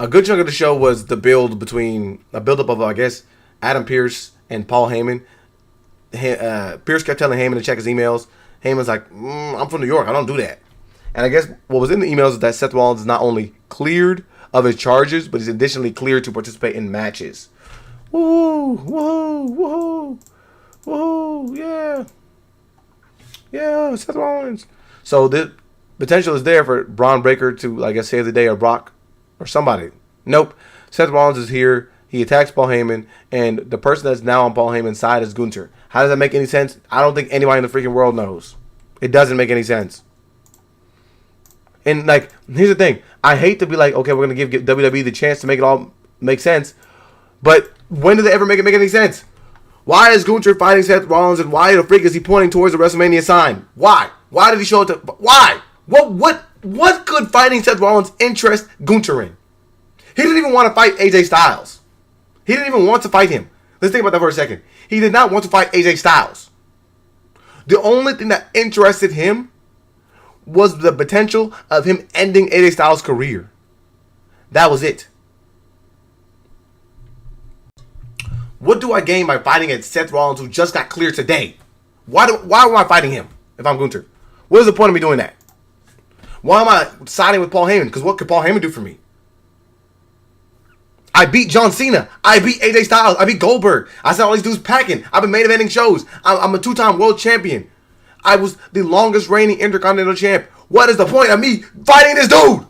A good chunk of the show was the build between a buildup of, I guess, Adam Pearce and Paul Heyman. Pearce kept telling Heyman to check his emails. Heyman's like, I'm from New York. I don't do that. And I guess what was in the emails is that Seth Rollins is not only cleared of his charges, but he's additionally cleared to participate in matches. Woo, whoa, whoa, whoa, yeah. Yeah, Seth Rollins. So the potential is there for Braun Breaker to, I guess, save the day, or Brock or somebody. Nope. Seth Rollins is here. He attacks Paul Heyman, and the person that's now on Paul Heyman's side is Gunther. How does that make any sense? I don't think anybody in the freaking world knows. It doesn't make any sense. And, like, here's the thing. I hate to be like, okay, we're going to give WWE the chance to make it all make sense. But when did they ever make it make any sense? Why is Gunther fighting Seth Rollins, and why the freak is he pointing towards the WrestleMania sign? Why? Why did he show it to... Why? What could fighting Seth Rollins interest Gunther in? He didn't even want to fight AJ Styles. He didn't even want to fight him. Let's think about that for a second. He did not want to fight AJ Styles. The only thing that interested him was the potential of him ending AJ Styles' career. That was it. What do I gain by fighting at Seth Rollins, who just got cleared today? Why am I fighting him if I'm Gunther? What is the point of me doing that? Why am I siding with Paul Heyman? Because what could Paul Heyman do for me? I beat John Cena. I beat AJ Styles. I beat Goldberg. I said all these dudes packing. I've been main eventing shows. I'm a 2-time world champion. I was the longest reigning Intercontinental champ. What is the point of me fighting this dude?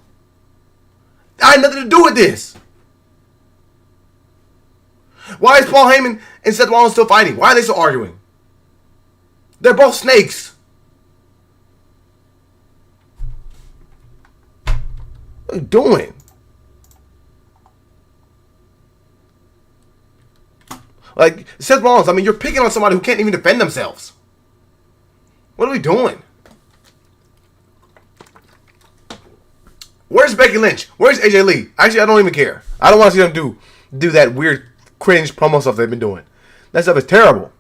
I had nothing to do with this. Why is Paul Heyman and Seth Rollins still fighting? Why are they still arguing? They're both snakes. What are you doing? Like, Seth Rollins, I mean, you're picking on somebody who can't even defend themselves. What are we doing? Where's Becky Lynch? Where's AJ Lee? Actually, I don't even care. I don't want to see them do that weird, cringe promo stuff they've been doing. That stuff is terrible.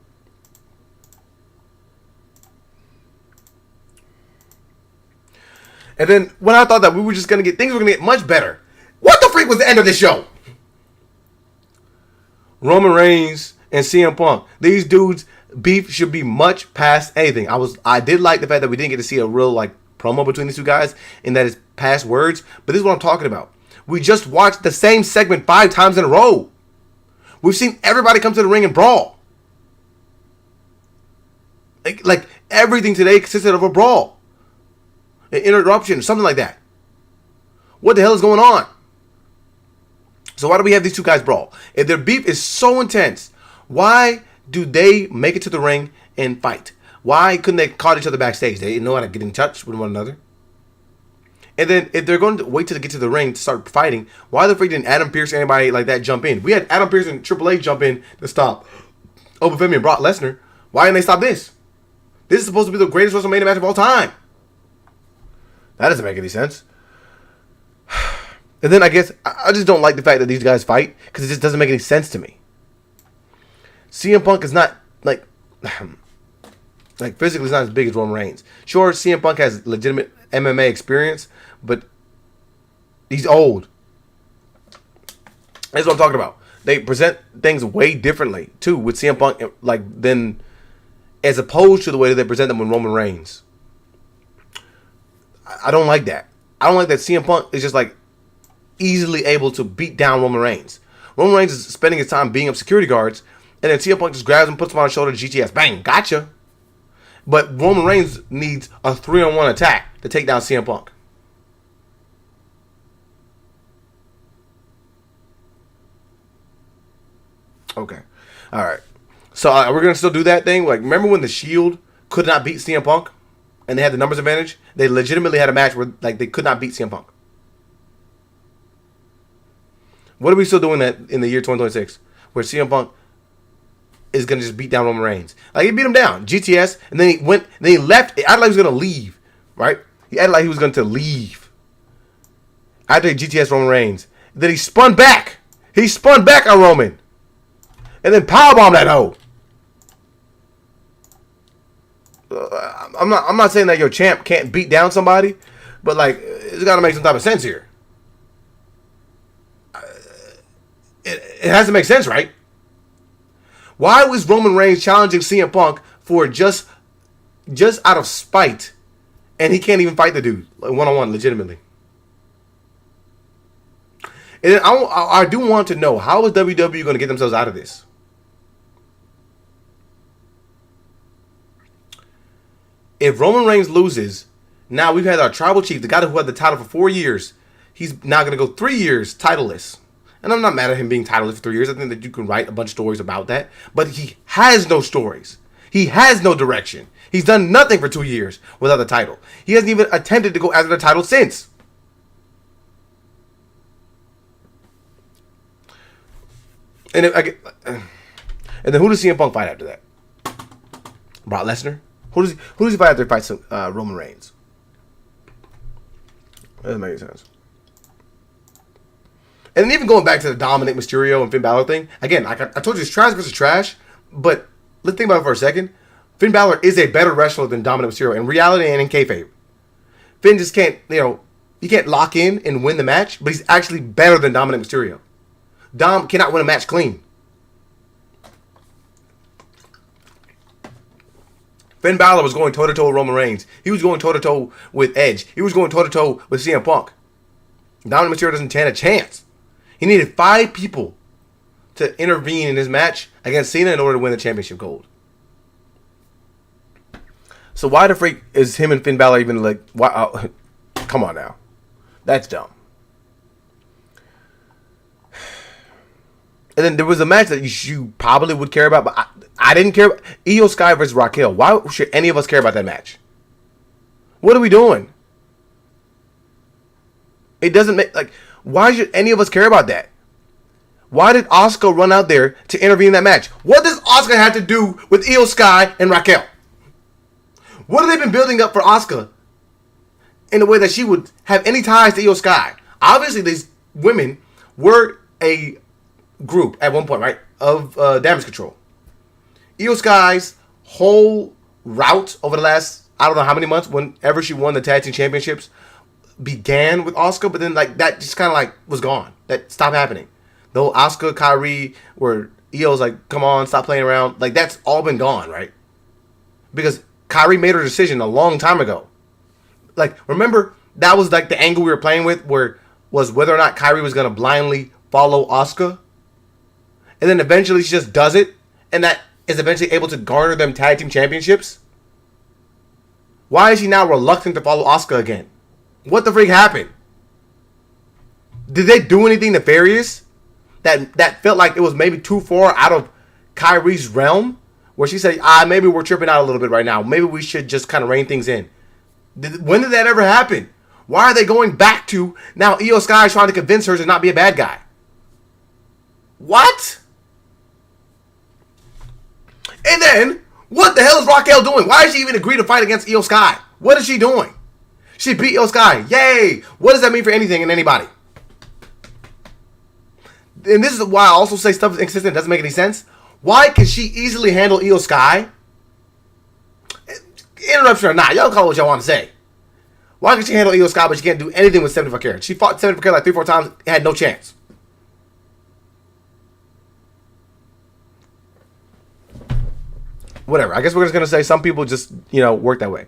And then when I thought that we were just going to get, things were going to get much better. What the freak was the end of this show? Roman Reigns and CM Punk. These dudes' beef should be much past anything. I did like the fact that we didn't get to see a real promo between these two guys, and that is past words. But this is what I'm talking about. We just watched the same segment 5 times in a row. We've seen everybody come to the ring and brawl. Like everything today consisted of a brawl, an interruption, something like that. What the hell is going on? So why do we have these two guys brawl? If their beef is so intense, why do they make it to the ring and fight? Why couldn't they call each other backstage? They didn't know how to get in touch with one another. And then if they're going to wait till they get to the ring to start fighting, why the freak didn't Adam Pearce or anybody like that jump in? We had Adam Pearce and Triple H jump in to stop FEMI and Brock Lesnar. Why didn't they stop this? This is supposed to be the greatest WrestleMania match of all time. That doesn't make any sense. And then I guess I just don't like the fact that these guys fight, because it just doesn't make any sense to me. CM Punk is not like physically, is not as big as Roman Reigns. Sure, CM Punk has legitimate MMA experience, but he's old. That's what I'm talking about. They present things way differently too with CM Punk, than as opposed to the way that they present them with Roman Reigns. I don't like that. I don't like that CM Punk is just easily able to beat down Roman Reigns. Roman Reigns is spending his time beating up security guards, and then CM Punk just grabs him, puts him on his shoulder, GTS, bang, gotcha. But Roman Reigns needs a 3-on-1 attack to take down CM Punk. Okay. All right. So we're going to still do that thing. Remember when the Shield could not beat CM Punk and they had the numbers advantage? They legitimately had a match where they could not beat CM Punk. What are we still doing that in the year 2026 where CM Punk is going to just beat down Roman Reigns? He beat him down. GTS, and then he left. He acted like he was going to leave, right? He acted like he was going to leave. after he GTS Roman Reigns. Then he spun back. He spun back on Roman. And then powerbombed that hoe. I'm not saying that your champ can't beat down somebody, but like it's got to make some type of sense here. It has to make sense, right? Why was Roman Reigns challenging CM Punk for just out of spite, and he can't even fight the dude like one-on-one legitimately? And I do want to know, how is WWE going to get themselves out of this? If Roman Reigns loses, now we've had our tribal chief, the guy who had the title for 4 years, he's now going to go 3 years titleless. And I'm not mad at him being titleless for 3 years. I think that you can write a bunch of stories about that. But he has no stories. He has no direction. He's done nothing for 2 years without the title. He hasn't even attempted to go after the title since. And then who does CM Punk fight after that? Brock Lesnar? Who does he fight after he fights Roman Reigns? That doesn't make any sense. And then even going back to the Dominic Mysterio and Finn Balor thing, again, like I told you, it's trash versus trash, but let's think about it for a second. Finn Balor is a better wrestler than Dominic Mysterio in reality and in kayfabe. Finn just can't, he can't lock in and win the match, but he's actually better than Dominic Mysterio. Dom cannot win a match clean. Finn Balor was going toe-to-toe with Roman Reigns. He was going toe-to-toe with Edge. He was going toe-to-toe with CM Punk. Dominic Mysterio doesn't stand a chance. He needed 5 people to intervene in his match against Cena in order to win the championship gold. So why the freak is him and Finn Balor even like... Why? Come on now. That's dumb. And then there was a match that you probably would care about, but I didn't care about. Io Sky versus Raquel. Why should any of us care about that match? What are we doing? It doesn't make, like, why should any of us care about that? Why did Asuka run out there to intervene in that match? What does Asuka have to do with Io Sky and Raquel? What have they been building up for Asuka in a way that she would have any ties to Io Sky? Obviously, these women were a group at one point, right, of Damage Control. Io Sky's whole route over the last, I don't know how many months, whenever she won the tag team championships, began with Asuka, but then like that just kind of like was gone. That stopped happening. Though Asuka, Kyrie, where Io's like, come on, stop playing around, like that's all been gone, right? Because Kyrie made her decision a long time ago. Like, remember, that was like the angle we were playing with, where was whether or not Kyrie was going to blindly follow Asuka. And then eventually she just does it, and that is eventually able to garner them tag team championships. Why is she now reluctant to follow Asuka again? What the freak happened? Did they do anything nefarious that felt like it was maybe too far out of Kyrie's realm? Where she said, maybe we're tripping out a little bit right now. Maybe we should just kind of rein things in. When did that ever happen? Why are they going back to now Io Sky trying to convince her to not be a bad guy? What? And then, what the hell is Raquel doing? Why did she even agree to fight against Io Sky? What is she doing? She beat Io Sky. Yay! What does that mean for anything and anybody? And this is why I also say stuff is inconsistent. It doesn't make any sense. Why can she easily handle Io Sky? Interruption or not, y'all call it what y'all want to say. Why can she handle Io Sky, but she can't do anything with 75 Carat? She fought 75 Carat like 3-4 times, had no chance. Whatever. I guess we're just gonna say some people just, work that way.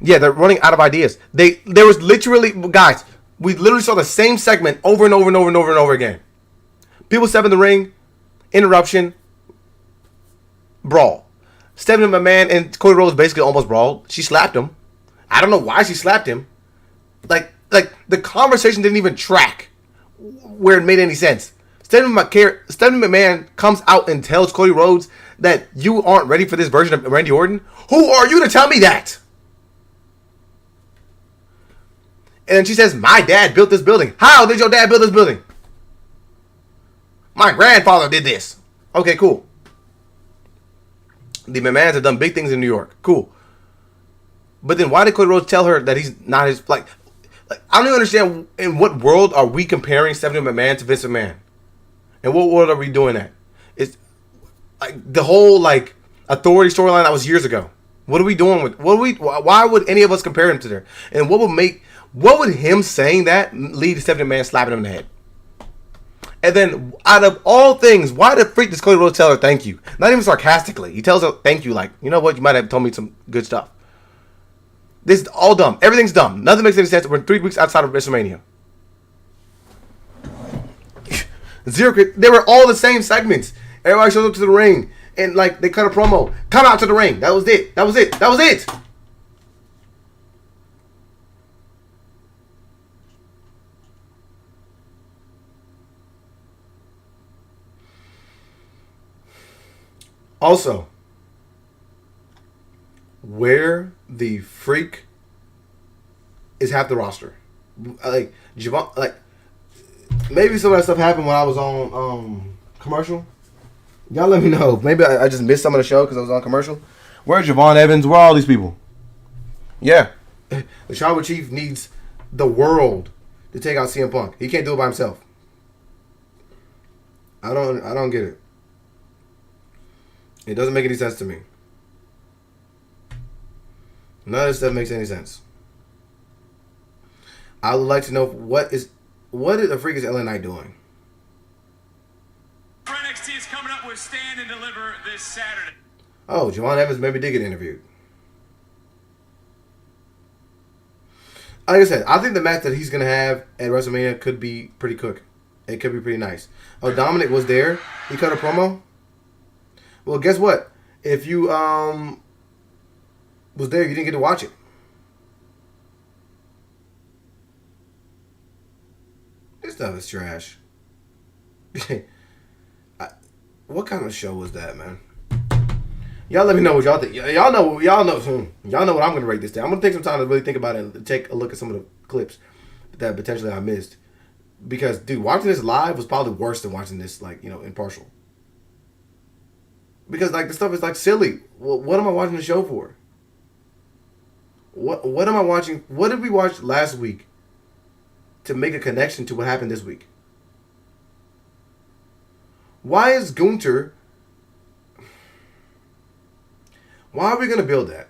Yeah, they're running out of ideas. There was literally, guys, we literally saw the same segment over and over and over and over and over again. People step in the ring, interruption, brawl. Stephanie McMahon and Cody Rhodes basically almost brawled. She slapped him. I don't know why she slapped him. Like the conversation didn't even track where it made any sense. Stephanie McMahon comes out and tells Cody Rhodes that you aren't ready for this version of Randy Orton. Who are you to tell me that? And then she says, my dad built this building. How did your dad build this building? My grandfather did this. Okay, cool. The McMahons have done big things in New York. Cool. But then why did Cody Rhodes tell her that he's not his, Like, I don't even understand in what world are we comparing Stephanie McMahon to Vince McMahon. In what world are we doing that? It's like the whole like authority storyline that was years ago. What are we doing with? Why would any of us compare him to there? And what would him saying that lead to Stephanie McMahon slapping him in the head? And then, out of all things, why the freak does Cody Rhodes tell her thank you? Not even sarcastically. He tells her thank you like, you know what? You might have told me some good stuff. This is all dumb. Everything's dumb. Nothing makes any sense. We're 3 weeks outside of WrestleMania. They were all the same segments. Everybody shows up to the ring. And, like, they cut a promo. Come out to the ring. That was it. That was it. That was it. Also, where the freak is half the roster. Like, Javon, like, maybe some of that stuff happened when I was on commercial. Y'all let me know. Maybe I just missed some of the show because I was on commercial. Where's Javon Evans? Where are all these people? Yeah. The Tribal Chief needs the world to take out CM Punk. He can't do it by himself. I don't get it. It doesn't make any sense to me. None of this stuff makes any sense. I would like to know what is the freak is LA Knight doing? NXT is coming up with Stand and Deliver this Saturday. Oh, Javon Evans maybe did get interviewed. Like I said, I think the match that he's gonna have at WrestleMania could be pretty quick. It could be pretty nice. Oh, Dominic was there. He cut a promo. Well, guess what? If you was there, you didn't get to watch it. This stuff is trash. What kind of show was that, man? Y'all let me know what y'all think. Y'all know what I'm gonna rate this down. I'm gonna take some time to really think about it and take a look at some of the clips that potentially I missed. Because, dude, watching this live was probably worse than watching this, like, in partial. Because, like, the stuff is, like, silly. What am I watching the show for? What am I watching? What did we watch last week to make a connection to what happened this week? Why is Gunther... Why are we going to build that?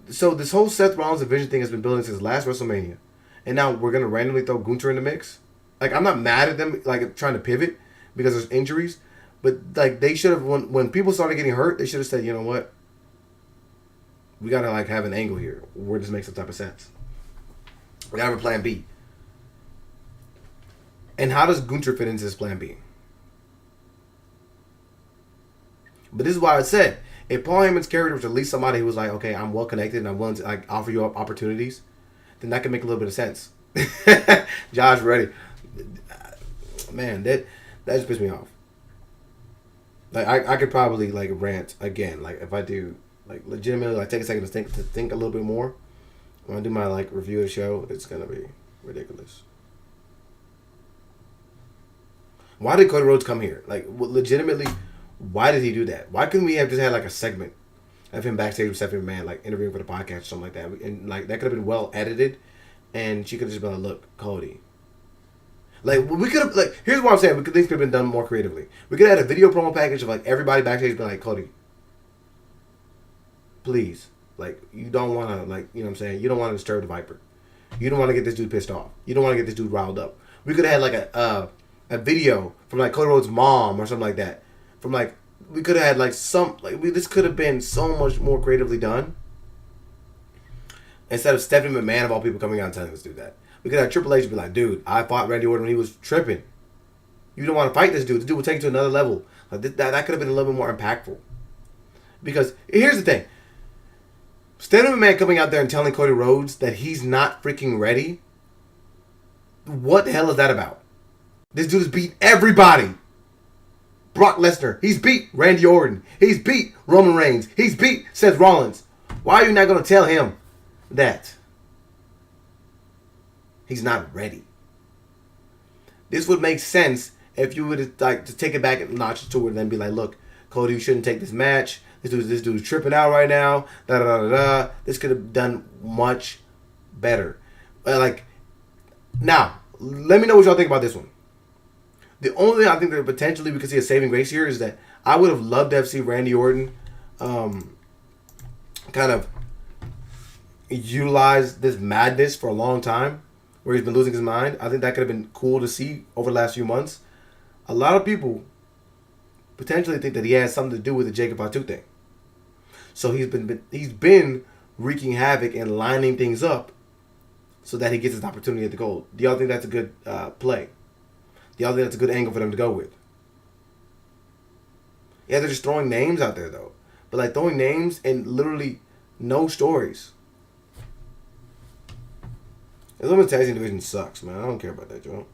So, this whole Seth Rollins division thing has been building since last WrestleMania. And now we're going to randomly throw Gunther in the mix? Like, I'm not mad at them, like, trying to pivot because there's injuries. But, like, they should have, when people started getting hurt, they should have said, you know what? We got to, like, have an angle here where this makes some type of sense. We got to have a plan B. And how does Gunther fit into this plan B? But this is why I said, if Paul Heyman's character was at least somebody who was like, okay, I'm well connected and I'm willing to, like, offer you opportunities, then that could make a little bit of sense. Josh Reddy. Man, that just pissed me off. Like, I could probably, like, rant again. Like, if I do, like, legitimately, like, take a second to think a little bit more. When I do my, like, review of the show, it's going to be ridiculous. Why did Cody Rhodes come here? Like, legitimately, why did he do that? Why couldn't we have just had, like, a segment of him backstage with Stephanie McMahon, like, interviewing for the podcast or something like that? And, like, that could have been well edited. And she could have just been like, look, Cody. Like, we could have, like, here's what I'm saying. Things could have been done more creatively. We could have had a video promo package of, like, everybody backstage being like, Cody, please. Like, you don't want to, like, you know what I'm saying? You don't want to disturb the Viper. You don't want to get this dude pissed off. You don't want to get this dude riled up. We could have had, like, a video from, like, Cody Rhodes' mom or something like that. From, like, we could have had, like, this could have been so much more creatively done. Instead of Stephanie McMahon, of all people, coming out and telling us to do that. We could have Triple H be like, dude, I fought Randy Orton when he was tripping. You don't want to fight this dude. This dude will take you to another level. Like, that could have been a little bit more impactful. Because, here's the thing. Stephanie McMahon coming out there and telling Cody Rhodes that he's not freaking ready. What the hell is that about? This dude has beat everybody. Brock Lesnar. He's beat Randy Orton. He's beat Roman Reigns. He's beat Seth Rollins. Why are you not going to tell him that he's not ready? This would make sense if you would, like, to take it back a notch to it and then be like, look, Cody, you shouldn't take this match. This dude's tripping out right now. Da da da da. This could have done much better. Like, Now, let me know what y'all think about this one. The only thing I think that potentially we could see a saving grace here is that I would have loved to have seen Randy Orton kind of utilize this madness for a long time, where he's been losing his mind. I think that could have been cool to see over the last few months. A lot of people potentially think that he has something to do with the Jacob Fatu thing. So he's been wreaking havoc and lining things up so that he gets his opportunity at the gold. Do y'all think that's a good play? Do y'all think that's a good angle for them to go with? Yeah, they're just throwing names out there, though. But, like, throwing names and literally no stories. The women's tag team division sucks, man. I don't care about that, Joe.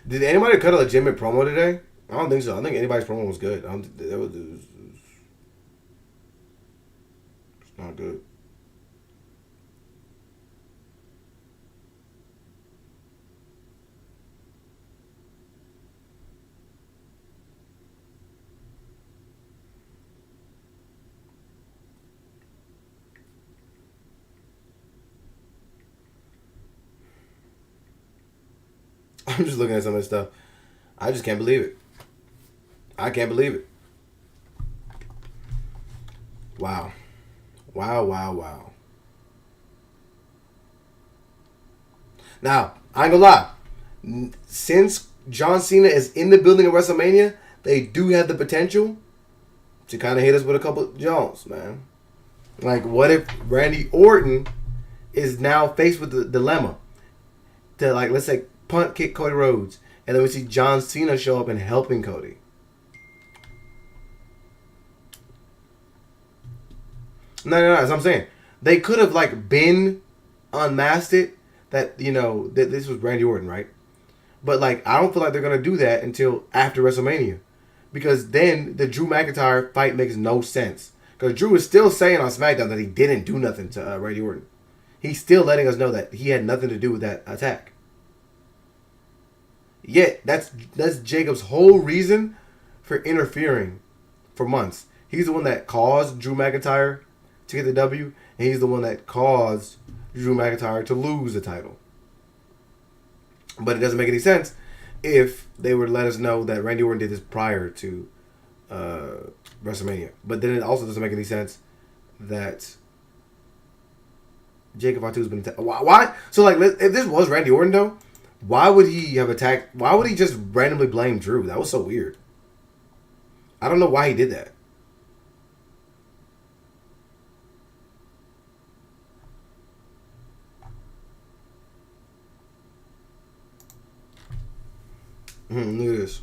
Did anybody cut a legitimate promo today? I don't think so. I think anybody's promo was good. It's not good. I'm just looking at some of this stuff. I just can't believe it. I can't believe it. Wow. Wow, wow, wow. Now, I ain't gonna lie. Since John Cena is in the building at WrestleMania, they do have the potential to kind of hit us with a couple of Jones, man. Like, what if Randy Orton is now faced with the dilemma to, like, let's say, punt kick Cody Rhodes, and then we see John Cena show up and helping Cody. No, that's what I'm saying. They could have, like, been unmasked it, that, you know, that this was Randy Orton, right? But, like, I don't feel like they're going to do that until after WrestleMania. Because then the Drew McIntyre fight makes no sense. Because Drew is still saying on SmackDown that he didn't do nothing to Randy Orton. He's still letting us know that he had nothing to do with that attack. Yet, that's Jacob's whole reason for interfering for months. He's the one that caused Drew McIntyre to get the W, and he's the one that caused Drew McIntyre to lose the title. But it doesn't make any sense if they were to let us know that Randy Orton did this prior to WrestleMania. But then it also doesn't make any sense that Jacob Fatu's been attacked. Why? So, like, if this was Randy Orton, though, why would he have attacked? Why would he just randomly blame Drew? That was so weird. I don't know why he did that. Look at this.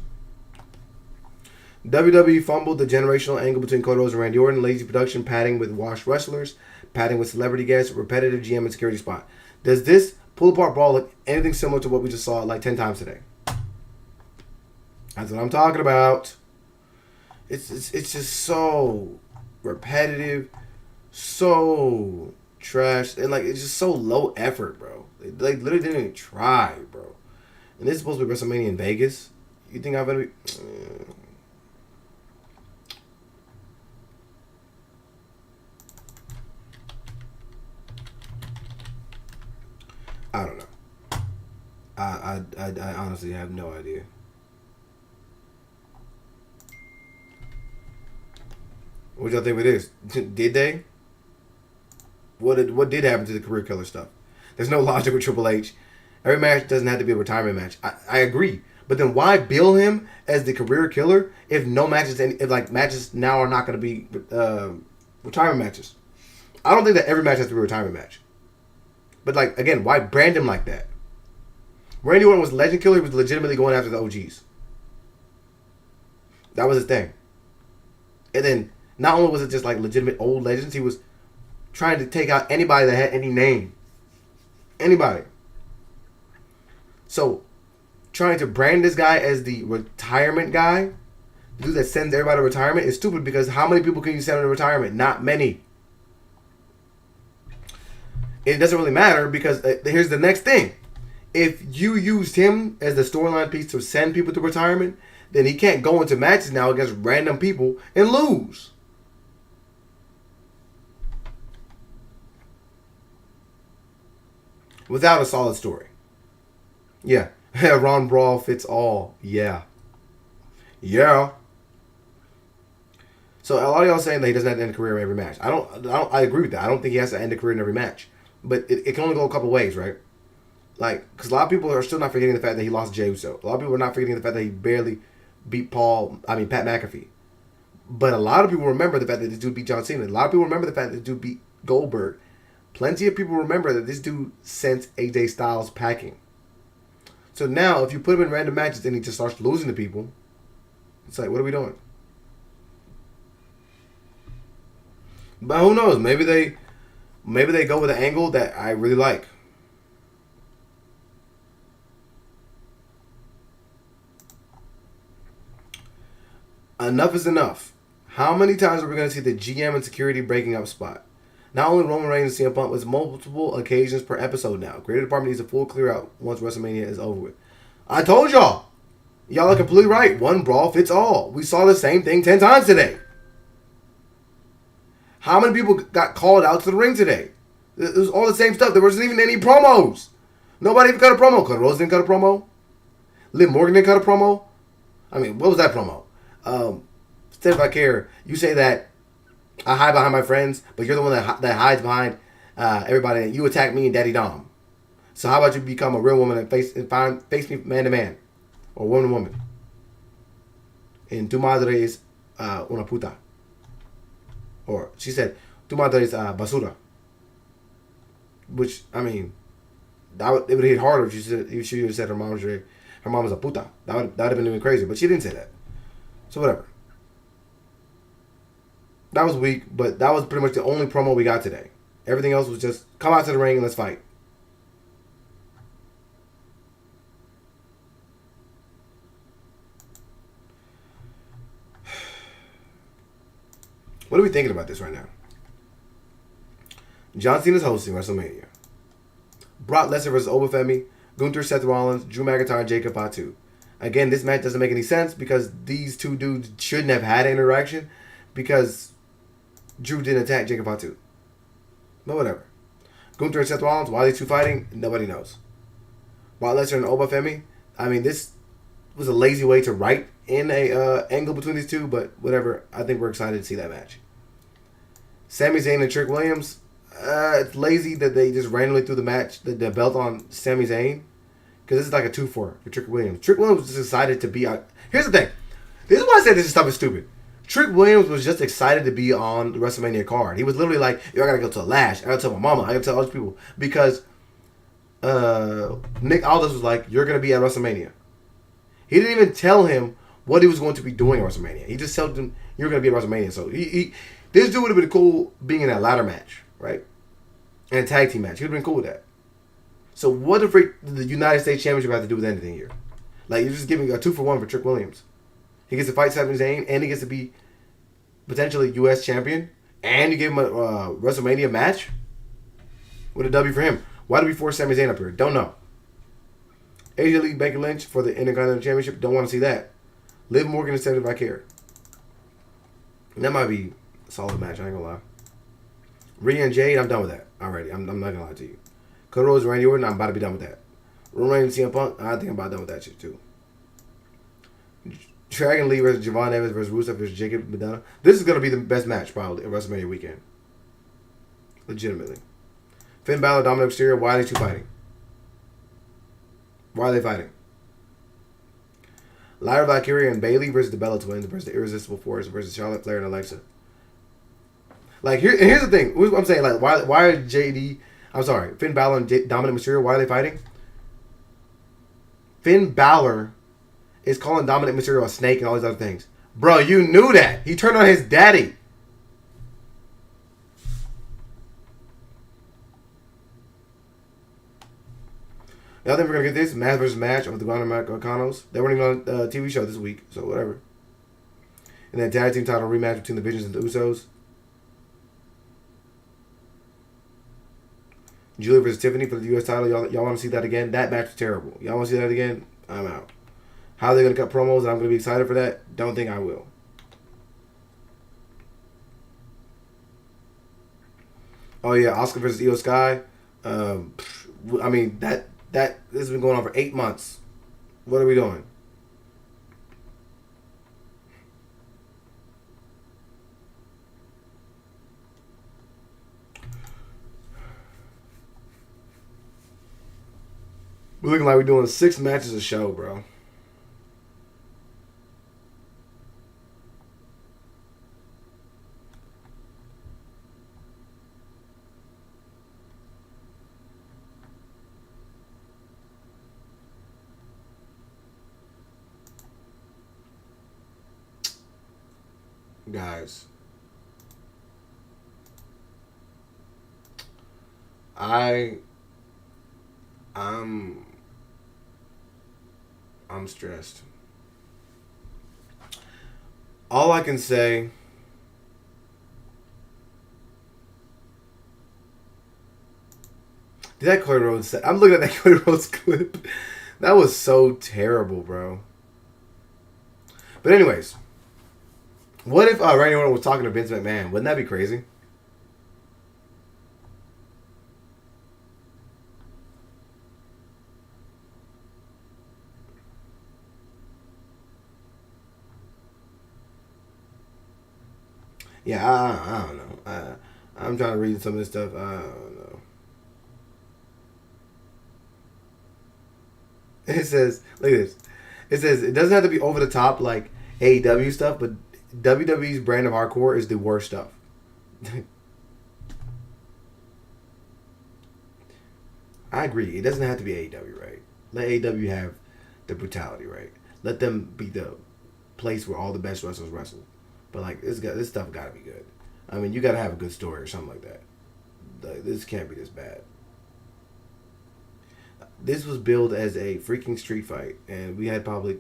WWE fumbled the generational angle between Cody Rhodes and Randy Orton. Lazy production, padding with washed wrestlers, padding with celebrity guests, repetitive GM and security spot. Does this pull apart brawl look anything similar to what we just saw like 10 times today? That's what I'm talking about. It's just so repetitive, so trash, and like it's just so low effort, bro. They literally didn't even try, bro. And this is supposed to be WrestleMania in Vegas. You think I'm gonna be? I don't know. I honestly have no idea. What y'all think it is? Did they? What did happen to the career killer stuff? There's no logic with Triple H. Every match doesn't have to be a retirement match. I agree. But then why bill him as the career killer if no matches, if like matches now are not going to be retirement matches? I don't think that every match has to be a retirement match. But like again, why brand him like that? Randy Orton was legend killer. He was legitimately going after the OGs. That was his thing. And then not only was it just like legitimate old legends, he was trying to take out anybody that had any name. Anybody. So, trying to brand this guy as the retirement guy, the dude that sends everybody to retirement, is stupid because how many people can you send to retirement? Not many. It doesn't really matter because here's the next thing. if you used him as the storyline piece to send people to retirement, then he can't go into matches now against random people and lose. Without a solid story. Yeah. Ron Brawl fits all. Yeah. Yeah. So a lot of y'all saying that he doesn't have to end a career in every match. I agree with that. I don't think he has to end a career in every match. But it can only go a couple ways, right? Like, because a lot of people are still not forgetting the fact that he lost Jey Uso. A lot of people are not forgetting the fact that he barely beat Pat McAfee. But a lot of people remember the fact that this dude beat John Cena. A lot of people remember the fact that this dude beat Goldberg. Plenty of people remember that this dude sent AJ Styles packing. So now, if you put him in random matches and he just starts losing to people, it's like, what are we doing? But who knows? Maybe they go with an angle that I really like. Enough is enough. How many times are we going to see the GM and security breaking up spot? Not only Roman Reigns and CM Punk, but multiple occasions per episode now. Creative department needs a full clear out once WrestleMania is over with. I told y'all. Y'all are completely right. One brawl fits all. We saw the same thing 10 times today. How many people got called out to the ring today? It was all the same stuff. There wasn't even any promos. Nobody even cut a promo. Cody Rhodes didn't cut a promo. Liv Morgan didn't cut a promo. I mean, what was that promo? Seth, if I care, you say that I hide behind my friends, but you're the one that hides behind everybody. You attack me and Daddy Dom. So how about you become a real woman and face me man to man, or woman to woman? And tu madre es una puta. Or she said, tu madre es basura. Which, I mean, it would hit harder if she would have said her mom was a puta. That would have been even crazier. But she didn't say that. So whatever. That was weak, but that was pretty much the only promo we got today. Everything else was just, come out to the ring and let's fight. What are we thinking about this right now? John Cena's hosting WrestleMania. Brock Lesnar versus FEMI, Gunther, Seth Rollins, Drew McIntyre, Jacob Fatu. Again, this match doesn't make any sense because these two dudes shouldn't have had an interaction because Drew didn't attack Jacob Fatu. But whatever. Gunther and Seth Rollins, why are these two fighting? Nobody knows. Brock Lesnar and FEMI, I mean, this was a lazy way to write in a angle between these two, but whatever. I think we're excited to see that match. Sami Zayn and Trick Williams, it's lazy that they just randomly threw the belt on Sami Zayn. Because this is like a 2-4 for Trick Williams. Trick Williams was just excited to be on. Here's the thing. This is why I said this stuff is stupid. Trick Williams was just excited to be on the WrestleMania card. He was literally like, yo, I gotta go to Lash. I gotta tell my mama. I gotta tell all these people. Because Nick Aldis was like, you're gonna be at WrestleMania. He didn't even tell him what he was going to be doing at WrestleMania. He just told him, you're gonna be at WrestleMania. So this dude would have been cool being in that ladder match, right? And a tag team match. He would have been cool with that. So what the freak did the United States Championship have to do with anything here? Like, you're just giving a 2-for-1 for Trick Williams. He gets to fight Sami Zayn, and he gets to be potentially U.S. champion, and you give him a WrestleMania match? What a W for him. Why did we force Sami Zayn up here? Don't know. AJ Lee, Becky Lynch for the Intercontinental Championship. Don't want to see that. Liv Morgan and Seth if I care. And that might be a solid match, I ain't gonna lie. Rhea and Jade, I'm done with that already. I'm not gonna lie to you. Cody Rhodes and Randy Orton, I'm about to be done with that. Roman Reigns and CM Punk, I think I'm about done with that shit too. Dragon Lee versus Javon Evans versus Rusev versus Jacob Madonna. This is going to be the best match probably at WrestleMania weekend. Legitimately. Finn Balor, Dominic Mysterio, why are these two fighting? Why are they fighting? Lyra, Valkyria, and Bayley versus the Bella Twins versus the Irresistible Force versus Charlotte Flair and Alexa. Like, here's the thing. I'm saying, like, why are Finn Balor and Dominic Mysterio, why are they fighting? Finn Balor is calling Dominic Mysterio a snake and all these other things. Bro, you knew that. He turned on his daddy. Y'all think we're going to get this? Match versus match of the Guanamacanos. They weren't even on a TV show this week, so whatever. And then tag team title rematch between the Visions and the Usos. Julia versus Tiffany for the U.S. title. Y'all want to see that again? That match was terrible. Y'all want to see that again? I'm out. How are they going to cut promos and I'm going to be excited for that? Don't think I will. Oh, yeah. Oscar versus Io Sky. I mean, this has been going on for 8 months. What are we doing? We're looking like we're doing 6 matches a show, bro. Guys. I'm stressed. All I can say did that Cody Rhodes set? I'm looking at that Cody Rhodes clip. That was so terrible, bro. But anyways, what if Randy Orton was talking to Vince McMahon? Wouldn't that be crazy? Yeah, I don't know. I'm trying to read some of this stuff. I don't know. It says, look at this. It says, it doesn't have to be over the top like AEW stuff, but WWE's brand of hardcore is the worst stuff. I agree. It doesn't have to be AEW, right? Let AEW have the brutality, right? Let them be the place where all the best wrestlers wrestle. But like this stuff got to be good. I mean, you got to have a good story or something like that. This can't be this bad. This was billed as a freaking street fight, and we had probably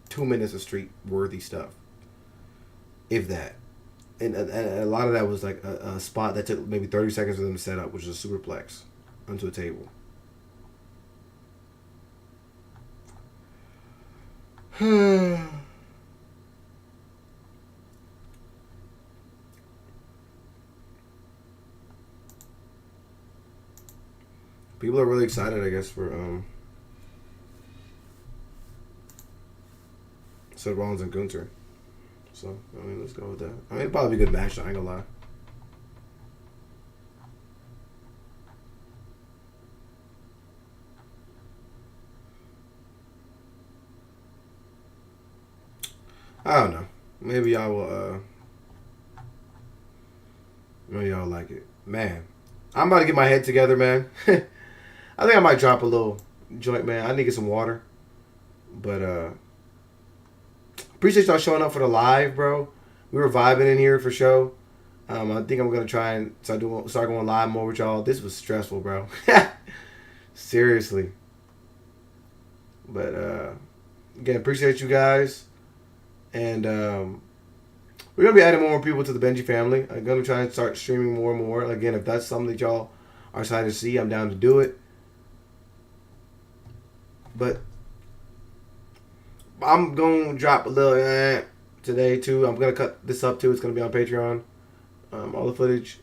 2 minutes of street-worthy stuff, if that. And a lot of that was like a spot that took maybe 30 seconds for them to set up, which is a superplex onto a table. People are really excited, I guess, for Seth Rollins and Gunther. So, I mean, let's go with that. I mean, it'll probably be a good match, I ain't gonna lie. I don't know. Maybe y'all will, maybe y'all like it. Man, I'm about to get my head together, man. I think I might drop a little joint, man. I need to get some water. But, appreciate y'all showing up for the live, bro. We were vibing in here for show. I think I'm going to try and start going live more with y'all. This was stressful, bro. Seriously. But, again, appreciate you guys. And we're going to be adding more people to the Benji family. I'm going to try and start streaming more and more. Again, if that's something that y'all are excited to see, I'm down to do it. But I'm going to drop a little today, too. I'm going to cut this up, too. It's going to be on Patreon. All the footage